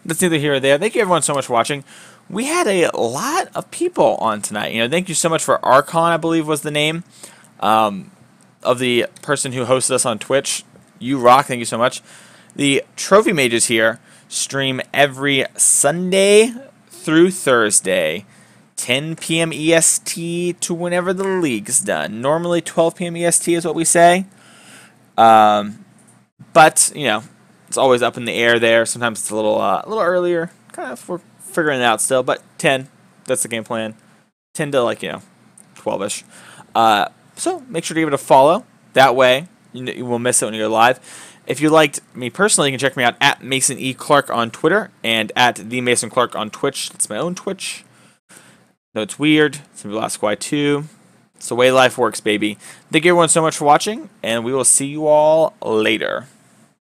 Speaker 1: that's neither here or there. Thank you everyone so much for watching. we had a lot of people on tonight. Thank you so much for Archon, I believe was the name of the person who hosted us on Twitch. You rock. Thank you so much. The Trophy Mages here stream every Sunday through Thursday, 10 p.m. EST to whenever the league's done. Normally 12 p.m. EST is what we say. But, it's always up in the air there. Sometimes it's a little earlier. Kind of, we're figuring it out still, but 10, that's the game plan. 10 to 12-ish. So make sure to give it a follow. That way you won't miss it when you go live. If you liked me personally, you can check me out at Mason E. Clark on Twitter and at The Mason Clark on Twitch. That's my own Twitch. No, it's weird. Some people ask why too. It's the way life works, baby. Thank you everyone so much for watching, and we will see you all later.